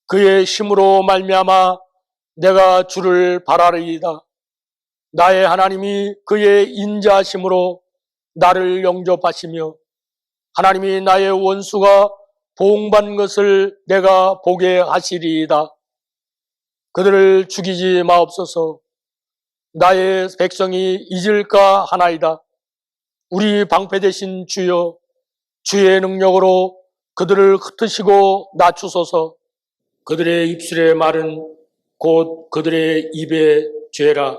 그의 힘으로 말미암아 내가 주를 바라리이다. 나의 하나님이 그의 인자하심으로 나를 영접하시며 하나님이 나의 원수가 보응받는 것을 내가 보게 하시리이다. 그들을 죽이지 마옵소서. 나의 백성이 잊을까 하나이다. 우리 방패 되신 주여 주의 능력으로 그들을 흩으시고 낮추소서. 그들의 입술의 말은 곧 그들의 입의 죄라.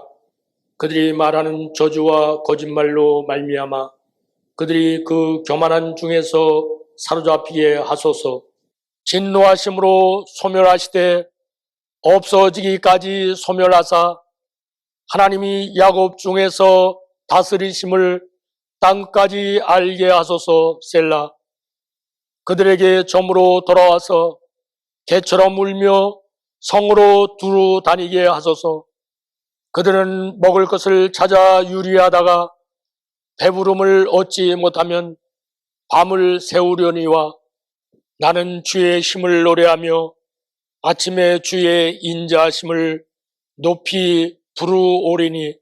그들이 말하는 저주와 거짓말로 말미암아 그들이 그 교만한 중에서 사로잡히게 하소서. 진노하심으로 소멸하시되 없어지기까지 소멸하사 하나님이 야곱 중에서 다스리심을 땅까지 알게 하소서. 셀라. 그들에게 점으로 돌아와서 개처럼 울며 성으로 두루 다니게 하소서. 그들은 먹을 것을 찾아 유리하다가 배부름을 얻지 못하면 밤을 새우려니와 나는 주의 힘을 노래하며 아침에 주의 인자하심을 높이 부르오리니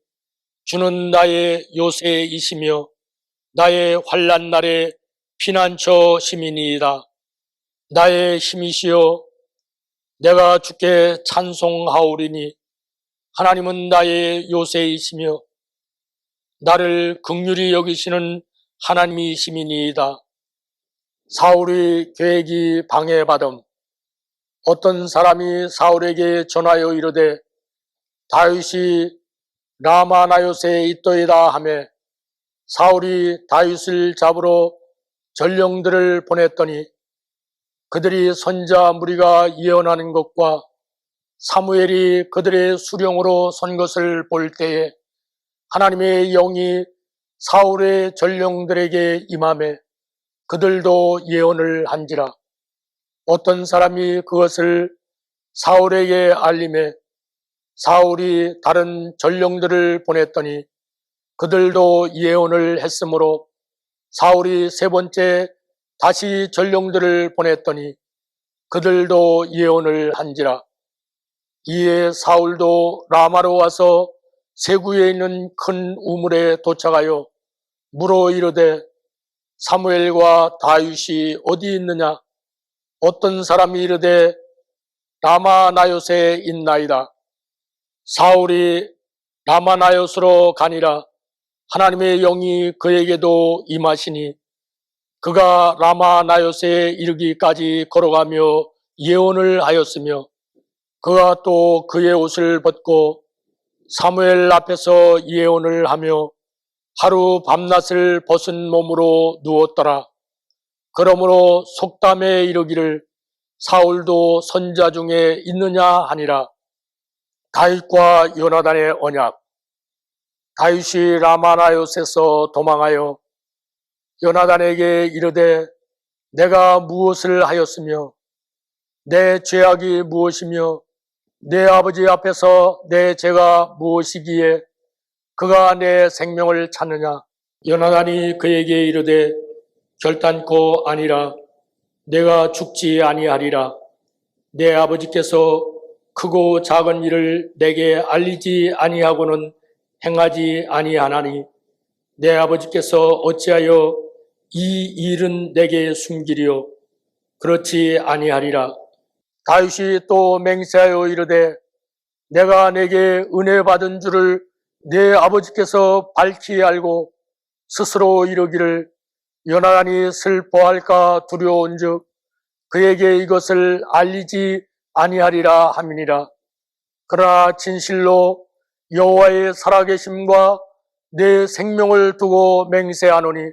주는 나의 요새이시며 나의 환난 날의 피난처 시민이다. 나의 힘이시여 내가 주께 찬송하오리니 하나님은 나의 요새이시며 나를 긍휼히 여기시는 하나님이시니이다. 사울의 계획이 방해받음. 어떤 사람이 사울에게 전하여 이르되 다윗이 라마나요스에 있더이다 하매 사울이 다윗을 잡으러 전령들을 보냈더니 그들이 선자 무리가 예언하는 것과 사무엘이 그들의 수령으로 선 것을 볼 때에 하나님의 영이 사울의 전령들에게 임하매 그들도 예언을 한지라. 어떤 사람이 그것을 사울에게 알림해 사울이 다른 전령들을 보냈더니 그들도 예언을 했으므로 사울이 세 번째 다시 전령들을 보냈더니 그들도 예언을 한지라. 이에 사울도 라마로 와서 세구에 있는 큰 우물에 도착하여 물어 이르되 사무엘과 다윗이 어디 있느냐? 어떤 사람이 이르되 라마나요스에 있나이다. 사울이 라마나요스로 가니라. 하나님의 영이 그에게도 임하시니 그가 라마나요스에 이르기까지 걸어가며 예언을 하였으며 그가 또 그의 옷을 벗고 사무엘 앞에서 예언을 하며 하루 밤낮을 벗은 몸으로 누웠더라. 그러므로 속담에 이르기를 사울도 선자 중에 있느냐 하니라. 다윗과 요나단의 언약. 다윗이 라마나요스에서 도망하여 요나단에게 이르되 내가 무엇을 하였으며 내 죄악이 무엇이며 내 아버지 앞에서 내 죄가 무엇이기에 그가 내 생명을 찾느냐? 요나단이 그에게 이르되 결단코 아니라 내가 죽지 아니하리라. 내 아버지께서 크고 작은 일을 내게 알리지 아니하고는 행하지 아니하나니 내 아버지께서 어찌하여 이 일은 내게 숨기리요? 그렇지 아니하리라. 다윗이 또 맹세하여 이르되 내가 내게 은혜 받은 줄을 내 아버지께서 밝히 알고 스스로 이르기를 요나단이 슬퍼할까 두려운즉 그에게 이것을 알리지 아니하리라 함이니라. 그러나 진실로 여호와의 살아계심과 내 생명을 두고 맹세하노니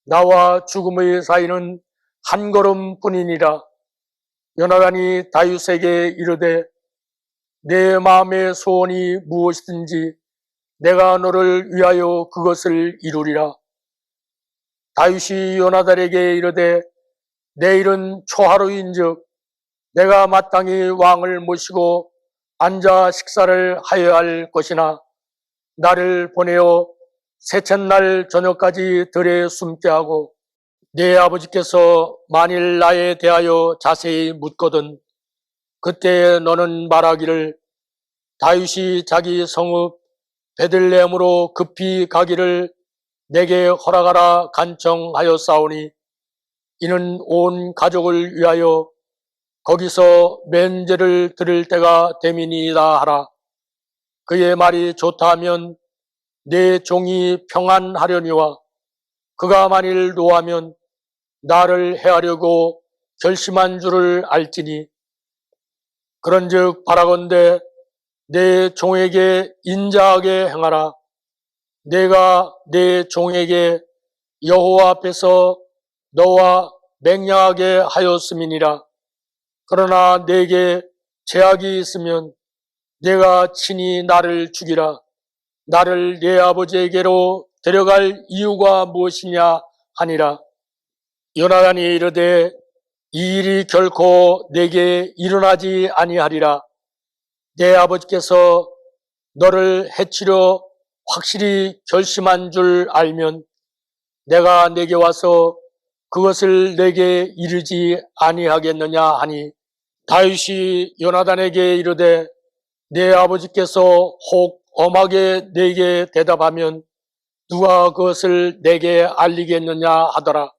나와 죽음의 사이는 한 걸음뿐이니라. 요나단이 다윗에게 이르되 내 마음의 소원이 무엇이든지 내가 너를 위하여 그것을 이루리라. 다윗이 요나단에게 이르되 내일은 초하루인즉 내가 마땅히 왕을 모시고 앉아 식사를 하여야 할 것이나 나를 보내어 셋째 저녁까지 들에 숨게 하고 내 아버지께서 만일 나에 대하여 자세히 묻거든 그때 너는 말하기를 다윗이 자기 성읍 베들레헴으로 급히 가기를 내게 허락하라 간청하였사오니 이는 온 가족을 위하여 거기서 면제를 드릴 때가 됨이니이다 하라. 그의 말이 좋다 하면 내 종이 평안하려니와 그가 만일 노하면 나를 해하려고 결심한 줄을 알지니 그런즉 바라건대 내 종에게 인자하게 행하라. 내가 내 종에게 여호와 앞에서 너와 맹약하게 하였음이니라. 그러나 내게 죄악이 있으면 내가 친히 나를 죽이라. 나를 내 아버지에게로 데려갈 이유가 무엇이냐 하니라. 요나단이 이르되 이 일이 결코 내게 일어나지 아니하리라. 내 아버지께서 너를 해치려 확실히 결심한 줄 알면 내가 내게 와서 그것을 내게 이르지 아니하겠느냐 하니 다윗이 요나단에게 이르되 내 아버지께서 혹 엄하게 내게 대답하면 누가 그것을 내게 알리겠느냐 하더라.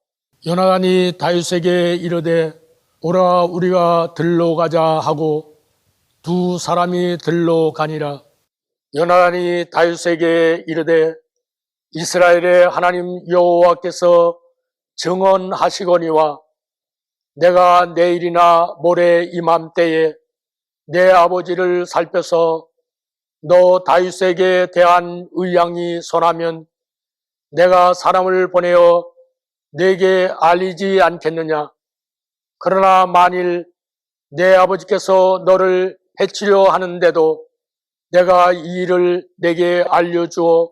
요나단이 다윗에게 이르되 오라 우리가 들로 가자 하고 두 사람이 들로 가니라. 요나단이 다윗에게 이르되 이스라엘의 하나님 여호와께서 증언하시거니와 내가 내일이나 모레 이맘때에 내 아버지를 살펴서 너 다윗에게 대한 의향이 선하면 내가 사람을 보내어 내게 알리지 않겠느냐. 그러나 만일 내 아버지께서 너를 해치려 하는데도 내가 이 일을 내게 알려주어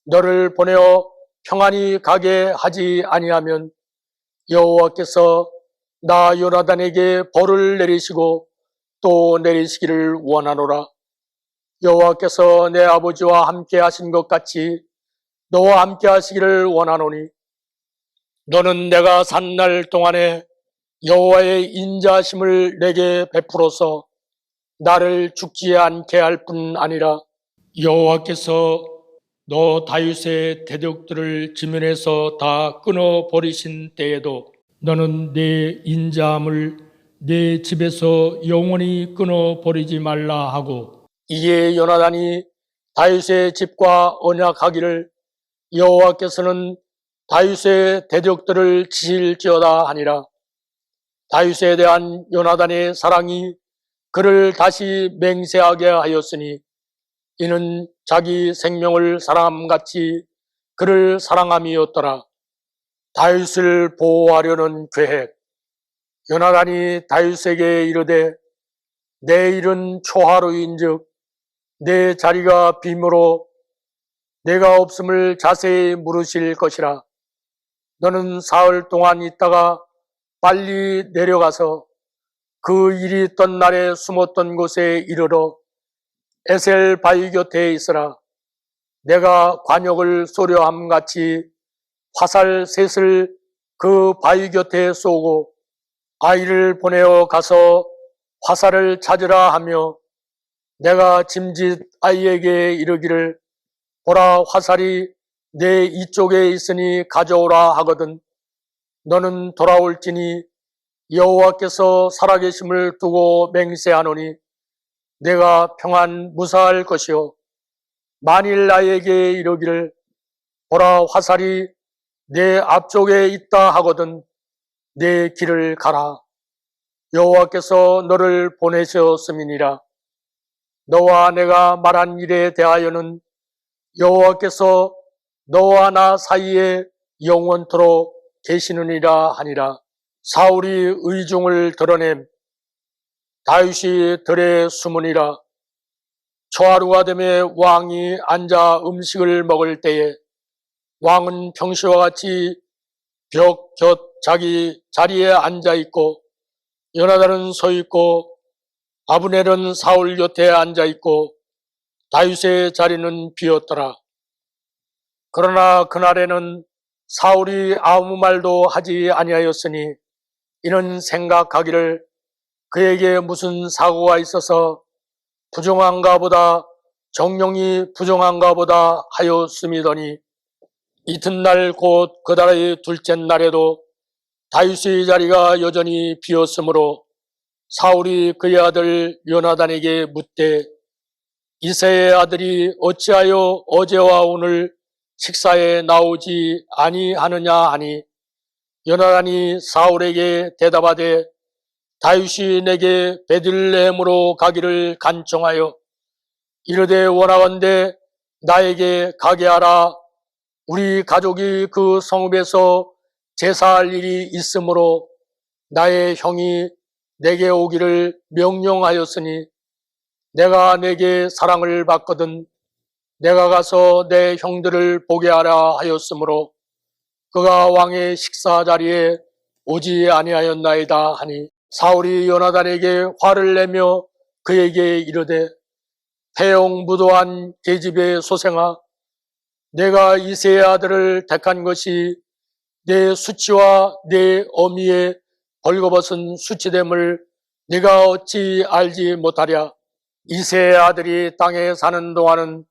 너를 보내어 평안히 가게 하지 아니하면 여호와께서 나 요나단에게 벌을 내리시고 또 내리시기를 원하노라. 여호와께서 내 아버지와 함께 하신 것 같이 너와 함께 하시기를 원하노니 너는 내가 산 날 동안에 여호와의 인자하심을 내게 베풀어서 나를 죽지 않게 할 뿐 아니라 여호와께서 너 다윗의 대적들을 지면에서 다 끊어 버리신 때에도 너는 내 인자함을 내 집에서 영원히 끊어 버리지 말라 하고 이에 요나단이 다윗의 집과 언약하기를 여호와께서는 다윗의 대적들을 치실지어다 하니라. 다윗에 대한 요나단의 사랑이 그를 다시 맹세하게 하였으니 이는 자기 생명을 사랑함같이 그를 사랑함이었더라. 다윗을 보호하려는 계획. 요나단이 다윗에게 이르되 내 일은 초하루인즉 내 자리가 빔으로 내가 없음을 자세히 물으실 것이라. 너는 사흘 동안 있다가 빨리 내려가서 그 일이 있던 날에 숨었던 곳에 이르러 에셀 바위 곁에 있으라. 내가 관역을 쏘려 함같이 화살 셋을 그 바위 곁에 쏘고 아이를 보내어 가서 화살을 찾으라 하며 내가 짐짓 아이에게 이르기를 보라 화살이 내 이쪽에 있으니 가져오라 하거든 너는 돌아올지니 여호와께서 살아계심을 두고 맹세하노니 내가 평안 무사할 것이요 만일 나에게 이르기를 보라 화살이 내 앞쪽에 있다 하거든 내 길을 가라. 여호와께서 너를 보내셨음이니라. 너와 내가 말한 일에 대하여는 여호와께서 너와 나 사이에 영원토록 계시느니라 하니라. 사울이 의중을 드러냄. 다윗이 들에 숨으니라. 초하루가 되매 왕이 앉아 음식을 먹을 때에 왕은 평시와 같이 벽 곁 자기 자리에 앉아 있고 요나단은 서 있고 아브넬은 사울 곁에 앉아 있고 다윗의 자리는 비었더라. 그러나 그날에는 사울이 아무 말도 하지 아니하였으니 이는 생각하기를 그에게 무슨 사고가 있어서 부정한가 보다 정령이 부정한가 보다 하였음이더니 이튿날 곧 그 달의 둘째 날에도 다윗의 자리가 여전히 비었으므로 사울이 그의 아들 요나단에게 묻되 이새의 아들이 어찌하여 어제와 오늘 식사에 나오지 아니하느냐 하니 요나단이 사울에게 대답하되 다윗이 내게 베들레헴으로 가기를 간청하여 이르되 원하건대 나에게 가게 하라. 우리 가족이 그 성읍에서 제사할 일이 있으므로 나의 형이 내게 오기를 명령하였으니 내가 내게 사랑을 받거든 내가 가서 내 형들을 보게 하라 하였으므로 그가 왕의 식사 자리에 오지 아니하였나이다 하니 사울이 요나단에게 화를 내며 그에게 이르되 패용무도한 계집의 소생아 내가 이새의 아들을 택한 것이 내 수치와 내 어미의 벌거벗은 수치됨을 네가 어찌 알지 못하랴. 이새의 아들이 땅에 사는 동안은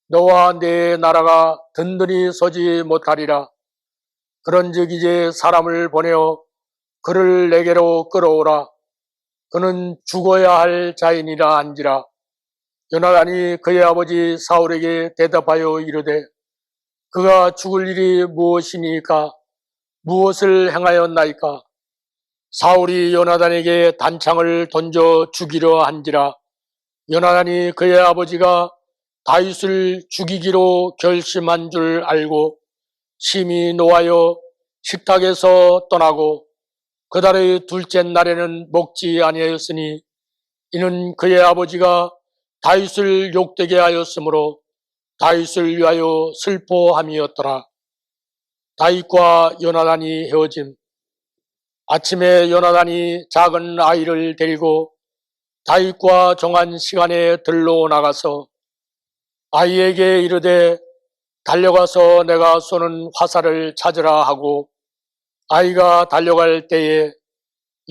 너와 내 나라가 든든히 서지 못하리라. 그런즉 이제 사람을 보내어 그를 내게로 끌어오라. 그는 죽어야 할 자인이라 한지라. 요나단이 그의 아버지 사울에게 대답하여 이르되 그가 죽을 일이 무엇이니까? 무엇을 행하였나이까? 사울이 요나단에게 단창을 던져 죽이려 한지라. 요나단이 그의 아버지가 다윗을 죽이기로 결심한 줄 알고 심히 노하여 식탁에서 떠나고 그달의 둘째 날에는 먹지 아니하였으니 이는 그의 아버지가 다윗을 욕되게 하였으므로 다윗을 위하여 슬퍼함이었더라. 다윗과 요나단이 헤어짐. 아침에 요나단이 작은 아이를 데리고 다윗과 정한 시간에 들러 나가서 아이에게 이르되 달려가서 내가 쏘는 화살을 찾으라 하고 아이가 달려갈 때에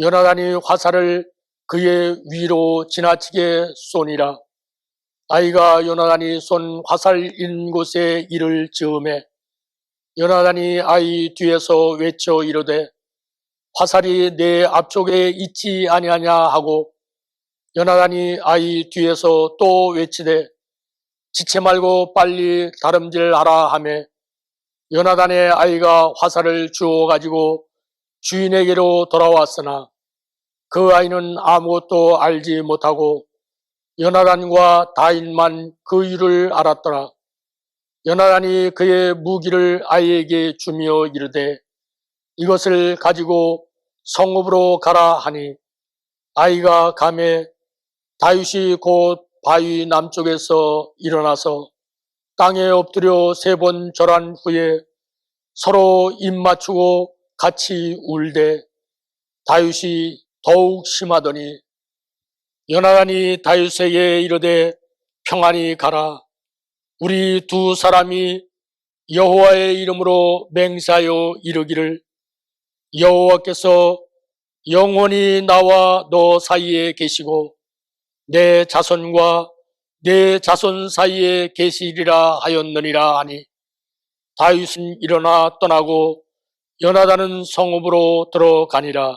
요나단이 화살을 그의 위로 지나치게 쏘니라. 아이가 요나단이 쏜 화살인 곳에 이를 즈음에 요나단이 아이 뒤에서 외쳐 이르되 화살이 내 앞쪽에 있지 아니하냐 하고 요나단이 아이 뒤에서 또 외치되 지체 말고 빨리 다름질하라 하매 요나단의 아이가 화살을 주워 가지고 주인에게로 돌아왔으나 그 아이는 아무것도 알지 못하고 요나단과 다윗만 그 일을 알았더라. 요나단이 그의 무기를 아이에게 주며 이르되 이것을 가지고 성읍으로 가라 하니 아이가 가매 다윗이 곧 바위 남쪽에서 일어나서 땅에 엎드려 3번 절한 후에 서로 입 맞추고 같이 울되 다윗이 더욱 심하더니 요나단이 다윗에게 이르되 평안히 가라. 우리 두 사람이 여호와의 이름으로 맹세하여 이르기를 여호와께서 영원히 나와 너 사이에 계시고 내 자손과 내 자손 사이에 계시리라 하였느니라 하니 다윗은 일어나 떠나고 요나단은 성읍으로 들어가니라.